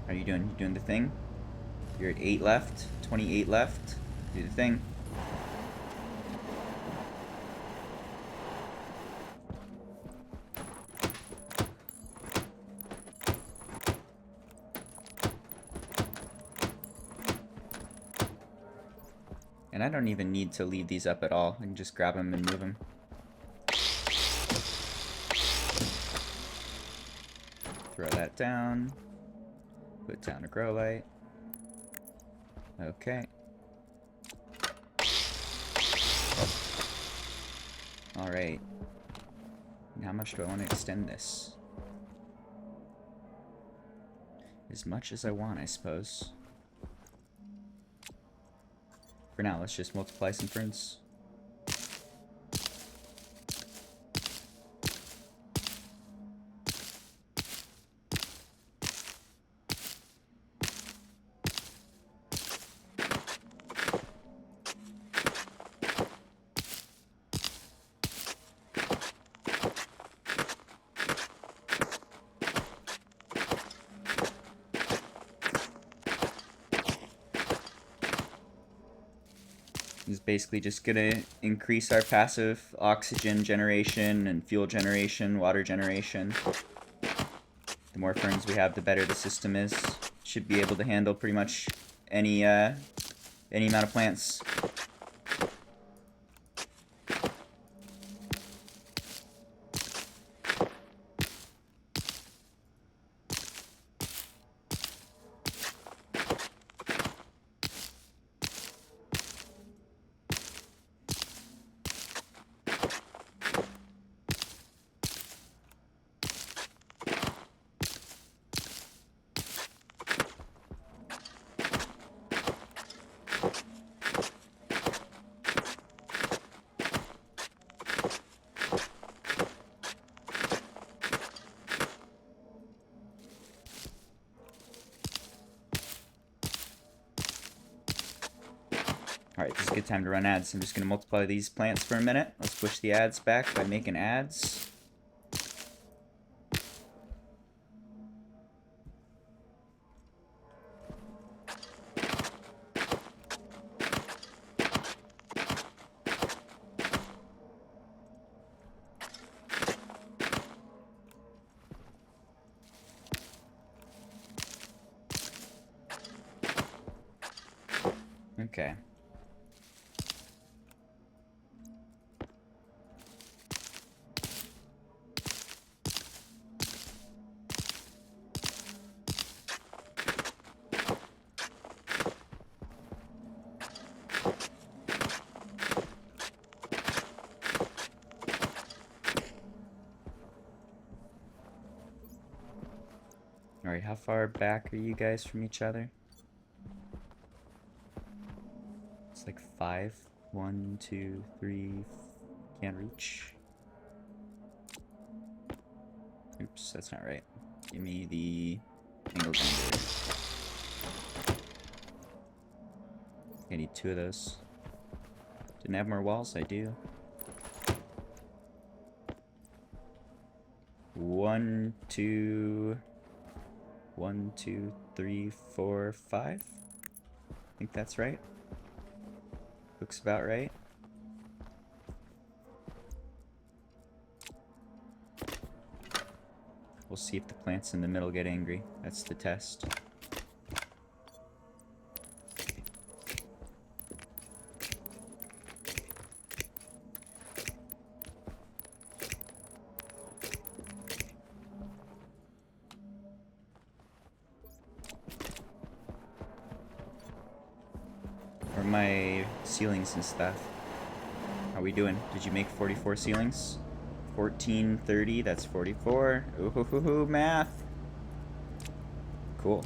How are you doing? You doing the thing? You're at 8 left. 28 left. Do the thing. And I don't even need to leave these up at all. I can just grab them and move them. Throw that down. Put down a grow light. Okay. Alright. How much do I want to extend this? As much as I want, I suppose. For now, let's just multiply some ferns. Is basically just gonna increase our passive oxygen generation and fuel generation, water generation. The more ferns we have, the better the system is. Should be able to handle pretty much any amount of plants. Alright, this is a good time to run ads. I'm just going to multiply these plants for a minute. Let's push the ads back by making ads. Okay. Alright, how far back are you guys from each other? It's like 5. 1, 2, 3. Can't reach. Oops, that's not right. Give me the angle grinder. I need 2 of those. Didn't have more walls? I do. 1, 2. 1, 2, 3, 4, 5. I think that's right. Looks about right. We'll see if the plants in the middle get angry. That's the test. Or my ceilings and stuff. How we doing? Did you make 44 ceilings? 14, 30, that's 44. Ooh, hoo, hoo, hoo, math. Cool.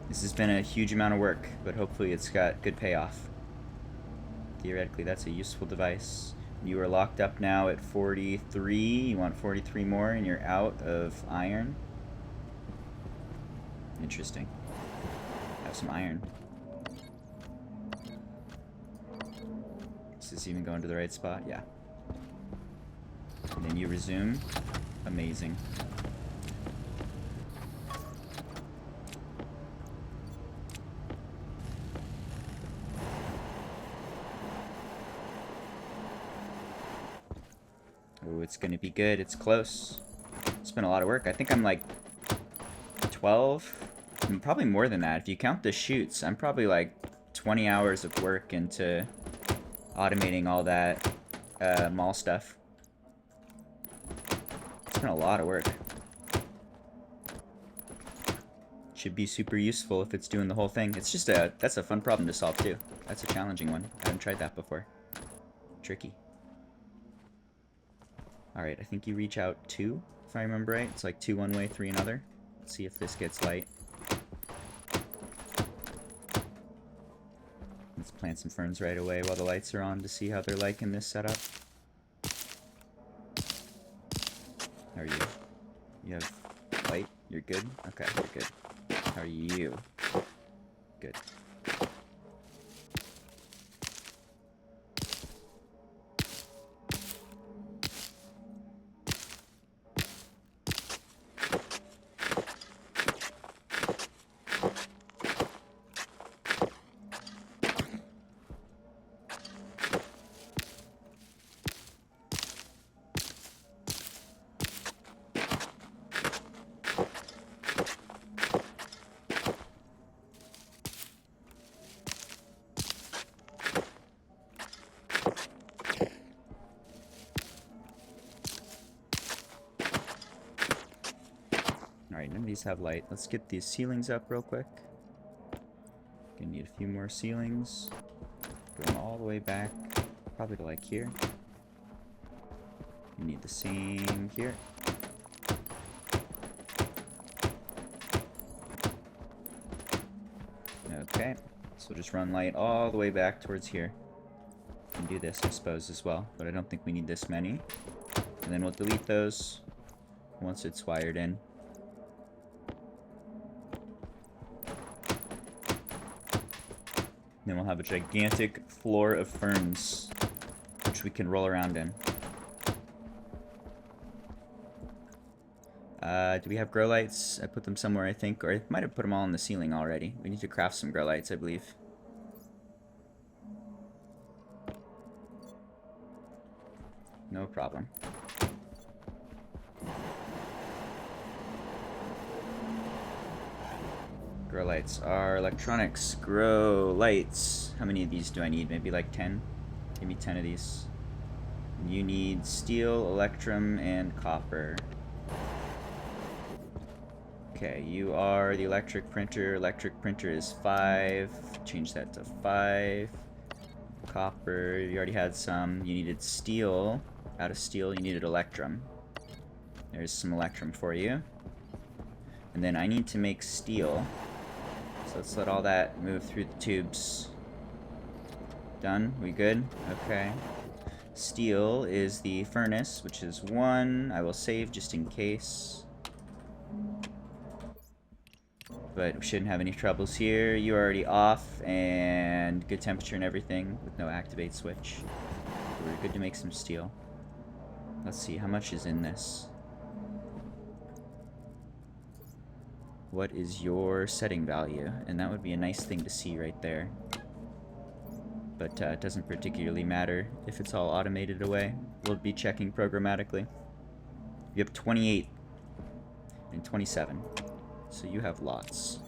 This has been a huge amount of work, but hopefully it's got good payoff. Theoretically, that's a useful device. You are locked up now at 43. You want 43 more, and you're out of iron. Interesting. Have some iron. Is this even going to the right spot? Yeah. And then you resume. Amazing. Oh, it's gonna be good. It's close. It's been a lot of work. I think I'm like 12. Probably more than that. If you count the shoots, I'm probably like 20 hours of work into automating all that mall stuff. It's been a lot of work. Should be super useful if it's doing the whole thing. It's just that's a fun problem to solve too. That's a challenging one. I haven't tried that before. Tricky. Alright, I think you reach out 2, if I remember right. It's like 2 one way, 3 another. Let's see if this gets light. Let's plant some ferns right away while the lights are on to see how they're liking this setup. How are you? You have light? You're good? Okay, you're good. How are you? Good. Alright, none of these have light. Let's get these ceilings up real quick. Gonna need a few more ceilings. Going all the way back, probably to like here. You need the same here. Okay, so we'll just run light all the way back towards here. Can do this, I suppose, as well, but I don't think we need this many. And then we'll delete those once it's wired in. Then we'll have a gigantic floor of ferns, which we can roll around in. Do we have grow lights? I put them somewhere, I think, or I might have put them all on the ceiling already. We need to craft some grow lights, I believe. No problem. Grow lights are electronics. Grow lights. How many of these do I need? Maybe like 10? Give me 10 of these. You need steel, electrum, and copper. Okay, you are the electric printer. Electric printer is 5. Change that to 5. Copper, you already had some. You needed steel. Out of steel, you needed electrum. There's some electrum for you. And then I need to make steel. So let's let all that move through the tubes. Done? We good? Okay. Steel is the furnace, which is 1. I will save just in case. But we shouldn't have any troubles here. You're already off, and good temperature and everything with no activate switch. So we're good to make some steel. Let's see, how much is in this? What is your setting value? And that would be a nice thing to see right there. But it doesn't particularly matter if it's all automated away. We'll be checking programmatically. You have 28 and 27. So you have lots.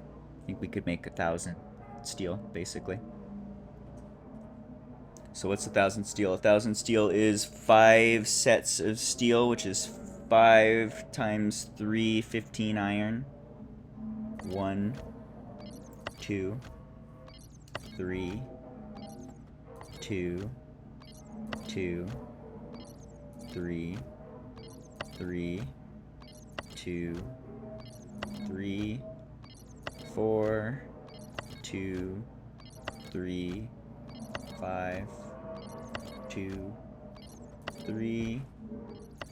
I think we could make 1,000 steel, basically. So what's 1,000 steel? 1,000 steel is 5 sets of steel, which is 5 times 3, 15 iron. 1, 2, 3, 2, 2, 3, 3, 2, 3, 4, 2, 3, 5, 2, 3,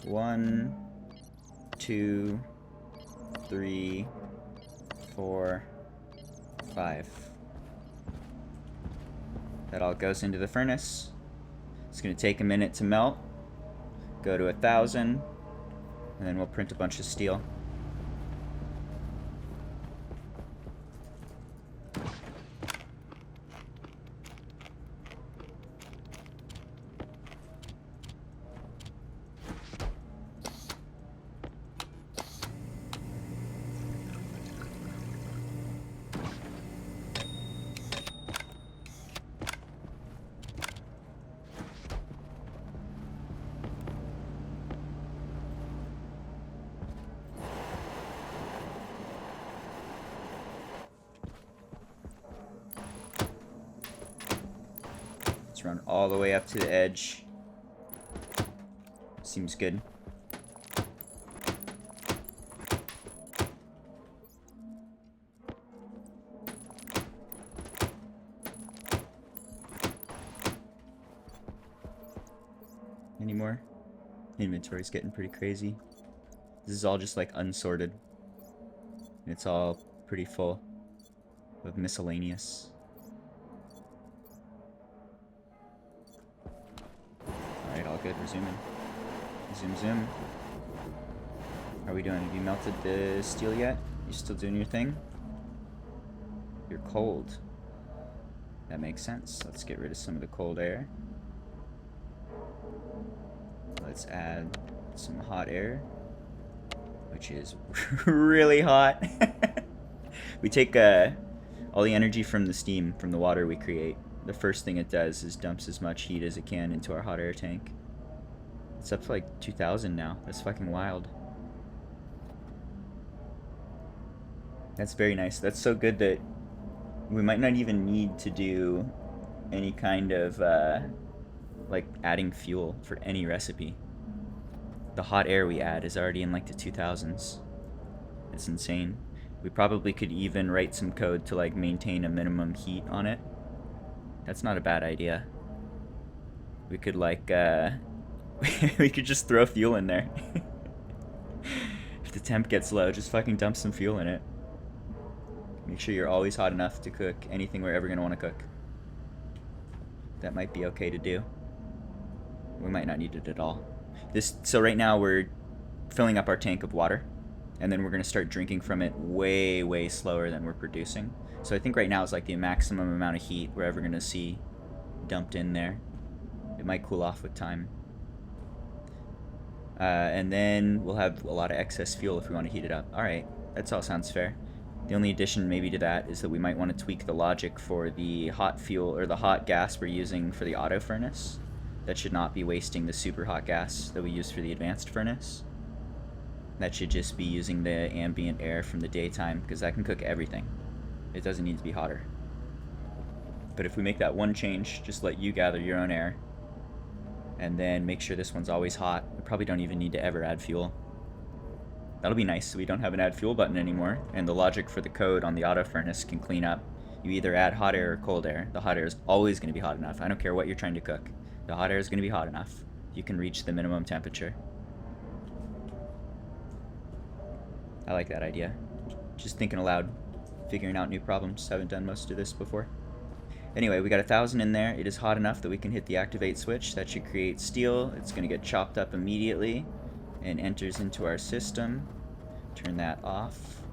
1, 2, 3, 4, 5. That all goes into the furnace. It's going to take a minute to melt. Go to 1,000, and then we'll print a bunch of steel. Let's run all the way up to the edge. Seems good. Any more? Inventory's getting pretty crazy. This is all just like unsorted. And it's all pretty full of miscellaneous. Alright, all good. Resuming. Zoom, zoom. How are we doing? Have you melted the steel yet? You still doing your thing? You're cold. That makes sense. Let's get rid of some of the cold air. Let's add some hot air, which is really hot. We take all the energy from the steam from the water we create. The first thing it does is dumps as much heat as it can into our hot air tank. It's up to like 2,000 now. That's fucking wild. That's very nice. That's so good that we might not even need to do any kind of like adding fuel for any recipe. The hot air we add is already in like the 2,000s. It's insane. We probably could even write some code to like maintain a minimum heat on it. That's not a bad idea. We could like we could just throw fuel in there. If the temp gets low, just fucking dump some fuel in it. Make sure you're always hot enough to cook anything we're ever gonna want to cook. That might be okay to do. We might not need it at all. So right now we're filling up our tank of water, and then we're gonna start drinking from it way, way slower than we're producing. So I think right now is like the maximum amount of heat we're ever gonna see dumped in there. It might cool off with time. And then we'll have a lot of excess fuel if we want to heat it up. Alright, that all sounds fair. The only addition maybe to that is that we might want to tweak the logic for the hot fuel, or the hot gas we're using for the auto furnace. That should not be wasting the super hot gas that we use for the advanced furnace. That should just be using the ambient air from the daytime, because that can cook everything. It doesn't need to be hotter. But if we make that one change, just let you gather your own air, and then make sure this one's always hot, we probably don't even need to ever add fuel. That'll be nice so we don't have an add fuel button anymore, and the logic for the code on the auto furnace can clean up. You either add hot air or cold air. The hot air is always going to be hot enough. I don't care what you're trying to cook. The hot air is going to be hot enough. You can reach the minimum temperature. I like that idea. Just thinking aloud, figuring out new problems. Haven't done most of this before. Anyway, we got 1,000 in there. It is hot enough that we can hit the activate switch. That should create steel. It's going to get chopped up immediately and enters into our system. Turn that off.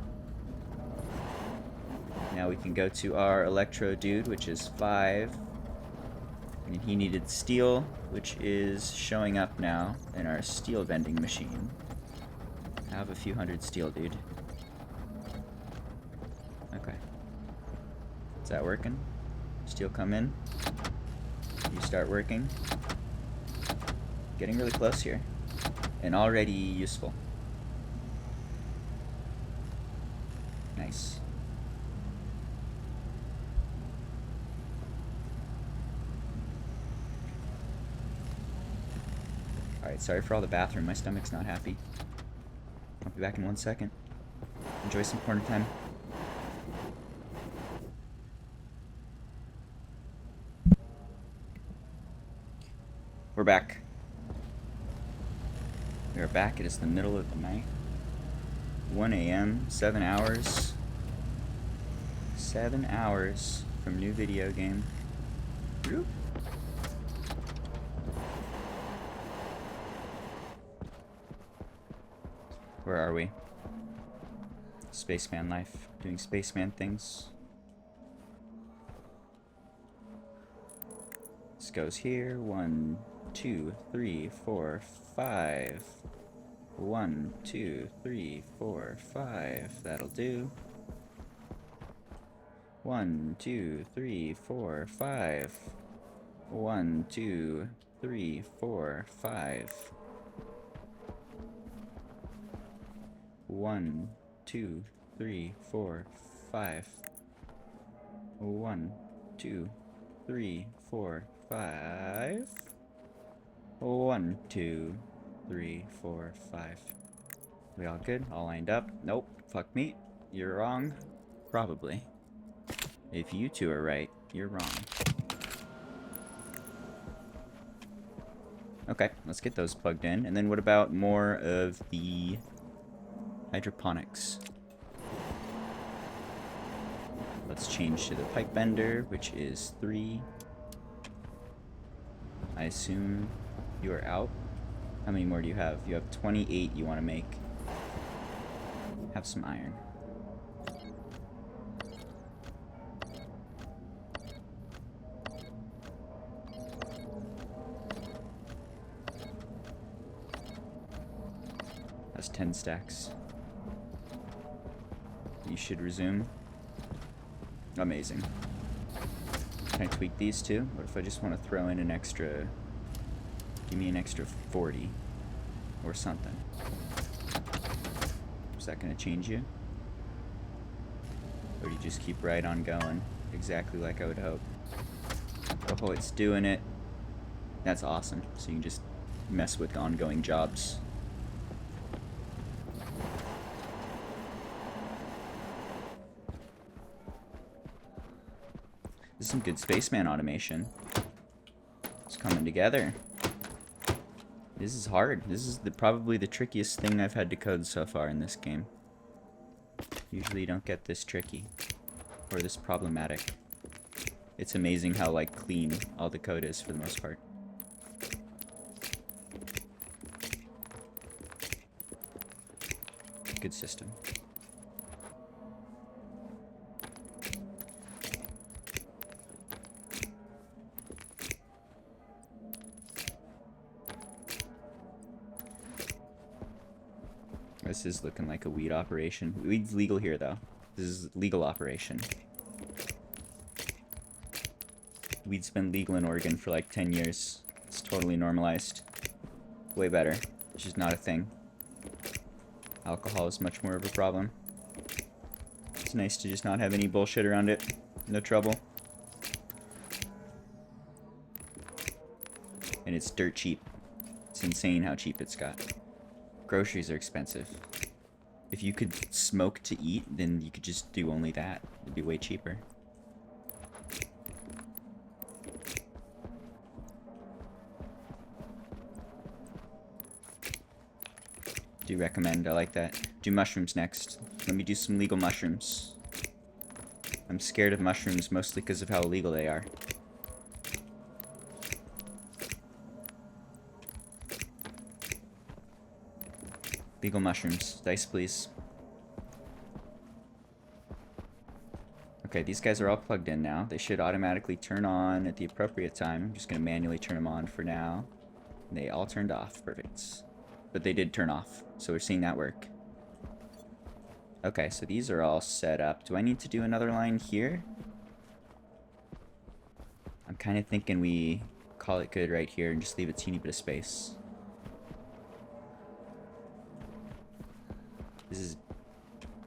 Now we can go to our electro dude, which is 5. And he needed steel, which is showing up now in our steel vending machine. I have a few hundred steel, dude. Okay. Is that working? Steel come in. You start working. Getting really close here. And already useful. Nice. Alright, sorry for all the bathroom. My stomach's not happy. I'll be back in 1 second. Enjoy some corner time. We're back. We are back. It is the middle of the night. 1 a.m. 7 hours. 7 hours from new video game. Whoop. Where are we? Spaceman life. Doing spaceman things. This goes here. 1, 2, 3, 4, 5. 1, 2, 3, 4, 5. That'll do. 1, 2, 3, 4, 5. 1, 2, 3, 4, 5. 1, 2, 3, 4, 5. 1, 2, 3, 4, 5. 1, 2, 3, 4, 5. We all good? All lined up? Nope. Fuck me. You're wrong. Probably. If you two are right, you're wrong. Okay, let's get those plugged in. And then what about more of the hydroponics? Let's change to the pipe bender, which is 3. I assume you are out. How many more do you have? You have 28 you want to make. Have some iron. That's 10 stacks. You should resume. Amazing. Can I tweak these too? What if I just want to throw in an extra... Give me an extra 40 or something. Is that going to change you? Or do you just keep right on going? Exactly like I would hope. Oh, it's doing it. That's awesome. So you can just mess with ongoing jobs. This is some good spaceman automation. It's coming together. This is hard. This is probably the trickiest thing I've had to code so far in this game. Usually you don't get this tricky. Or this problematic. It's amazing how, like, clean all the code is for the most part. Good system. This is looking like a weed operation. Weed's legal here, though. This is legal operation. Weed's been legal in Oregon for like 10 years. It's totally normalized. Way better. It's just not a thing. Alcohol is much more of a problem. It's nice to just not have any bullshit around it. No trouble. And it's dirt cheap. It's insane how cheap it's got. Groceries are expensive. If you could smoke to eat, then you could just do only that. It'd be way cheaper. Do recommend, I like that. Do mushrooms next. Let me do some legal mushrooms. I'm scared of mushrooms mostly because of how illegal they are. Legal mushrooms. Dice, please. Okay, these guys are all plugged in now. They should automatically turn on at the appropriate time. I'm just going to manually turn them on for now. They all turned off. Perfect. But they did turn off, so we're seeing that work. Okay, so these are all set up. Do I need to do another line here? I'm kind of thinking we call it good right here and just leave a teeny bit of space. This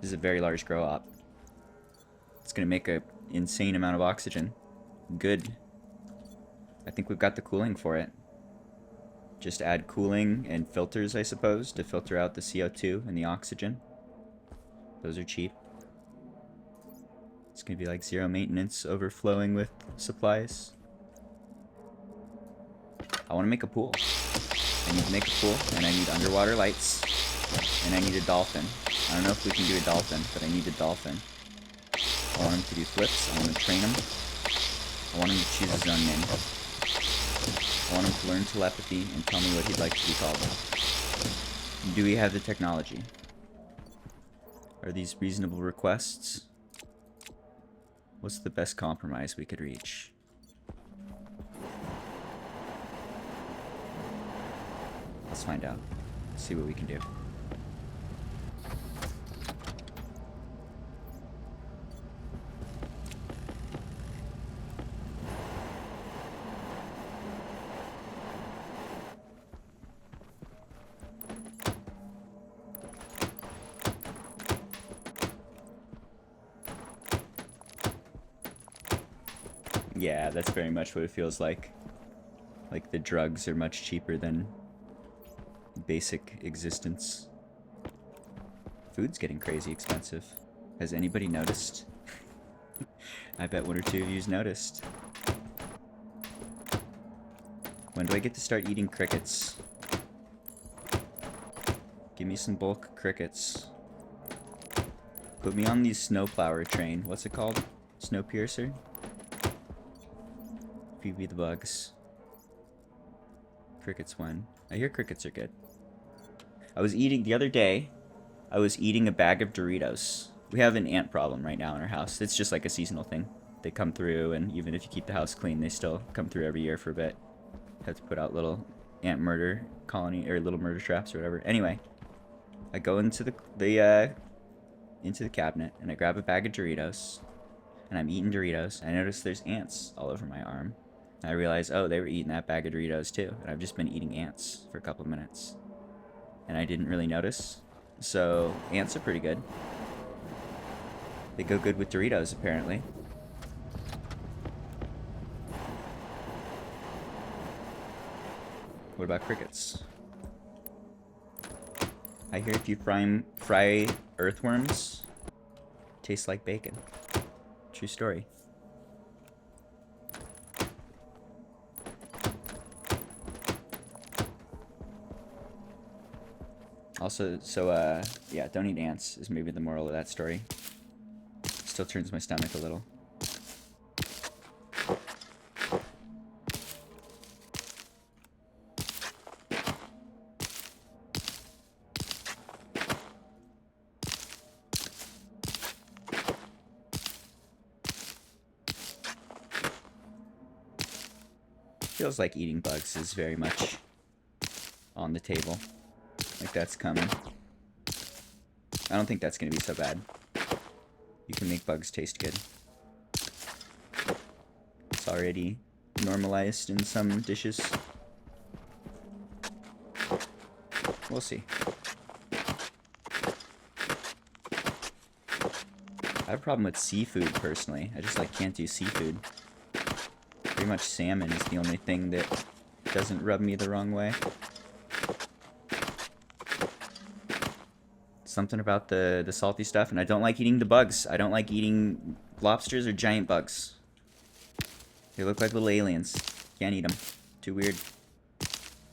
is a very large grow op. It's gonna make an insane amount of oxygen. Good. I think we've got the cooling for it. Just add cooling and filters, I suppose, to filter out the CO2 and the oxygen. Those are cheap. It's gonna be like zero maintenance, overflowing with supplies. I want to make a pool. I need to make a pool, and I need underwater lights, and I need a dolphin. I don't know if we can do a dolphin, but I need a dolphin. I want him to do flips. I want to train him. I want him to choose his own name. I want him to learn telepathy and tell me what he'd like to be called. Do we have the technology? Are these reasonable requests? What's the best compromise we could reach? Let's find out. See what we can do. Yeah, that's very much what it feels like. Like the drugs are much cheaper than basic existence. Food's getting crazy expensive. Has anybody noticed? I bet one or two of you's noticed. When do I get to start eating crickets? Give me some bulk crickets. Put me on the snowplower train. What's it called? Snowpiercer? PB the bugs. Crickets win. I hear crickets are good. I was eating the other day. I was eating a bag of Doritos. We have an ant problem right now in our house. It's just like a seasonal thing. They come through, and even if you keep the house clean, they still come through every year for a bit. Have to put out little ant murder colony or little murder traps or whatever. Anyway, I go into the cabinet and I grab a bag of Doritos, and I'm eating Doritos. I notice there's ants all over my arm. I realize, oh, they were eating that bag of Doritos too, and I've just been eating ants for a couple of minutes, and I didn't really notice. So ants are pretty good. They go good with Doritos, apparently. What about crickets? I hear if you fry earthworms, tastes like bacon. True story. Also, so, yeah, don't eat ants is maybe the moral of that story. Still turns my stomach a little. Feels like eating bugs is very much on the table. Like that's coming. I don't think that's gonna be so bad. You can make bugs taste good. It's already normalized in some dishes. We'll see. I have a problem with seafood personally. I just like can't do seafood. Pretty much salmon is the only thing that doesn't rub me the wrong way. Something about the salty stuff, and I don't like eating the bugs. I don't like eating lobsters or giant bugs. They look like little aliens. Can't eat them. Too weird.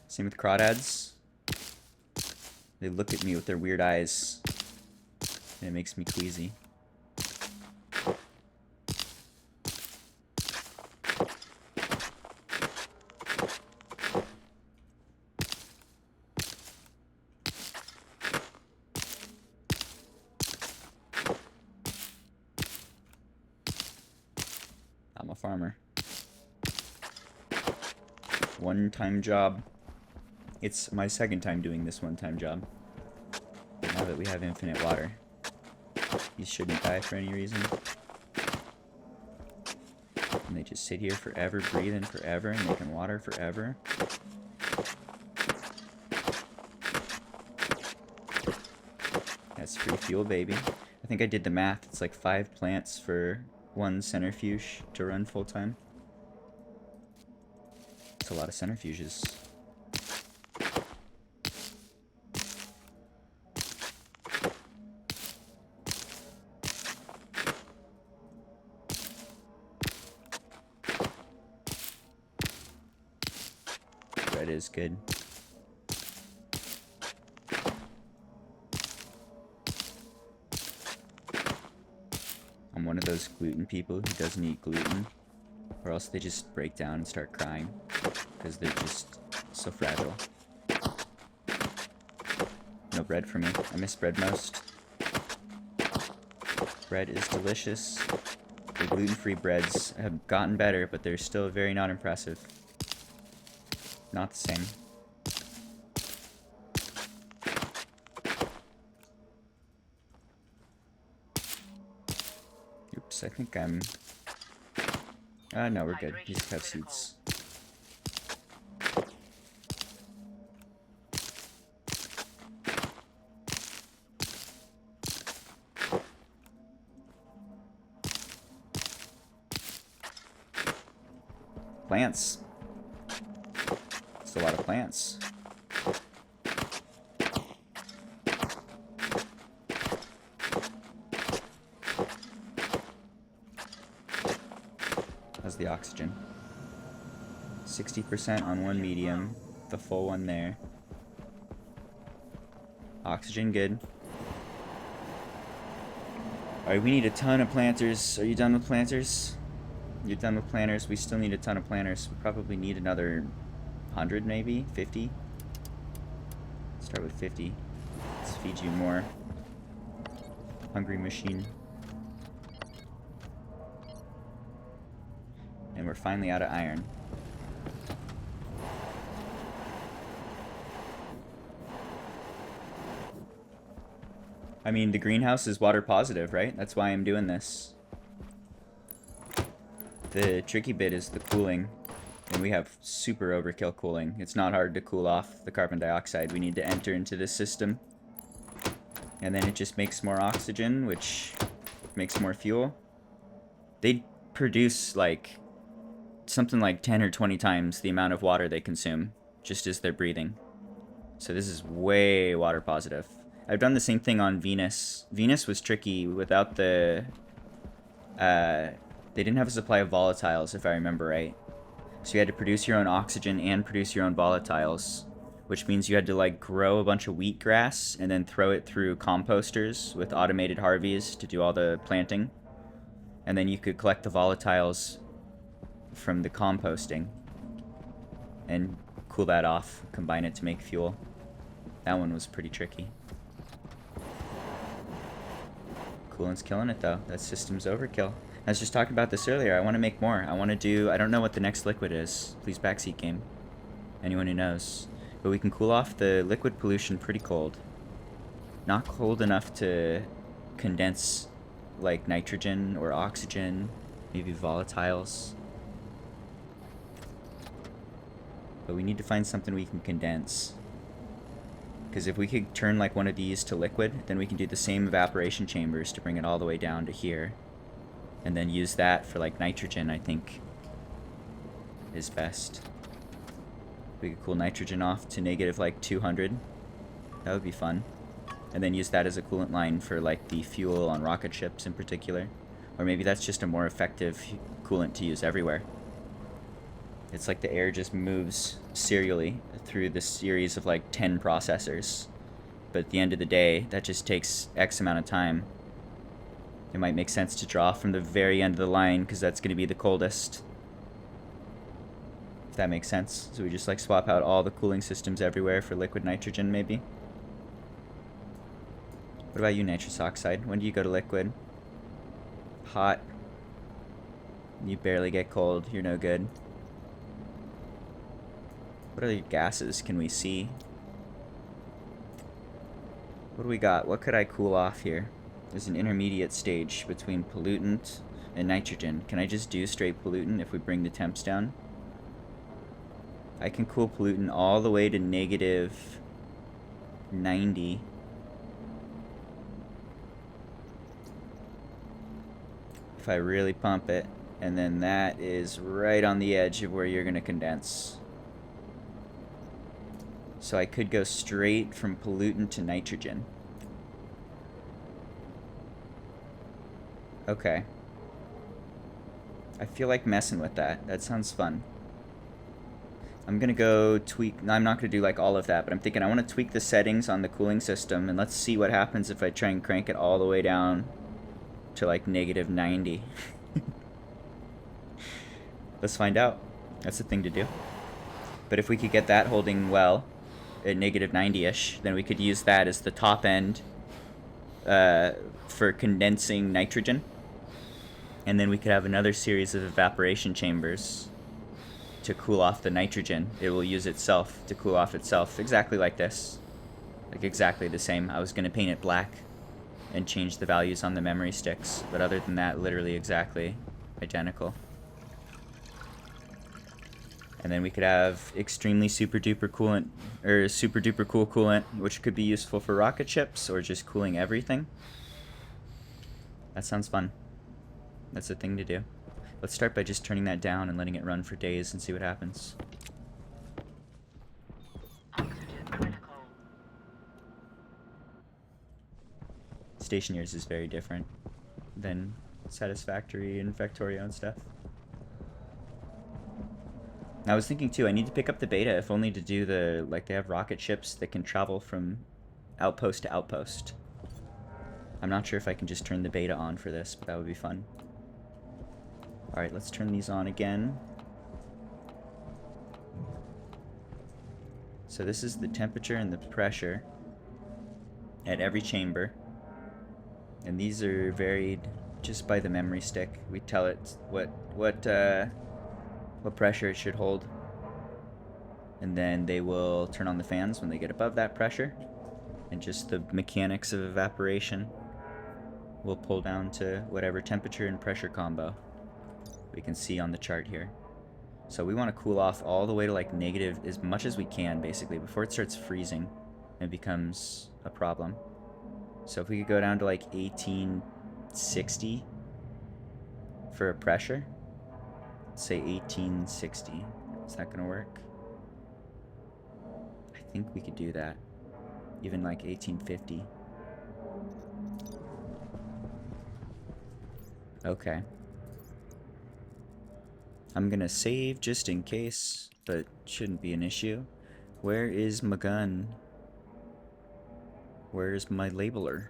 Same with crawdads. They look at me with their weird eyes, and it makes me queasy. I'm a farmer. One-time job. It's my second time doing this one-time job. But now that we have infinite water, you shouldn't die for any reason. And they just sit here forever, breathing forever, and making water forever. That's free fuel, baby. I think I did the math. It's like 5 plants for 1 centrifuge to run full time. It's a lot of centrifuges. Bread is good. I'm one of those gluten people who doesn't eat gluten, or else they just break down and start crying because they're just so fragile. No bread for me. I miss bread most. Bread is delicious. The gluten-free breads have gotten better, but they're still very not impressive. Not the same. Oops, I think I'm... no, we're good. These have seeds. Plants. It's a lot of plants. How's the oxygen? 60% on one medium, the full one there. Oxygen good. Alright, we need a ton of planters. Are you done with planters? You're done with planters. We still need a ton of planters. We probably need another 100 maybe? 50? Start with 50. Let's feed you more. Hungry machine. And we're finally out of iron. I mean, the greenhouse is water positive, right? That's why I'm doing this. The tricky bit is the cooling, and we have super overkill cooling. It's not hard to cool off the carbon dioxide we need to enter into this system. And then it just makes more oxygen, which makes more fuel. They produce like something like 10 or 20 times the amount of water they consume, just as they're breathing. So this is way water positive. I've done the same thing on Venus. Venus was tricky without the... they didn't have a supply of volatiles, if I remember right. So you had to produce your own oxygen and produce your own volatiles, which means you had to like grow a bunch of wheatgrass and then throw it through composters with automated Harveys to do all the planting. And then you could collect the volatiles from the composting and cool that off, combine it to make fuel. That one was pretty tricky. Coolant's killing it though. That system's overkill. I was just talking about this earlier. I want to make more. I want to do... I don't know what the next liquid is. Please backseat game. Anyone who knows. But we can cool off the liquid pollution pretty cold. Not cold enough to condense like nitrogen or oxygen. Maybe volatiles. But we need to find something we can condense. Because if we could turn like one of these to liquid, then we can do the same evaporation chambers to bring it all the way down to here. And then use that for like nitrogen, I think, is best. We could cool nitrogen off to negative like 200. That would be fun. and then use that as a coolant line for like the fuel on rocket ships in particular. Or maybe that's just a more effective coolant to use everywhere. It's like the air just moves serially through this series of like 10 processors. But at the end of the day, that just takes X amount of time. It might make sense to draw from the very end of the line because that's going to be the coldest. If that makes sense. So we just like swap out all the cooling systems everywhere for liquid nitrogen maybe. What about you, nitrous oxide? When do you go to liquid? Hot. You barely get cold. You're no good. What other gases can we see? What do we got? What could I cool off here? There's an intermediate stage between pollutant and nitrogen. Can I just do straight pollutant if we bring the temps down? I can cool pollutant all the way to negative 90. If I really pump it, and then that is right on the edge of where you're going to condense. So I could go straight from pollutant to nitrogen. Okay. I feel like messing with that. That sounds fun. I'm gonna go tweak. No, I'm not gonna do like all of that, but I'm thinking I want to tweak the settings on the cooling system, and let's see what happens if I try and crank it all the way down to like negative 90. Let's find out. That's the thing to do. But if we could get that holding well at negative 90-ish, then we could use that as the top end for condensing nitrogen. And then we could have another series of evaporation chambers to cool off the nitrogen. It will use itself to cool off itself, exactly like this. Like exactly the same. I was going to paint it black and change the values on the memory sticks, but other than that, literally exactly identical. And then we could have extremely super duper coolant, or super duper cool coolant, which could be useful for rocket ships or just cooling everything. That sounds fun. That's the thing to do. Let's start by just turning that down and letting it run for days and see what happens. Oxygen critical. Station years is very different than Satisfactory and Factorio and stuff. I was thinking too, I need to pick up the beta if only to do the, like they have rocket ships that can travel from outpost to outpost. I'm not sure if I can just turn the beta on for this, but that would be fun. Alright, let's turn these on again. So this is the temperature and the pressure at every chamber. And these are varied just by the memory stick. We tell it what pressure it should hold. And then they will turn on the fans when they get above that pressure. And just the mechanics of evaporation will pull down to whatever temperature and pressure combo we can see on the chart here. So we want to cool off all the way to like negative as much as we can basically before it starts freezing and becomes a problem. So if we could go down to like 1860 for a pressure, let's say 1860. Is that gonna work? I think we could do that. Even like 1850. Okay. I'm gonna save just in case, but shouldn't be an issue. Where is my gun? Where's my labeler?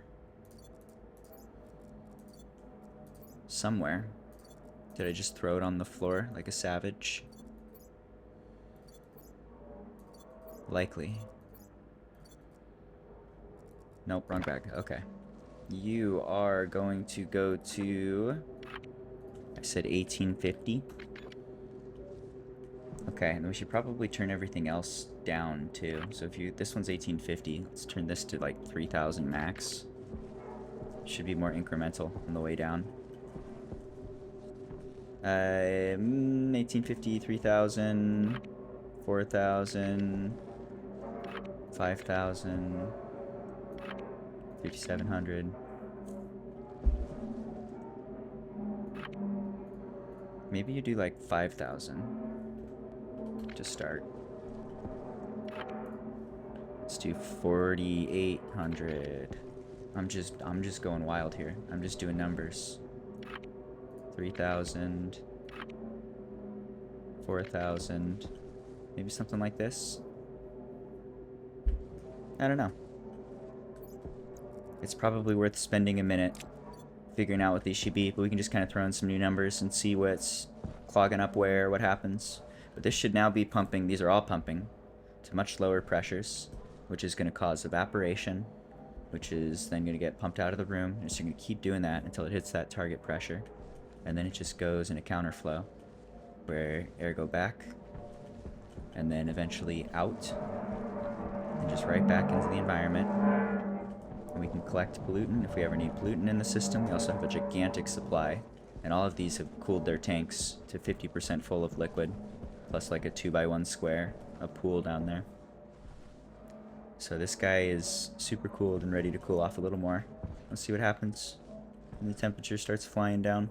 Somewhere. Did I just throw it on the floor like a savage? Likely. Nope, wrong bag. Okay. You are going to go to... I said 1850. Okay, and we should probably turn everything else down too. So if you... This one's 1850. Let's turn this to like 3000 max. Should be more incremental on the way down. 1850, 3000, 4000, 5000, 5700. Maybe you do like 5000 to start. Let's do 4,800. I'm just going wild here. I'm just doing numbers. 3,000. 4,000. Maybe something like this. I don't know. It's probably worth spending a minute figuring out what these should be, but we can just kind of throw in some new numbers and see what's clogging up where, what happens. But this should now be pumping. These are all pumping to much lower pressures, which is going to cause evaporation, which is then going to get pumped out of the room. And it's going to keep doing that until it hits that target pressure. And then it just goes in a counterflow where air go back and then eventually out and just right back into the environment. And we can collect pollutant if we ever need pollutant in the system. We also have a gigantic supply, and all of these have cooled their tanks to 50% full of liquid, plus like a 2x1 square, a pool down there. So this guy is super cooled and ready to cool off a little more. Let's see what happens when the temperature starts flying down.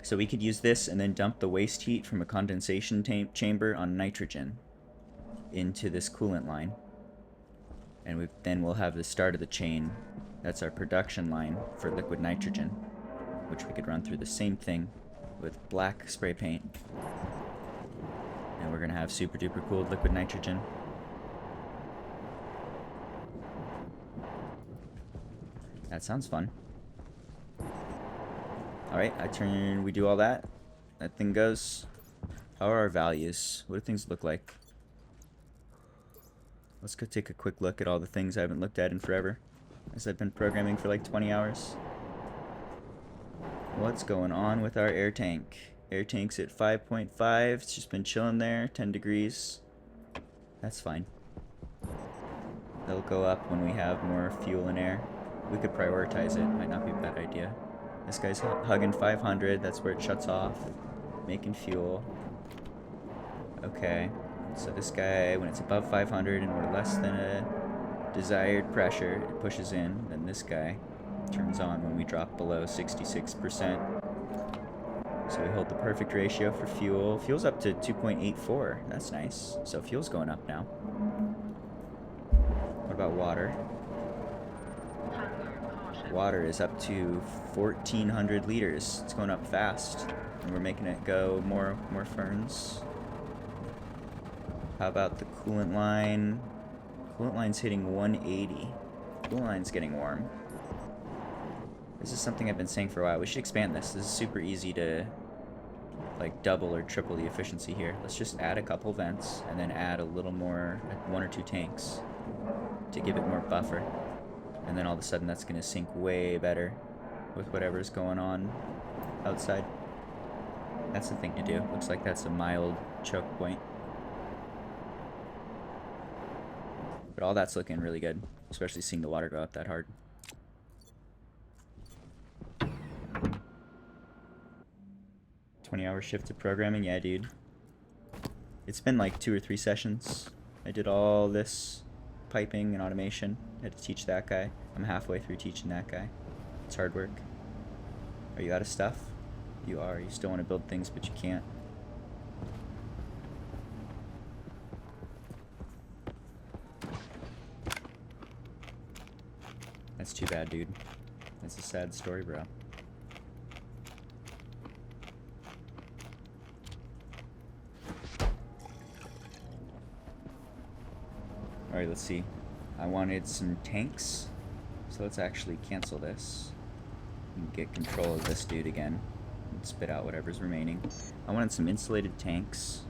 So we could use this and then dump the waste heat from a condensation chamber on nitrogen into this coolant line. And then we'll have the start of the chain. That's our production line for liquid nitrogen, which we could run through the same thing with black spray paint. And we're going to have super duper cooled liquid nitrogen. That sounds fun. Alright, we do all that. That thing goes. How are our values? What do things look like? Let's go take a quick look at all the things I haven't looked at in forever, as I've been programming for like 20 hours. What's going on with our air tank? Air tank's at 5.5. It's just been chilling there, 10 degrees. That's fine. They'll go up when we have more fuel and air. We could prioritize it. Might not be a bad idea. This guy's hugging 500. That's where it shuts off. Making fuel. Okay. So this guy, when it's above 500 and we're less than a desired pressure, it pushes in. Then this guy turns on when we drop below 66%. So we hold the perfect ratio for fuel. Fuel's up to 2.84. That's nice. So fuel's going up now. What about water? Water is up to 1,400 liters. It's going up fast. And we're making it go more ferns. How about the coolant line? Coolant line's hitting 180. Coolant line's getting warm. This is something I've been saying for a while. We should expand this. This is super easy to like double or triple the efficiency here. Let's just add a couple vents and then add a little more, 1 or 2 tanks to give it more buffer. And then all of a sudden that's going to sync way better with whatever's going on outside. That's the thing to do. Looks like that's a mild choke point. But all that's looking really good, especially seeing the water go up that hard. "20-hour shift of programming?" Yeah, dude. It's been like 2 or 3 sessions. I did all this piping and automation. I had to teach that guy. I'm halfway through teaching that guy. It's hard work. Are you out of stuff? You are. You still want to build things, but you can't. That's too bad, dude. That's a sad story, bro. Alright, let's see. I wanted some tanks, so let's actually cancel this and get control of this dude again and spit out whatever's remaining. I wanted some insulated tanks.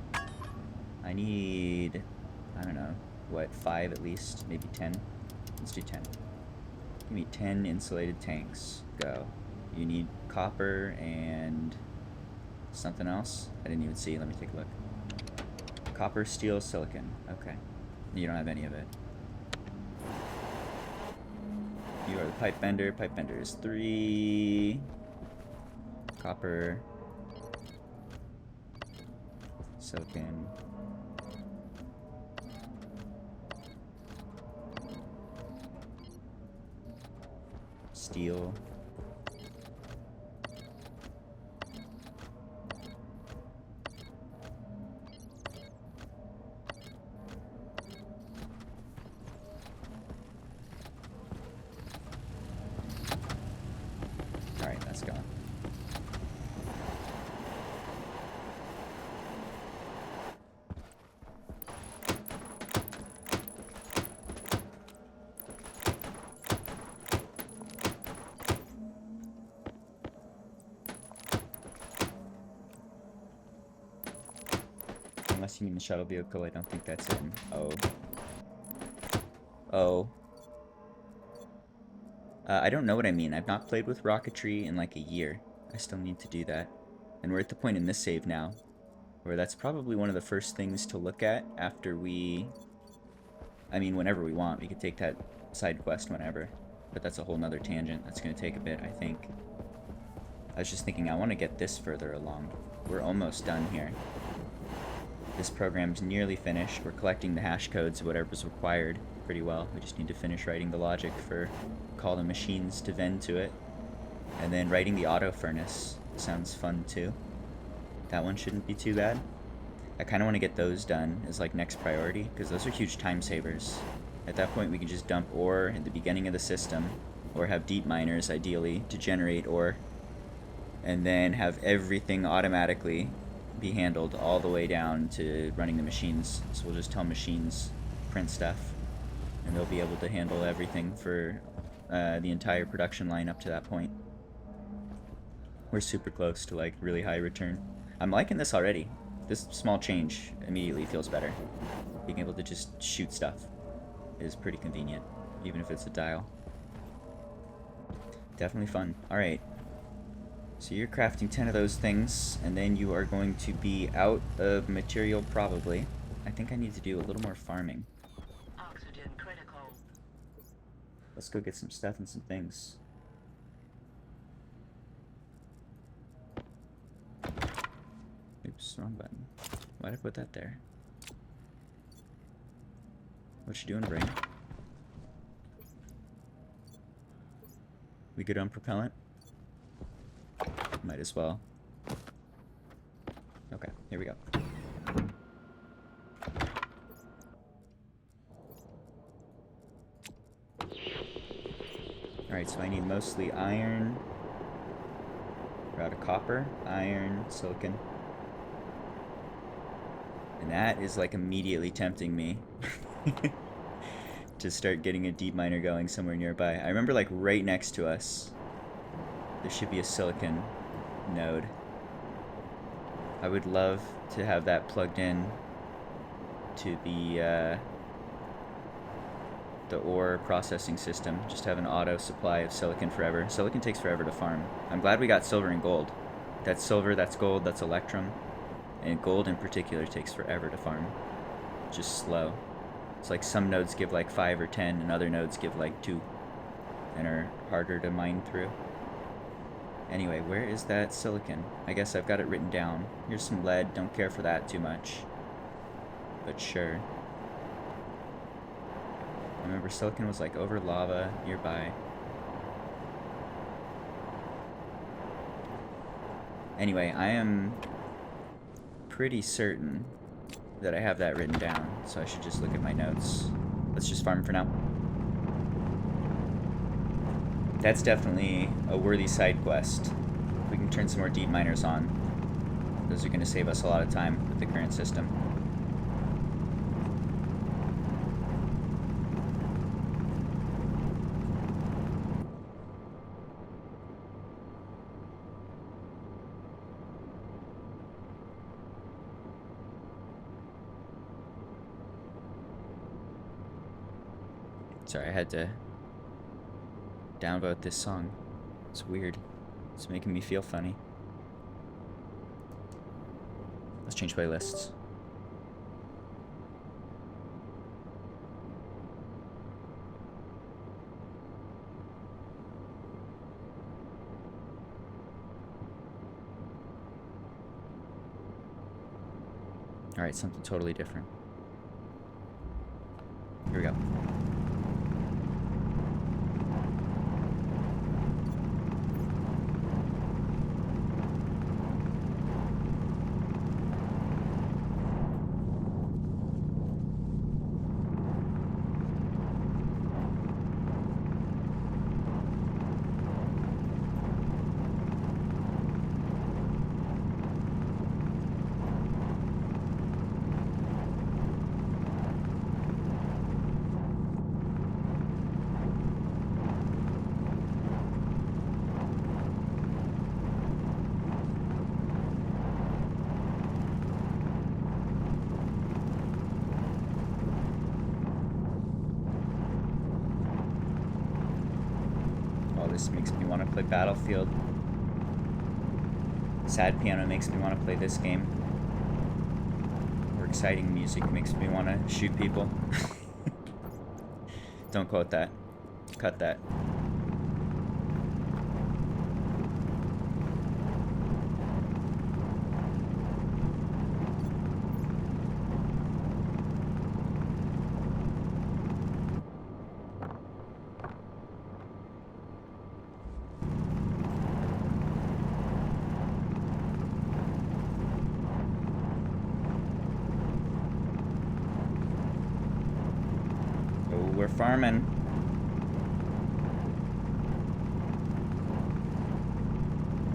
I need, I don't know, what, 5 at least, maybe 10. Let's do 10. Give me 10 insulated tanks. Go. You need copper and something else? I didn't even see. Let me take a look. Copper, steel, silicon. Okay. You don't have any of it. You are the pipe bender. Pipe bender is 3. Copper. Silicon. Steel. Unless you mean the shuttle vehicle, I don't think that's in. Oh. Oh. I don't know what I mean. I've not played with rocketry in like a year. I still need to do that. And we're at the point in this save now where that's probably one of the first things to look at after we... I mean, whenever we want. We could take that side quest whenever. But that's a whole nother tangent. That's going to take a bit, I think. I was just thinking I want to get this further along. We're almost done here. This program's nearly finished. We're collecting the hash codes of whatever's required pretty well. We just need to finish writing the logic for call the machines to vend to it. And then writing the auto furnace sounds fun too. That one shouldn't be too bad. I kind of want to get those done as like next priority because those are huge time savers. At that point we can just dump ore at the beginning of the system or have deep miners ideally to generate ore and then have everything automatically be handled all the way down to running the machines. So we'll just tell machines print stuff and they'll be able to handle everything for the entire production line up to that point. We're super close to like really high return. I'm liking this already. This small change immediately feels better. Being able to just shoot stuff is pretty convenient, even if it's a dial. Definitely fun. Alright. So you're crafting 10 of those things, and then you are going to be out of material probably. I think I need to do a little more farming. Oxygen critical. Let's go get some stuff and some things. Oops, wrong button. Why'd I put that there? What you doing, brain? We good on propellant? Might as well. Okay, here we go. Alright, so I need mostly iron. We're out of copper, iron, silicon. And that is like immediately tempting me to start getting a deep miner going somewhere nearby. I remember like right next to us, there should be a silicon node. I would love to have that plugged in to the ore processing system. Just have an auto supply of silicon forever. Silicon takes forever to farm. I'm glad we got silver and gold. That's silver, that's gold, that's electrum. And gold in particular takes forever to farm. Just slow. It's like some nodes give like 5 or 10 and other nodes give like 2 and are harder to mine through. Anyway, where is that silicon? I guess I've got it written down. Here's some lead, don't care for that too much. But sure. I remember silicon was like over lava nearby. Anyway, I am pretty certain that I have that written down, so I should just look at my notes. Let's just farm for now. That's definitely a worthy side quest. We can turn some more deep miners on. Those are going to save us a lot of time with the current system. Sorry, I had to downvote this song. It's weird. It's making me feel funny. Let's change playlists. Alright, something totally different. Here we go. This makes me want to play Battlefield. Sad piano makes me want to play this game. Or exciting music makes me want to shoot people. Don't quote that. Cut that. We're farming.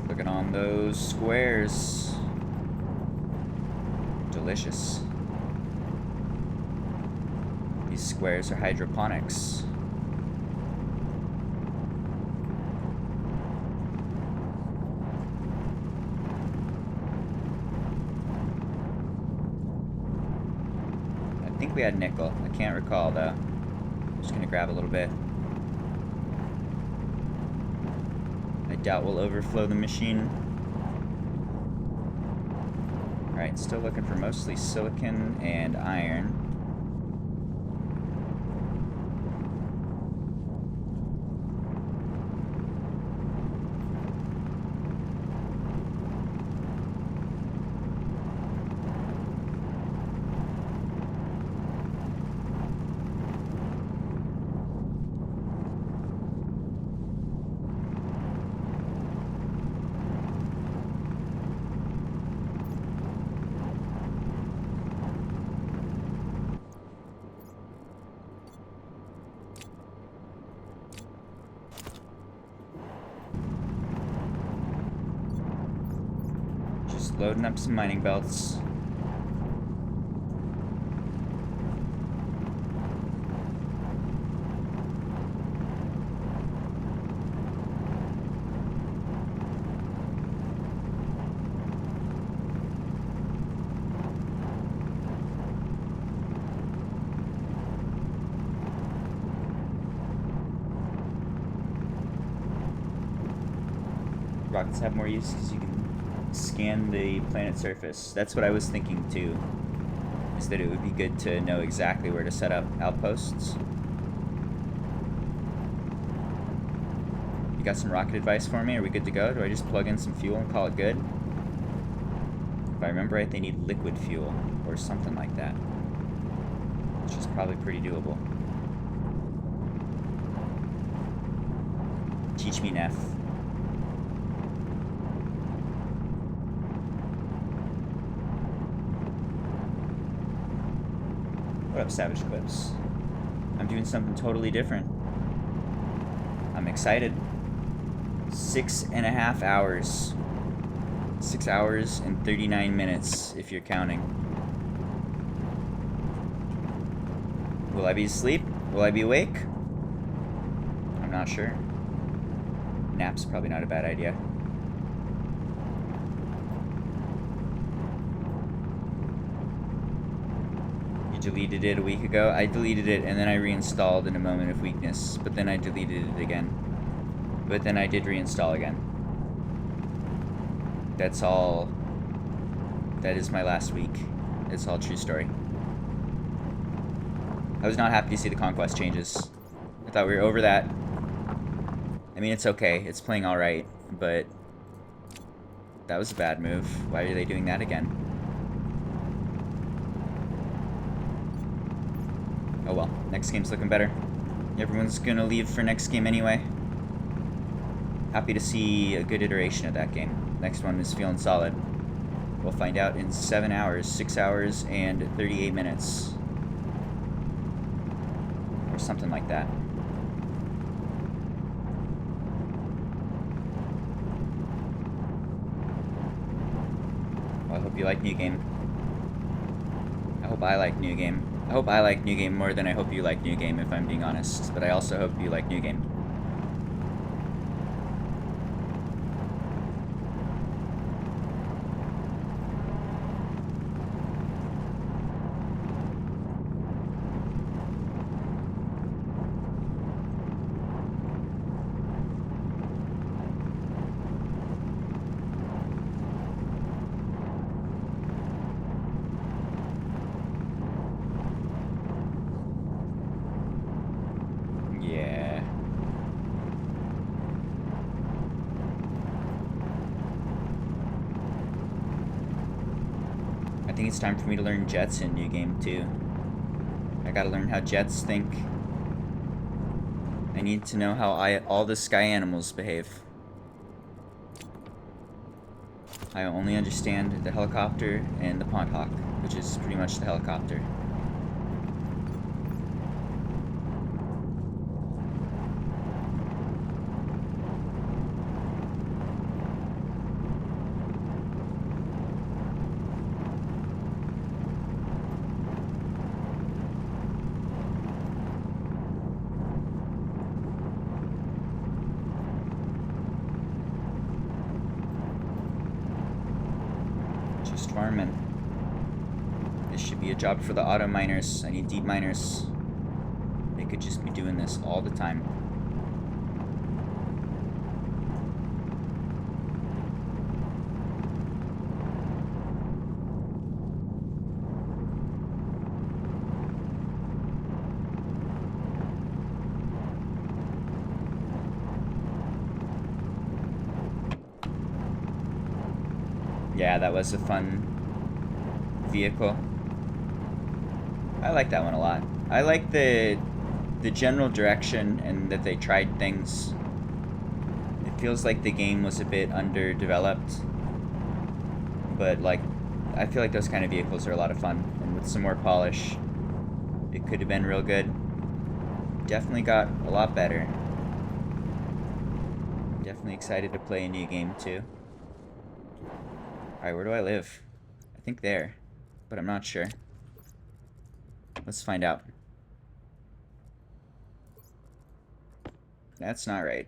Looking on those squares. Delicious. These squares are hydroponics. I think we had nickel. I can't recall though. Just gonna grab a little bit. I doubt we'll overflow the machine. Alright, still looking for mostly silicon and iron. Loading up some mining belts. Rockets have more use because you can scan the planet's surface. That's what I was thinking too, is that it would be good to know exactly where to set up outposts. You got some rocket advice for me? Are we good to go? Do I just plug in some fuel and call it good? If I remember right, they need liquid fuel or something like that, which is probably pretty doable. Teach me, Neff. What up, Savage Clips? I'm doing something totally different. I'm excited. 6.5 hours. 6 hours and 39 minutes, if you're counting. Will I be asleep? Will I be awake? I'm not sure. Nap's probably not a bad idea. Deleted it a week ago. I deleted it and then I reinstalled in a moment of weakness, but then I deleted it again. But then I did reinstall again. That's all. That is my last week. It's all true story. I was not happy to see the conquest changes. I thought we were over that. I mean, it's okay. It's playing alright, but that was a bad move. Why are they doing that again? Oh well, next game's looking better. Everyone's gonna leave for next game anyway. Happy to see a good iteration of that game. Next one is feeling solid. We'll find out in 7 hours, 6 hours, and 38 minutes. Or something like that. Well, I hope you like New Game. I hope I like New Game. I hope I like New Game more than I hope you like New Game, if I'm being honest. But I also hope you like New Game. think it's time for me to learn jets in New Game 2. I gotta learn how jets think. I need to know how all the sky animals behave. I only understand the helicopter and the pond hawk, which is pretty much the helicopter. Just farming. This should be a job for the auto miners. I need deep miners. They could just be doing this all the time. Yeah, that was a fun vehicle. I like that one a lot. I like the general direction and that they tried things. It feels like the game was a bit underdeveloped, but like I feel like those kind of vehicles are a lot of fun, and with some more polish, it could have been real good. Definitely got a lot better. Definitely excited to play a new game too. Alright, where do I live? I think there, but I'm not sure. Let's find out. That's not right.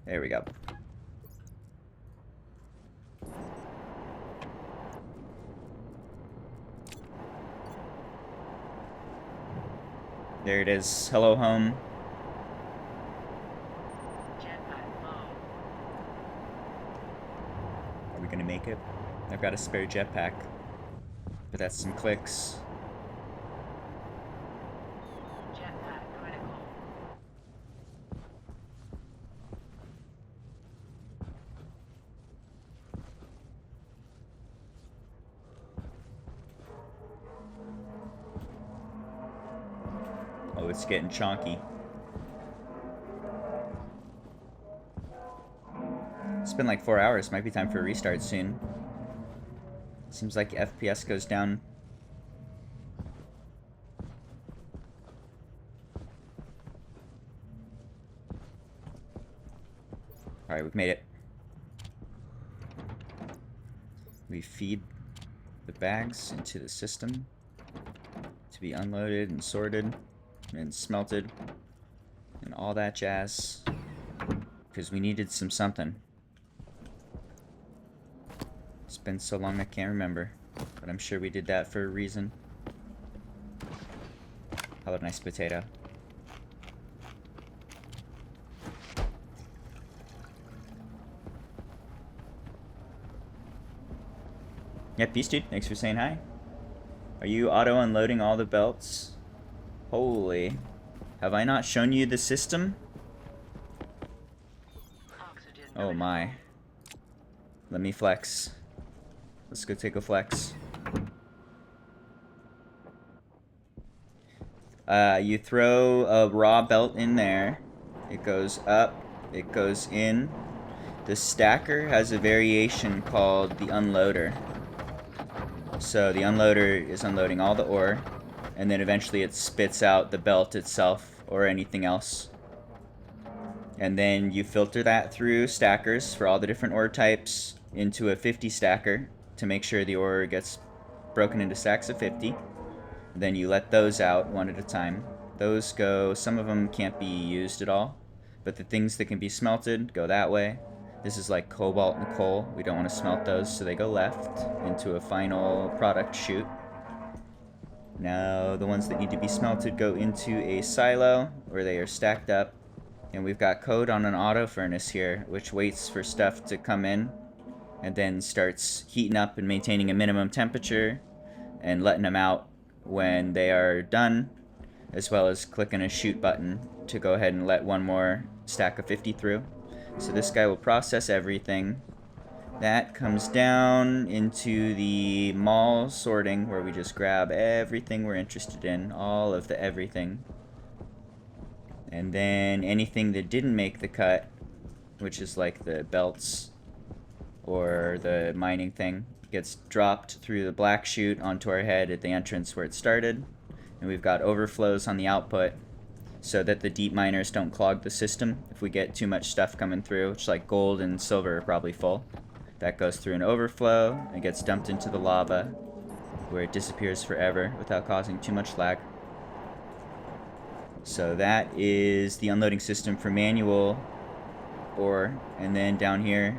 There we go. There it is. Hello, home. Jetpack low. Are we gonna make it? I've got a spare jetpack, but that's some clicks. Jetpack critical. Oh, it's getting chonky. It's been like 4 hours. Might be time for a restart soon. Seems like FPS goes down. Alright, we've made it. We feed the bags into the system to be unloaded and sorted and smelted and all that jazz, because we needed something. It's been so long I can't remember, but I'm sure we did that for a reason. Hello, nice potato. Yeah, peace, dude. Thanks for saying hi. Are you auto-unloading all the belts? Holy. Have I not shown you the system? Oxygen Oh critical. my. Let me flex. Let's go take a flex. You throw a raw belt in there. It goes up. It goes in. The stacker has a variation called the unloader. So the unloader is unloading all the ore, and then eventually it spits out the belt itself or anything else. And then you filter that through stackers for all the different ore types into a 50 stacker to make sure the ore gets broken into stacks of 50. Then you let those out one at a time. Those go, some of them can't be used at all, but the things that can be smelted go that way. This is like cobalt and coal. We don't want to smelt those, so they go left into a final product chute. Now the ones that need to be smelted go into a silo where they are stacked up. And we've got code on an auto furnace here, which waits for stuff to come in and then starts heating up and maintaining a minimum temperature and letting them out when they are done, as well as clicking a shoot button to go ahead and let one more stack of 50 through. So this guy will process everything, That comes down into the mall sorting, where we just grab everything we're interested in, all of the everything. And then anything that didn't make the cut, which is like the belts or the mining thing, gets dropped through the black chute onto our head at the entrance where it started. And we've got overflows on the output so that the deep miners don't clog the system. If we get too much stuff coming through, which like gold and silver are probably full, that goes through an overflow and gets dumped into the lava, where it disappears forever without causing too much lag. So that is the unloading system for manual ore. And then down here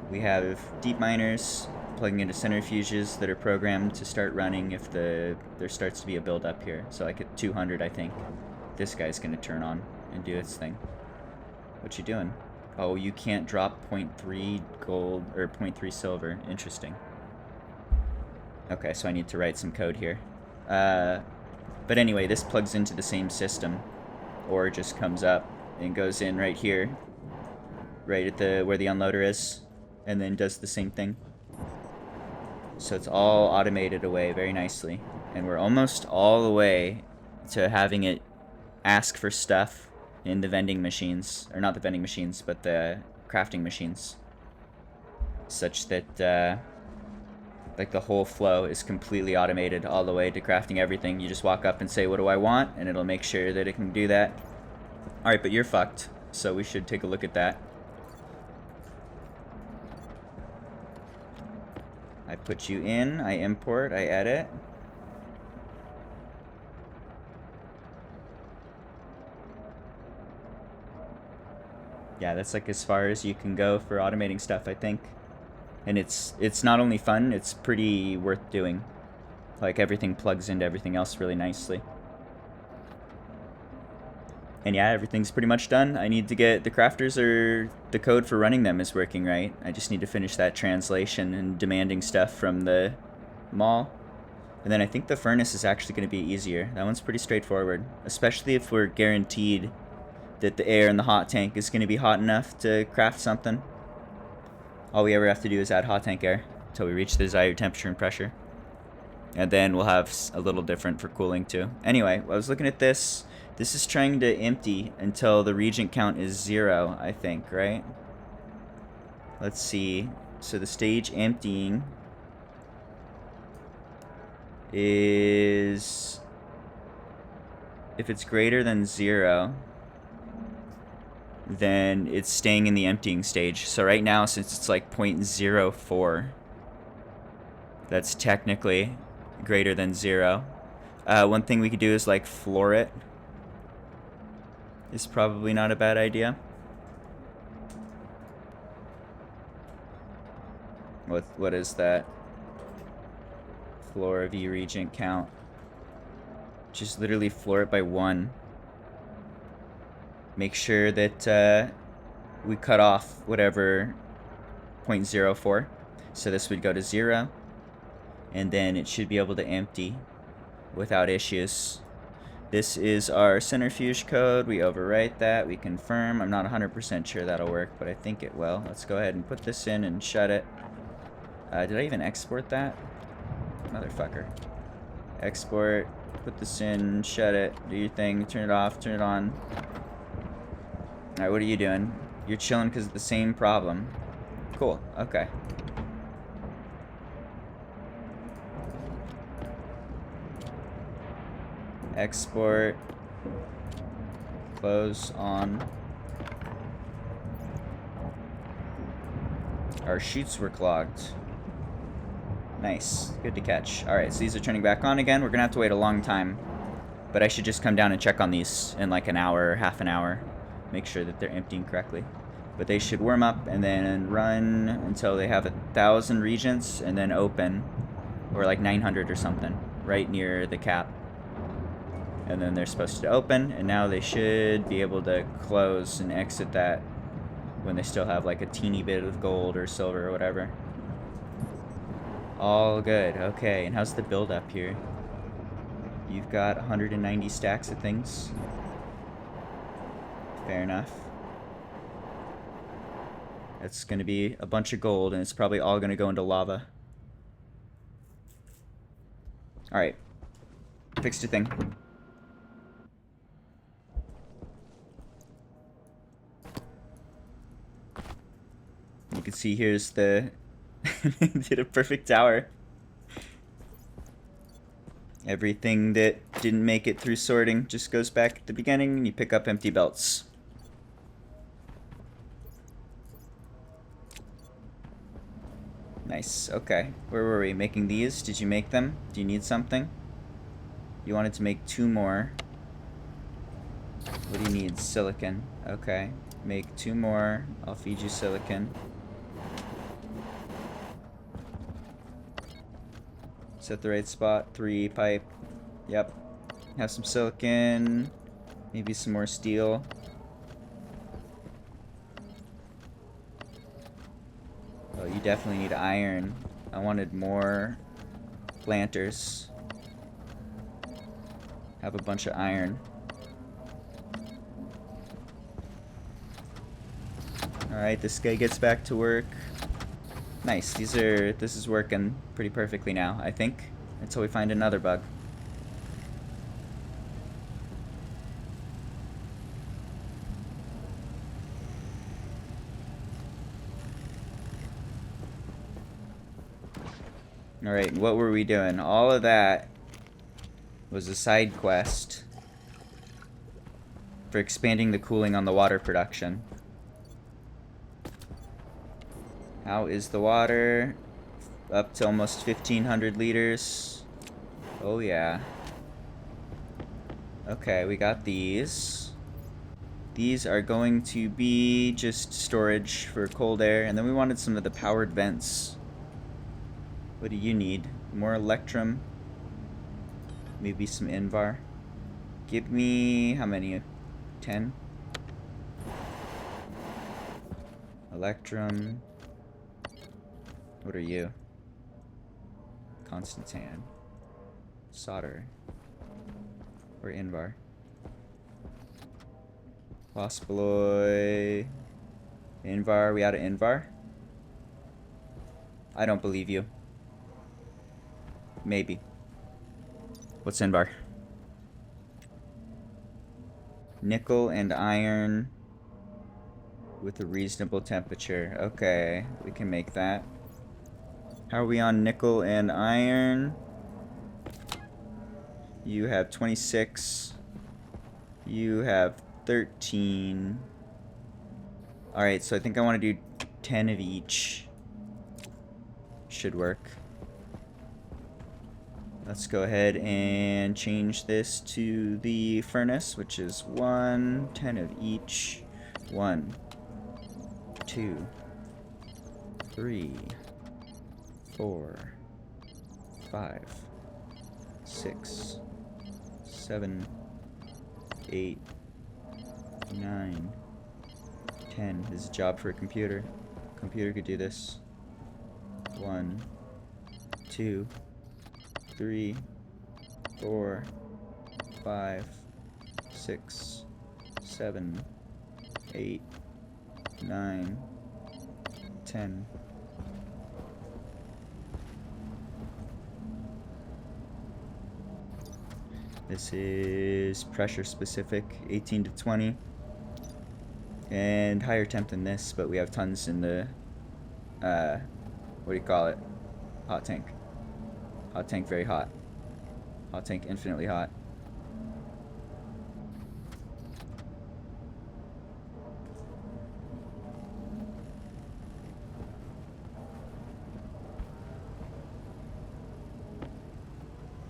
we have deep miners plugging into centrifuges that are programmed to start running if there starts to be a build up here. So like at 200, I think this guy's gonna turn on and do its thing. What you doing? Oh, you can't drop 0.3 gold or 0.3 silver. Interesting. Okay, so I need to write some code here. But anyway, this plugs into the same system. Ore just comes up and goes in right here, right at the where the unloader is, and then does the same thing. So it's all automated away very nicely. And we're almost all the way to having it ask for stuff in the vending machines, or not the vending machines, but the crafting machines, such that like the whole flow is completely automated all the way to crafting everything. You just walk up and say, what do I want? And it'll make sure that it can do that. Alright, but you're fucked, so we should take a look at that. I put you in, I import, I edit. Yeah, that's like as far as you can go for automating stuff, I think. And it's not only fun, it's pretty worth doing. Like everything plugs into everything else really nicely. And yeah, everything's pretty much done. I need to get the crafters, or the code for running them is working right. I just need to finish that translation and demanding stuff from the mall. And then I think the furnace is actually going to be easier. That one's pretty straightforward, especially if we're guaranteed that the air in the hot tank is going to be hot enough to craft something. All we ever have to do is add hot tank air until we reach the desired temperature and pressure. And then we'll have a little different for cooling too. Anyway, I was looking at this. This is trying to empty until the reagent count is 0, I think, right? Let's see. So the stage emptying is, if it's greater than 0, then it's staying in the emptying stage. So right now, since it's like 0.04, that's technically greater than 0. One thing we could do is like floor it. Is probably not a bad idea. What is that? Floor V reagent count. Just literally floor it by 1. Make sure that we cut off whatever 0.04. So this would go to 0. And then it should be able to empty without issues. This is our centrifuge code. We overwrite that. We confirm. I'm not 100% sure that'll work, but I think it will. Let's go ahead and put this in and shut it. Did I even export that? Motherfucker. Export. Put this in. Shut it. Do your thing. Turn it off. Turn it on. Alright, what are you doing? You're chilling because of the same problem. Cool. Okay. Export. Close on. Our chutes were clogged. Nice. Good to catch. Alright, so these are turning back on again. We're gonna have to wait a long time. But I should just come down and check on these in like an hour or half an hour. Make sure that they're emptying correctly. But they should warm up and then run until they have 1,000 regents and then open. Or like 900 or something. Right near the cap. And then they're supposed to open, and now they should be able to close and exit that when they still have like a teeny bit of gold or silver or whatever. All good. Okay, and how's the build up here? You've got 190 stacks of things. Fair enough. It's gonna be a bunch of gold, and it's probably all gonna go into lava. Alright. Fixed a thing. You can see here's the... did a perfect tower. Everything that didn't make it through sorting just goes back at the beginning, and you pick up empty belts. Nice. Okay. Where were we? Making these? Did you make them? Do you need something? You wanted to make 2 more. What do you need? Silicon. Okay. Make 2 more. I'll feed you silicon. Set the right spot. 3 pipe. Yep. Have some silicon. Maybe some more steel. Oh, you definitely need iron. I wanted more planters. Have a bunch of iron. Alright, this guy gets back to work. Nice, this is working pretty perfectly now, I think. Until we find another bug. Alright, what were we doing? All of that was a side quest for expanding the cooling on the water production. How is the water? Up to almost 1,500 liters. Oh yeah. Okay, we got these. These are going to be just storage for cold air, and then we wanted some of the powered vents. What do you need? More electrum. Maybe some Invar. Give me... how many? 10? Electrum. What are you? Constantan. Solder. Or Invar. Waspaloy. Invar. We out of Invar? I don't believe you. Maybe. What's Invar? Nickel and iron with a reasonable temperature. Okay, we can make that. How are we on nickel and iron? You have 26. You have 13. Alright, so I think I want to do 10 of each. Should work. Let's go ahead and change this to the furnace, which is 1, 10 of each. 1, 2, 3, 4, 5, 6, 7, 8, 9, 10. This is a job for a computer. Computer could do this. 1, 2, 3, 4, 5, 6, 7, 8, 9, 10. This is pressure specific, 18 to 20. And higher temp than this, but we have tons in the, what do you call it? Hot tank. Hot tank very hot. Hot tank infinitely hot.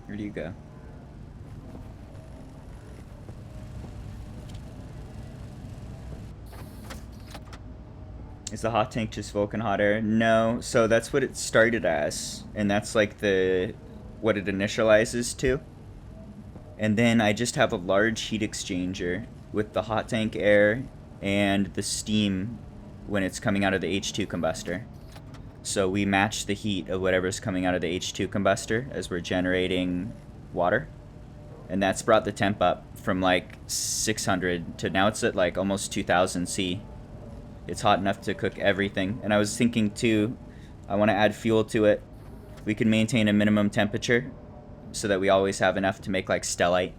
Where do you go? Is the hot tank just Vulcan hot air? No, so that's what it started as, and that's like the what it initializes to. And then I just have a large heat exchanger with the hot tank air and the steam when it's coming out of the H2 combustor. So we match the heat of whatever's coming out of the H2 combustor as we're generating water. And that's brought the temp up from like 600 to now it's at like almost 2000 C. It's hot enough to cook everything. And I was thinking too, I want to add fuel to it. We can maintain a minimum temperature so that we always have enough to make like stellite.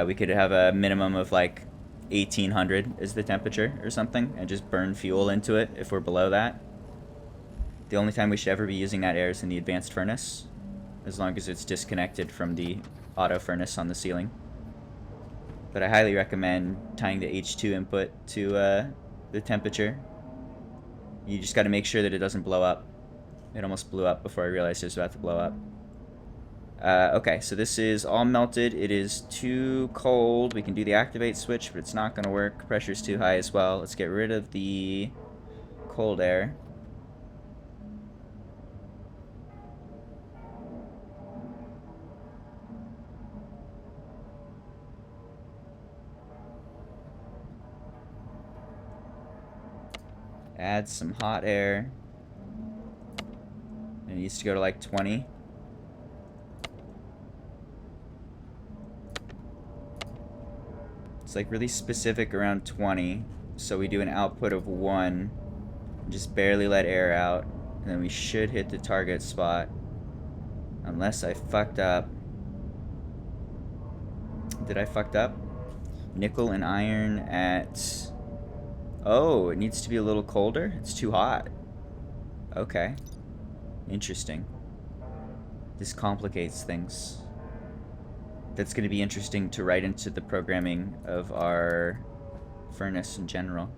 We could have a minimum of like 1800 is the temperature or something, and just burn fuel into it if we're below that. The only time we should ever be using that air is in the advanced furnace, as long as it's disconnected from the auto furnace on the ceiling. But I highly recommend tying the H2 input to the temperature. You just got to make sure that it doesn't blow up. It almost blew up before I realized it was about to blow up. Okay, so this is all melted. It is too cold. We can do the activate switch, but it's not going to work. Pressure's too high as well. Let's get rid of the cold air. Add some hot air. It needs to go to like 20. It's like really specific around 20. So we do an output of 1. Just barely let air out. And then we should hit the target spot. Unless I fucked up. Did I fucked up? Nickel and iron at... Oh, it needs to be a little colder? It's too hot. Okay. Interesting. This complicates things. That's going to be interesting to write into the programming of our furnace in general.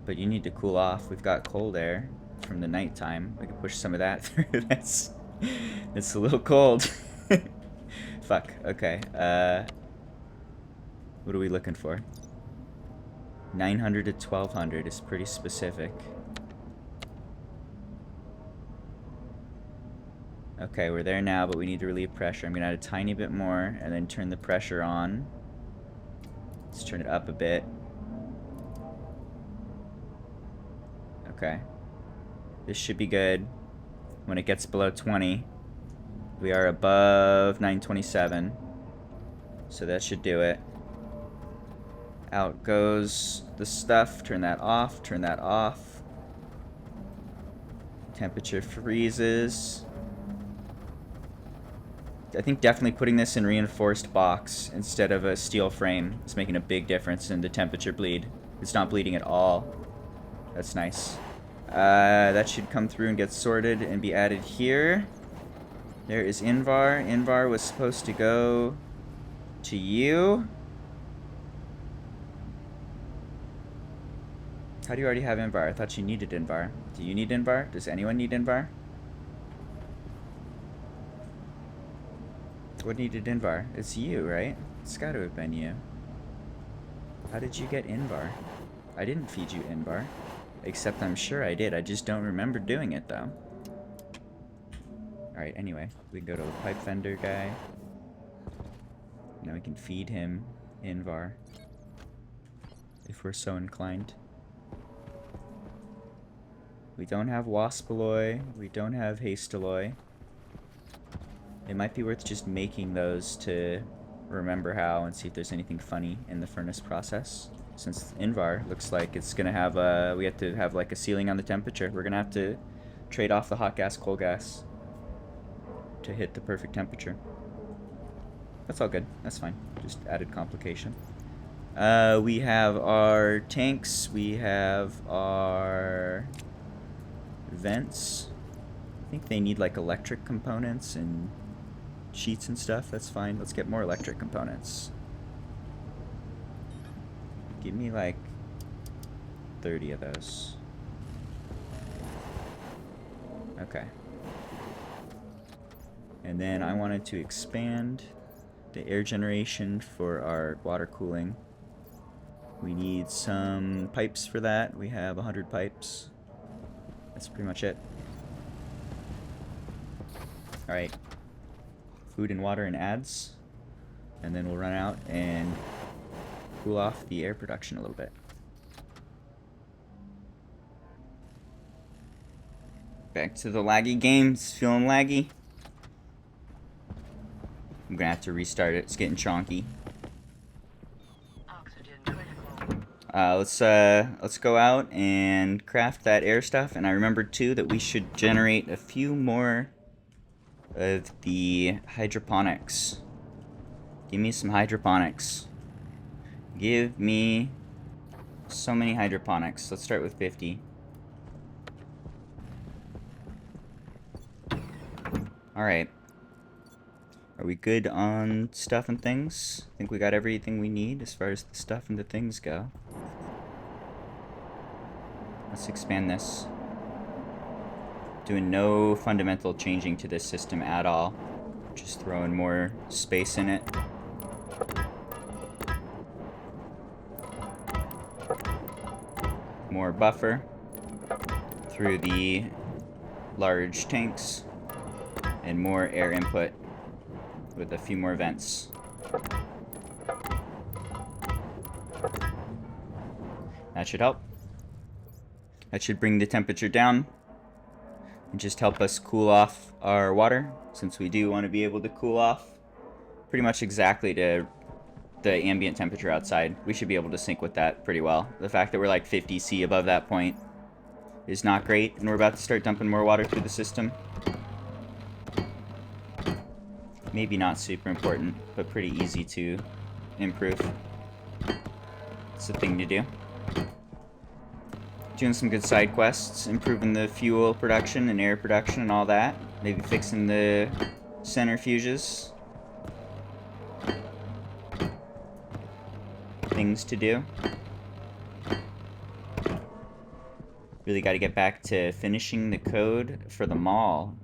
But you need to cool off. We've got cold air from the nighttime. We can push some of that through. That's a little cold. Fuck. Okay. What are we looking for? 900 to 1200 is pretty specific. Okay, we're there now, but we need to relieve pressure. I'm going to add a tiny bit more and then turn the pressure on. Let's turn it up a bit. Okay. This should be good. When it gets below 20, we are above 927. So that should do it. Out goes the stuff. Turn that off. Turn that off. Temperature freezes. I think definitely putting this in reinforced box instead of a steel frame is making a big difference in the temperature bleed. It's not bleeding at all. That's nice. That should come through and get sorted and be added here. There is Invar. Invar was supposed to go to you. How do you already have Invar? I thought you needed Invar. Do you need Invar? Does anyone need Invar? What needed Invar? It's you, right? It's got to have been you. How did you get Invar? I didn't feed you Invar. Except I'm sure I did. I just don't remember doing it, though. Alright, anyway. We can go to the pipe vendor guy. Now we can feed him Invar. If we're so inclined. We don't have Waspaloy. We don't have Hastaloy. It might be worth just making those to remember how and see if there's anything funny in the furnace process. Since Invar looks like it's gonna have a, we have to have like a ceiling on the temperature. We're gonna have to trade off the hot gas, cold gas to hit the perfect temperature. That's all good. That's fine. Just added complication. We have our tanks. We have our vents. I think they need like electric components and sheets and stuff. That's fine. Let's get more electric components. Give me like 30 of those. Okay. And then I wanted to expand the air generation for our water cooling. We need some pipes for that. We have 100 pipes. That's pretty much it. Alright. Food and water and ads. And then we'll run out and cool off the air production a little bit. Back to the laggy games. Feeling laggy. I'm gonna have to restart it. It's getting chonky. Oxygen critical. Let's go out and craft that air stuff. And I remembered too that we should generate a few more of the hydroponics. Give me some hydroponics. Give me so many hydroponics. Let's start with 50. Alright. Are we good on stuff and things? I think we got everything we need as far as the stuff and the things go. Let's expand this. Doing no fundamental changing to this system at all. Just throwing more space in it. More buffer through the large tanks. And more air input with a few more vents. That should help. That should bring the temperature down and just help us cool off our water, since we do want to be able to cool off pretty much exactly to the ambient temperature outside. We should be able to sync with that pretty well. The fact that we're like 50 C above that point is not great, and we're about to start dumping more water through the system. Maybe not super important, but pretty easy to improve. It's a thing to do. Doing some good side quests, improving the fuel production and air production and all that. Maybe fixing the centrifuges. Things to do. Really got to get back to finishing the code for the mall.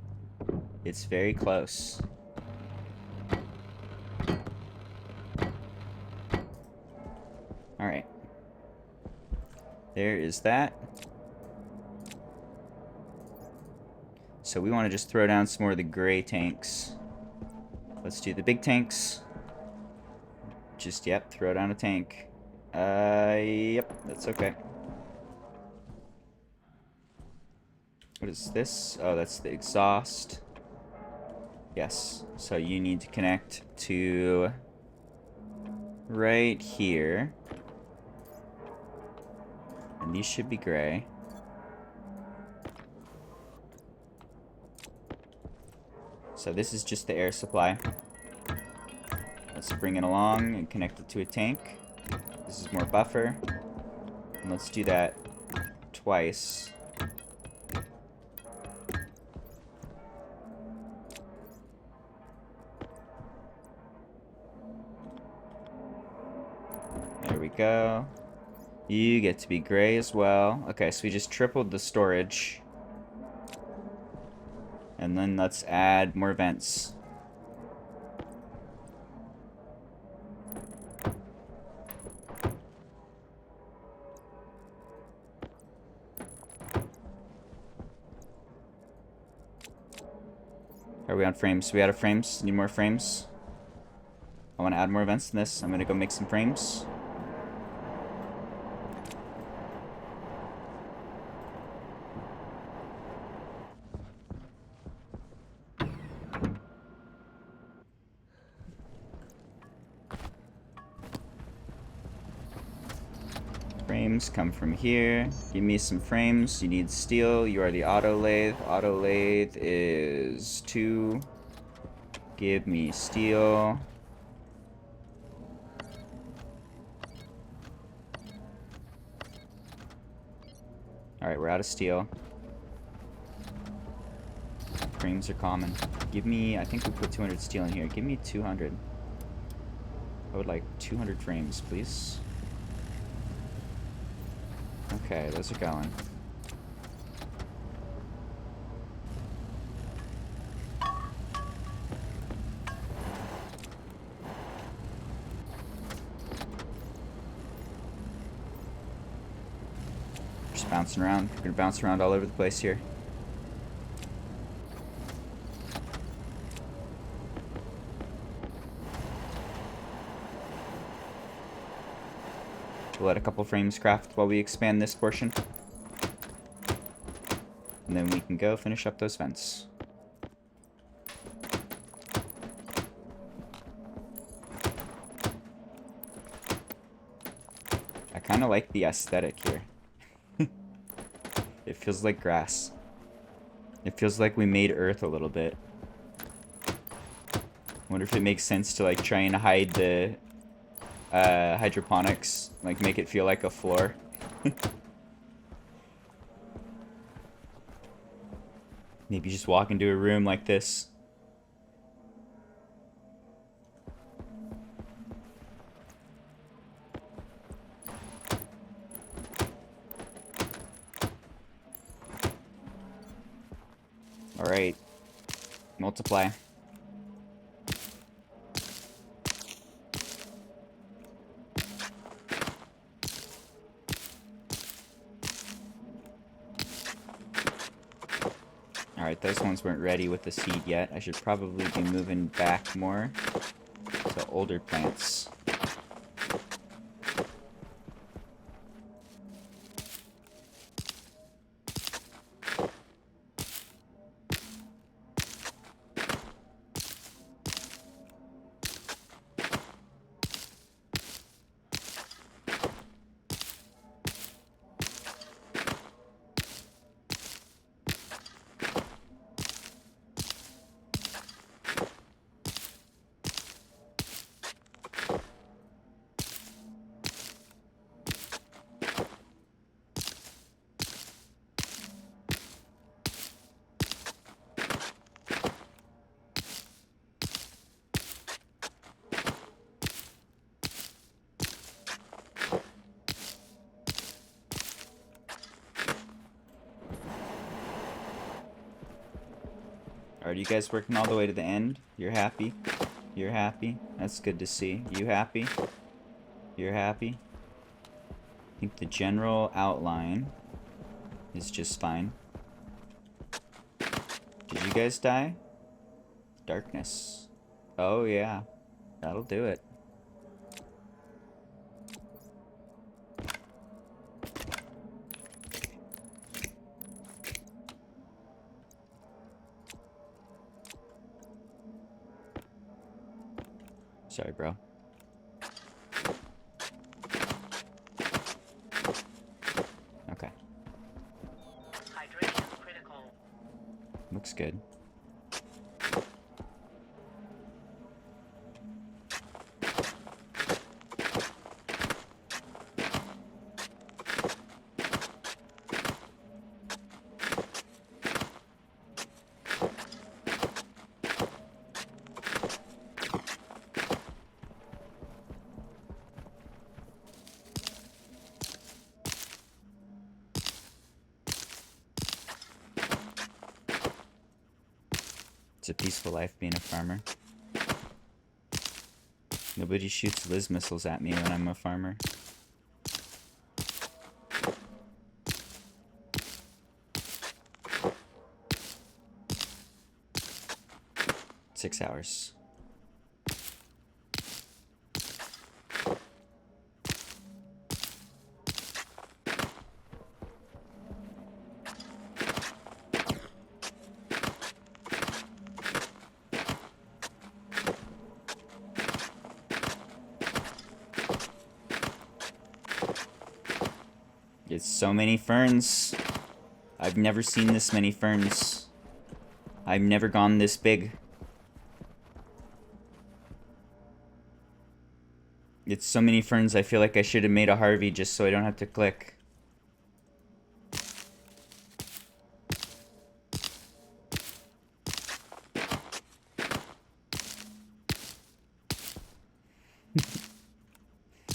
It's very close. Alright. There is that. So we want to just throw down some more of the gray tanks. Let's do the big tanks. Just, yep, throw down a tank. Yep, that's okay. What is this? Oh, that's the exhaust. Yes, so you need to connect to right here. And these should be gray. So this is just the air supply. Let's bring it along and connect it to a tank. This is more buffer. And let's do that twice. There we go. You get to be gray as well. Okay, so we just tripled the storage. And then let's add more vents. Are we on frames? We out of frames? Need more frames? I want to add more vents than this. I'm going to go make some frames. Frames come from here. Give me some frames. You need steel. You are the auto lathe. Auto lathe is 2. Give me steel. Alright, we're out of steel. Frames are common. Give me, I think we put 200 steel in here. Give me 200. I would like 200 frames, please. Okay, those are going. Just bouncing around. We're gonna bounce around all over the place here. We'll let a couple frames craft while we expand this portion. And then we can go finish up those vents. I kind of like the aesthetic here. It feels like grass. It feels like we made Earth a little bit. Wonder if it makes sense to like try and hide the hydroponics, like make it feel like a floor. Maybe just walk into a room like this. Alright. Multiply. Alright, those ones weren't ready with the seed yet. I should probably be moving back more to older plants. Are you guys working all the way to the end? You're happy? You're happy? That's good to see. You happy? You're happy? I think the general outline is just fine. Did you guys die? Darkness. Oh yeah. That'll do it. Sorry, bro. Okay. Hydration critical. Looks good. It's a peaceful life being a farmer. Nobody shoots Liz missiles at me when I'm a farmer. Six hours. It's so many ferns. I've never seen this many ferns. I've never gone this big. It's so many ferns, I feel like I should have made a Harvey just so I don't have to click.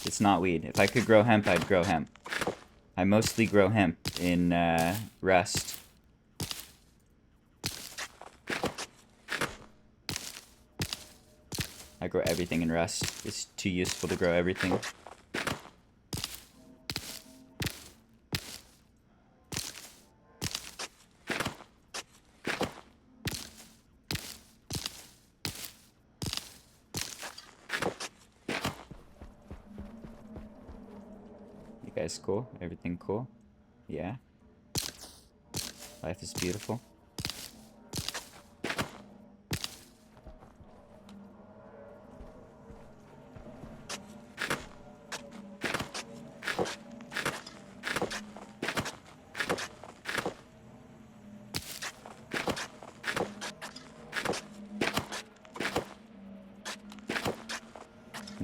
It's not weed. If I could grow hemp, I'd grow hemp. I mostly grow hemp in Rust. I grow everything in Rust. It's too useful to grow everything. You guys cool? Everything cool? Yeah? Life is beautiful.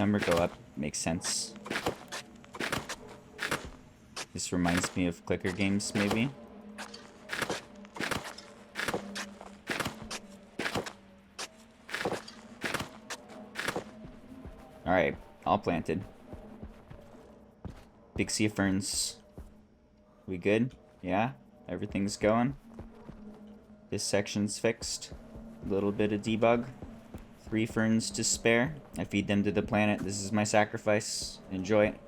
Number go up. Makes sense. This reminds me of clicker games, maybe. Alright, all planted. Big sea ferns. We good? Yeah? Everything's going? This section's fixed. A little bit of debug. 3 ferns to spare. I feed them to the planet. This is my sacrifice. Enjoy it.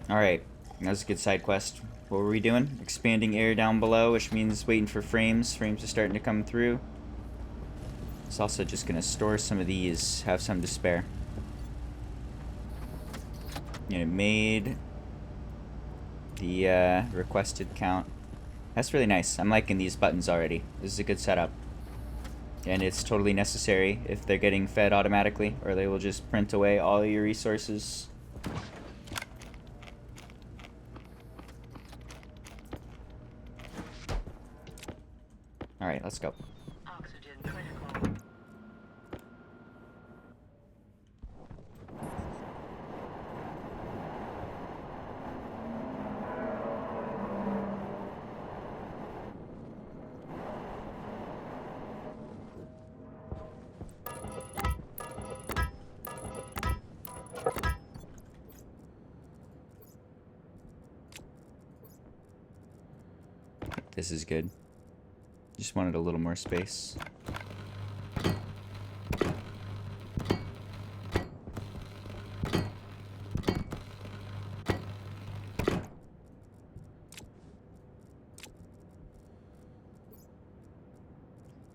Alright, that was a good side quest. What were we doing? Expanding air down below, which means waiting for frames. Frames are starting to come through. It's also just going to store some of these. Have some to spare. And it made the requested count. That's really nice. I'm liking these buttons already. This is a good setup. And it's totally necessary if they're getting fed automatically, or they will just print away all of your resources. Alright, let's go. Oxygen critical. This is good. Just wanted a little more space.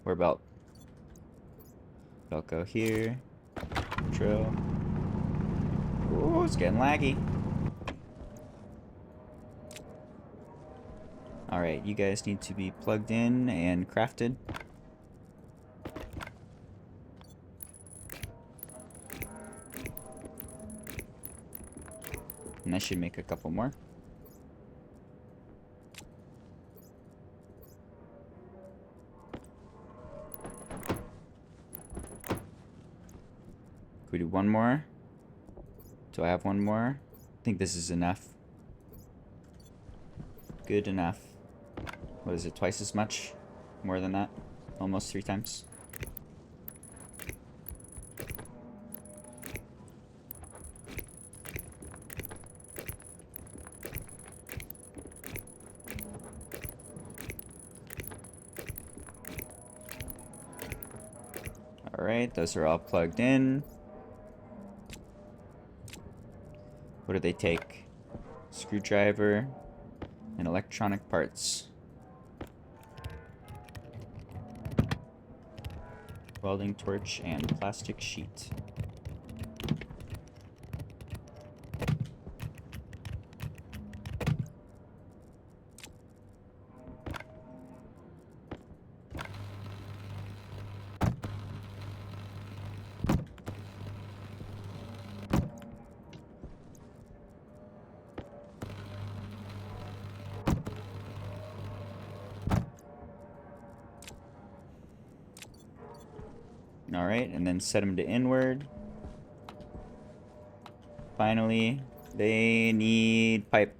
Where belt? Belt go here. Drill. Ooh, it's getting laggy. Alright, you guys need to be plugged in and crafted. And I should make a couple more. Could we do one more? Do I have one more? I think this is enough. Good enough. What is it, twice as much? More than that? Almost 3 times. Alright, those are all plugged in. What do they take? Screwdriver and electronic parts. Welding torch and plastic sheet. Alright, and then set them to inward. Finally, they need pipe.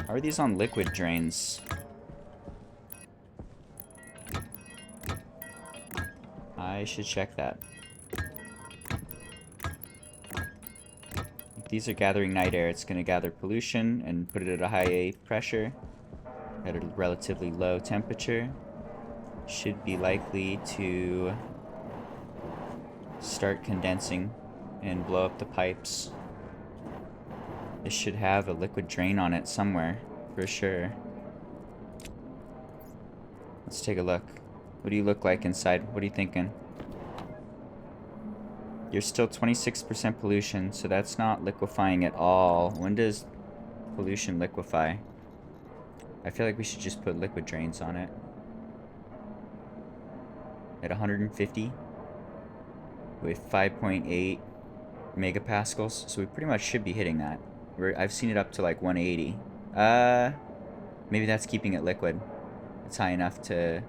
How are these on liquid drains? I should check that. If these are gathering night air, it's going to gather pollution and put it at a high pressure at a relatively low temperature. Should be likely to start condensing and blow up the pipes. This should have a liquid drain on it somewhere, for sure. Let's take a look. What do you look like inside? What are you thinking? You're still 26% pollution, so that's not liquefying at all. When does pollution liquefy? I feel like we should just put liquid drains on it. At 150 with 5.8 megapascals, so we pretty much should be hitting that. I've seen it up to like 180. Maybe that's keeping it liquid. It's high enough to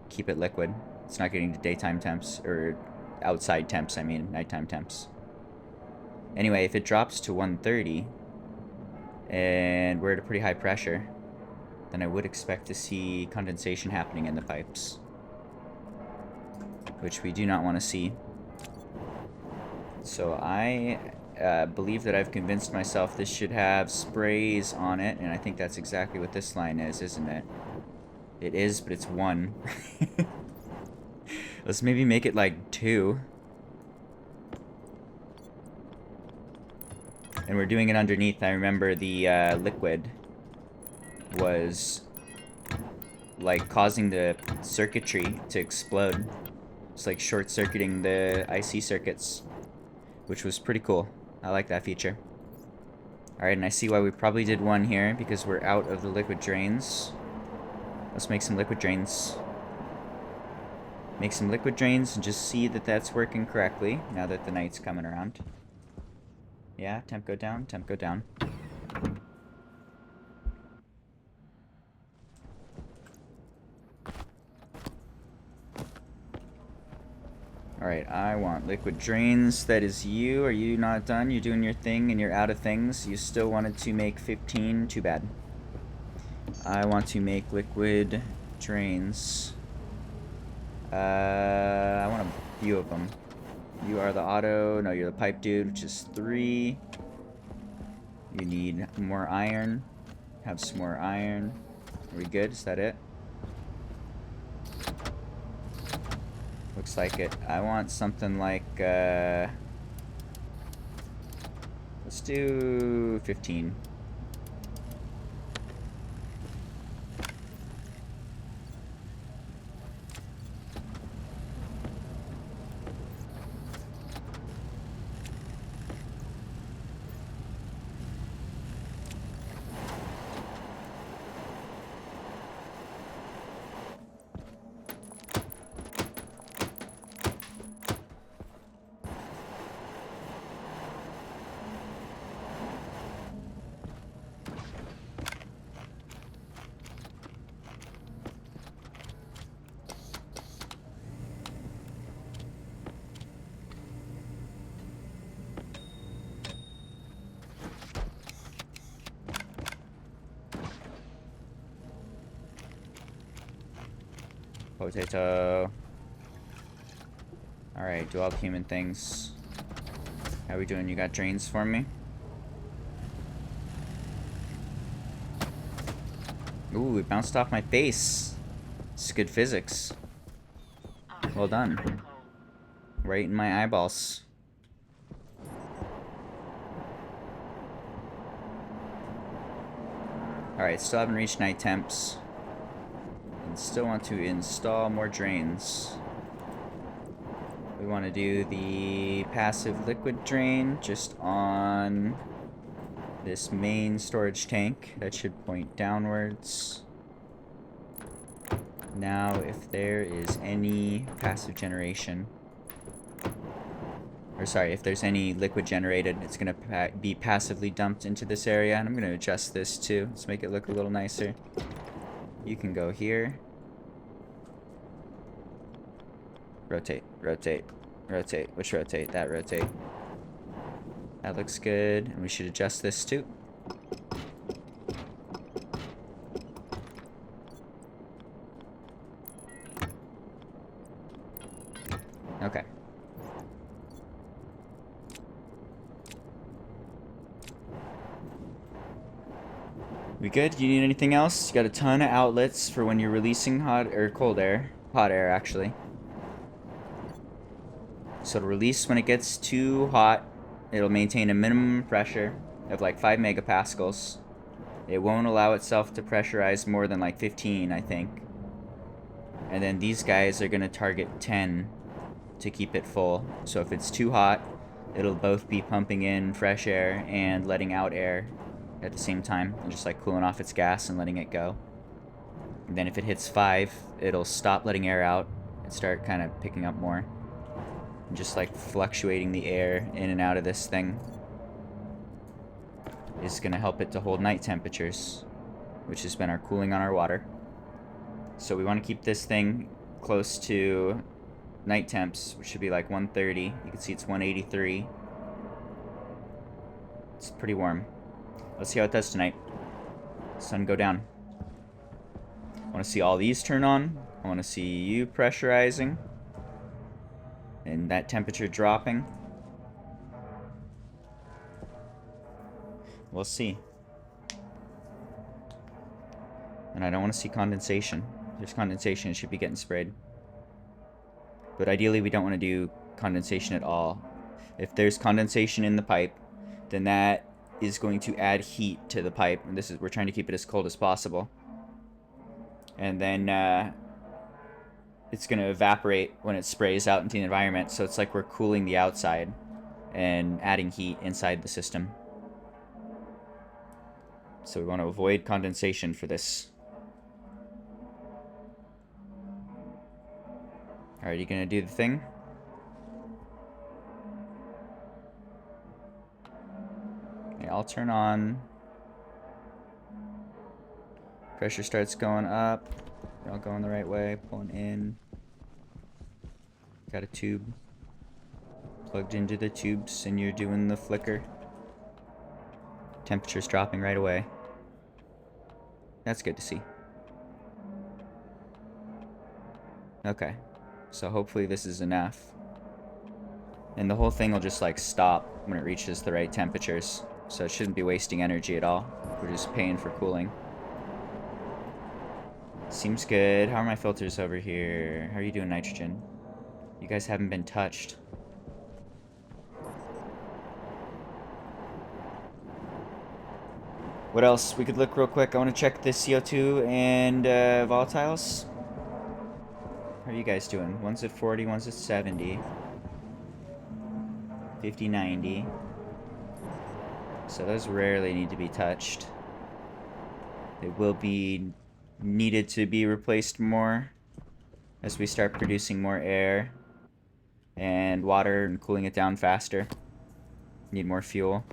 keep it liquid. It's not getting to daytime temps, or outside temps, I mean, nighttime temps. Anyway, if it drops to 130, and we're at a pretty high pressure, then I would expect to see condensation happening in the pipes, which we do not want to see. So I believe that I've convinced myself this should have sprays on it, and I think that's exactly what this line is, isn't it? It is, but it's 1. Let's maybe make it like 2. And we're doing it underneath. I remember the liquid was like causing the circuitry to explode. It's like short-circuiting the IC circuits, which was pretty cool. I like that feature. Alright, and I see why we probably did 1 here, because we're out of the liquid drains. Let's make some liquid drains. Make some liquid drains and just see that that's working correctly now that the night's coming around. Yeah, temp go down, temp go down. Alright, I want liquid drains. That is you. Are you not done? You're doing your thing and you're out of things. You still wanted to make 15. Too bad. I want to make liquid drains. I want a few of them. You are the auto. No, you're the pipe dude, which is 3. You need more iron. Have some more iron. Are we good? Is that it? Looks like it. I want something like, let's do 15. Potato. Alright, do all the human things. How we doing? You got drains for me? Ooh, it bounced off my face. It's good physics. Well done. Right in my eyeballs. Alright, still haven't reached night temps. And still want to install more drains. We want to do the passive liquid drain just on this main storage tank. That should point downwards. Now, if there is any passive generation, or sorry, if there's any liquid generated, it's going to be passively dumped into this area. And I'm going to adjust this too. Let's make it look a little nicer. You can go here. Rotate, rotate, rotate. Which rotate? That rotate. That looks good. And we should adjust this too. Okay. We good? You need anything else? You got a ton of outlets for when you're releasing hot or cold air. Hot air, actually. So to release when it gets too hot, it'll maintain a minimum pressure of like 5 megapascals. It won't allow itself to pressurize more than like 15, I think. And then these guys are going to target 10 to keep it full. So if it's too hot, it'll both be pumping in fresh air and letting out air at the same time, and just like cooling off its gas and letting it go. And then if it hits 5, it'll stop letting air out and start kind of picking up more. And just like fluctuating the air in and out of this thing is going to help it to hold night temperatures, which has been our cooling on our water. So we want to keep this thing close to night temps, which should be like 130. You can see it's 183. It's pretty warm. Let's see how it does tonight. Sun go down. I want to see all these turn on. I want to see you pressurizing. And that temperature dropping. We'll see. And I don't want to see condensation. If there's condensation, it should be getting sprayed. But ideally, we don't want to do condensation at all. If there's condensation in the pipe, then that is going to add heat to the pipe. And we're trying to keep it as cold as possible. And then it's going to evaporate when it sprays out into the environment. So it's like we're cooling the outside and adding heat inside the system. So we want to avoid condensation for this. Alright, you gonna do the thing? Okay, I'll turn on. Pressure starts going up. We're all going the right way, pulling in. Got a tube plugged into the tubes, and you're doing the flicker. Temperature's dropping right away. That's good to see. Okay. So hopefully this is enough. And the whole thing will just like stop when it reaches the right temperatures. So it shouldn't be wasting energy at all. We're just paying for cooling. Seems good. How are my filters over here? How are you doing, nitrogen? You guys haven't been touched. What else? We could look real quick. I want to check the CO2 and volatiles. How are you guys doing? One's at 40, one's at 70. 50, 90. So those rarely need to be touched. They will be needed to be replaced more as we start producing more air and water and cooling it down faster. Need more fuel.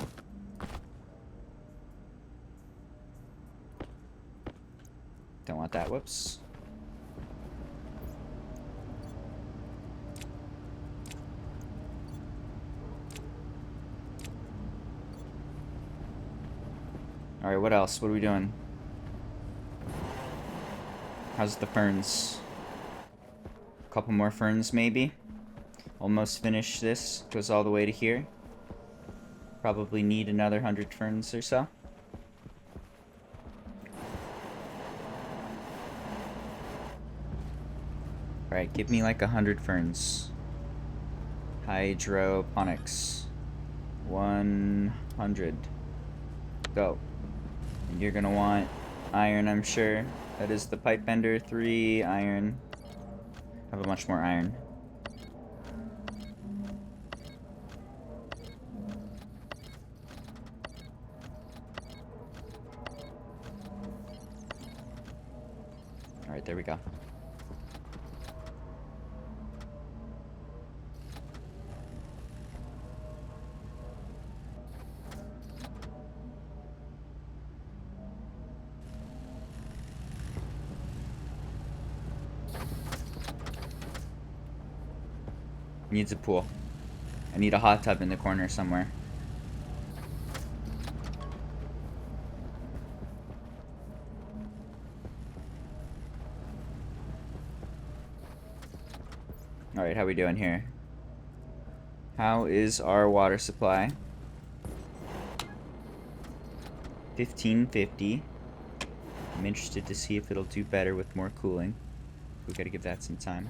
Don't want that. Whoops. Alright, what else? What are we doing? How's the ferns? A couple more ferns, maybe? Almost finished this. Goes all the way to here. Probably need another 100 ferns or so. Alright, give me like 100 ferns. Hydroponics. 100. Go. And you're gonna want iron, I'm sure. That is the pipe bender. 3 iron. Have a bunch more iron. Alright, there we go. Needs a pool. I need a hot tub in the corner somewhere. Alright, how we doing here? How is our water supply? 1550. I'm interested to see if it'll do better with more cooling. We gotta give that some time.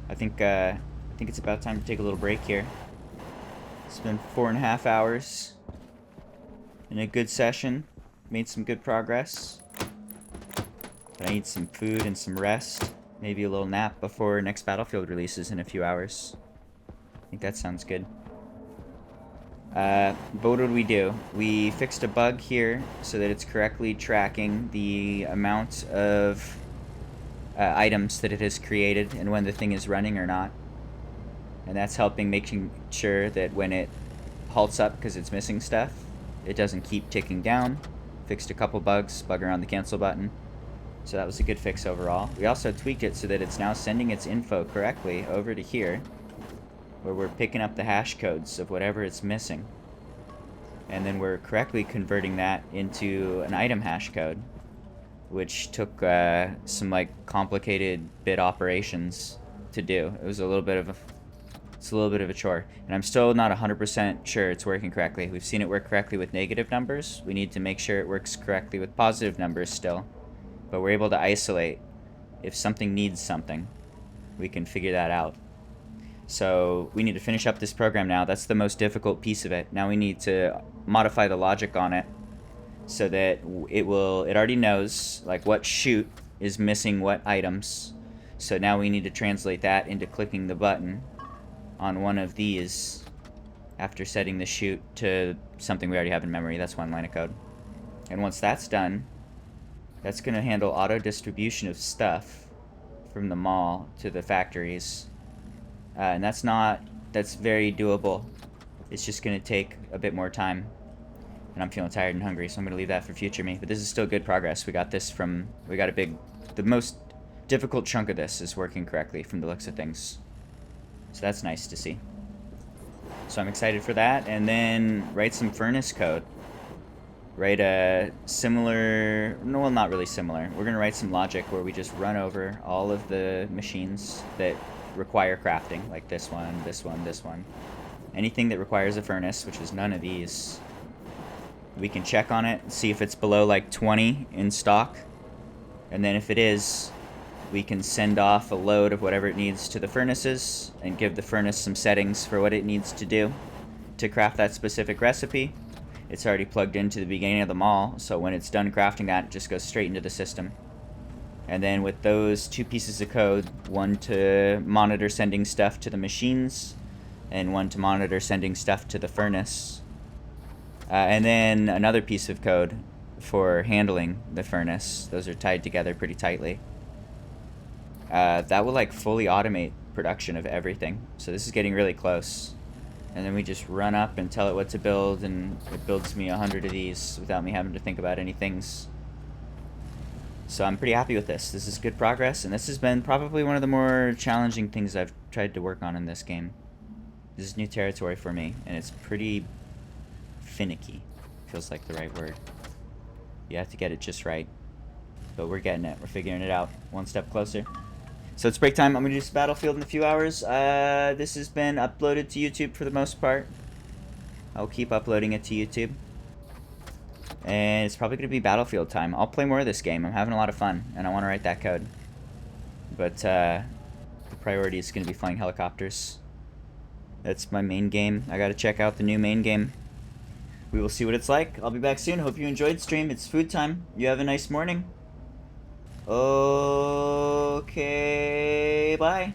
I think it's about time to take a little break here. It's been 4.5 hours. In a good session. Made some good progress. But I need some food and some rest. Maybe a little nap before next Battlefield releases in a few hours. I think that sounds good. But what did we do? We fixed a bug here so that it's correctly tracking the amount of items that it has created and when the thing is running or not. And that's helping making sure that when it halts up because it's missing stuff, it doesn't keep ticking down. Fixed a couple bugs, bug around the cancel button. So that was a good fix overall. We also tweaked it so that it's now sending its info correctly over to here, where we're picking up the hash codes of whatever it's missing. And then we're correctly converting that into an item hash code, which took some like complicated bit operations to do. It was a little bit of a chore, and I'm still not 100% sure it's working correctly. We've seen it work correctly with negative numbers. We need to make sure it works correctly with positive numbers still, but we're able to isolate if something needs something. We can figure that out. So we need to finish up this program now. That's the most difficult piece of it. Now we need to modify the logic on it so that it already knows like what chute is missing what items. So now we need to translate that into clicking the button on one of these after setting the chute to something we already have in memory. That's one line of code. And once that's done, that's going to handle auto distribution of stuff from the mall to the factories. And that's very doable. It's just going to take a bit more time. And I'm feeling tired and hungry, so I'm going to leave that for future me. But this is still good progress. The most difficult chunk of this is working correctly from the looks of things. So that's nice to see. So I'm excited for that. And then write some furnace code. Write a similar, no, well, not really similar. We're going to write some logic where we just run over all of the machines that require crafting, like this one, this one, this one. Anything that requires a furnace, which is none of these, we can check on it, see if it's below like 20 in stock. And then if it is, we can send off a load of whatever it needs to the furnaces and give the furnace some settings for what it needs to do to craft that specific recipe. It's already plugged into the beginning of the mall, so when it's done crafting that, it just goes straight into the system. And then with those two pieces of code, one to monitor sending stuff to the machines, and one to monitor sending stuff to the furnace. And then another piece of code for handling the furnace. Those are tied together pretty tightly. That will like fully automate production of everything. So this is getting really close. And then we just run up and tell it what to build, and it builds me 100 of these without me having to think about any things. So I'm pretty happy with this. This is good progress, and this has been probably one of the more challenging things I've tried to work on in this game. This is new territory for me, and it's pretty finicky. Feels like the right word. You have to get it just right. But we're getting it. We're figuring it out one step closer. So it's break time. I'm going to do some Battlefield in a few hours. This has been uploaded to YouTube for the most part. I'll keep uploading it to YouTube. And it's probably going to be Battlefield time. I'll play more of this game. I'm having a lot of fun, and I want to write that code. But the priority is going to be flying helicopters. That's my main game. I got to check out the new main game. We will see what it's like. I'll be back soon. Hope you enjoyed stream. It's food time. You have a nice morning. Okay, bye.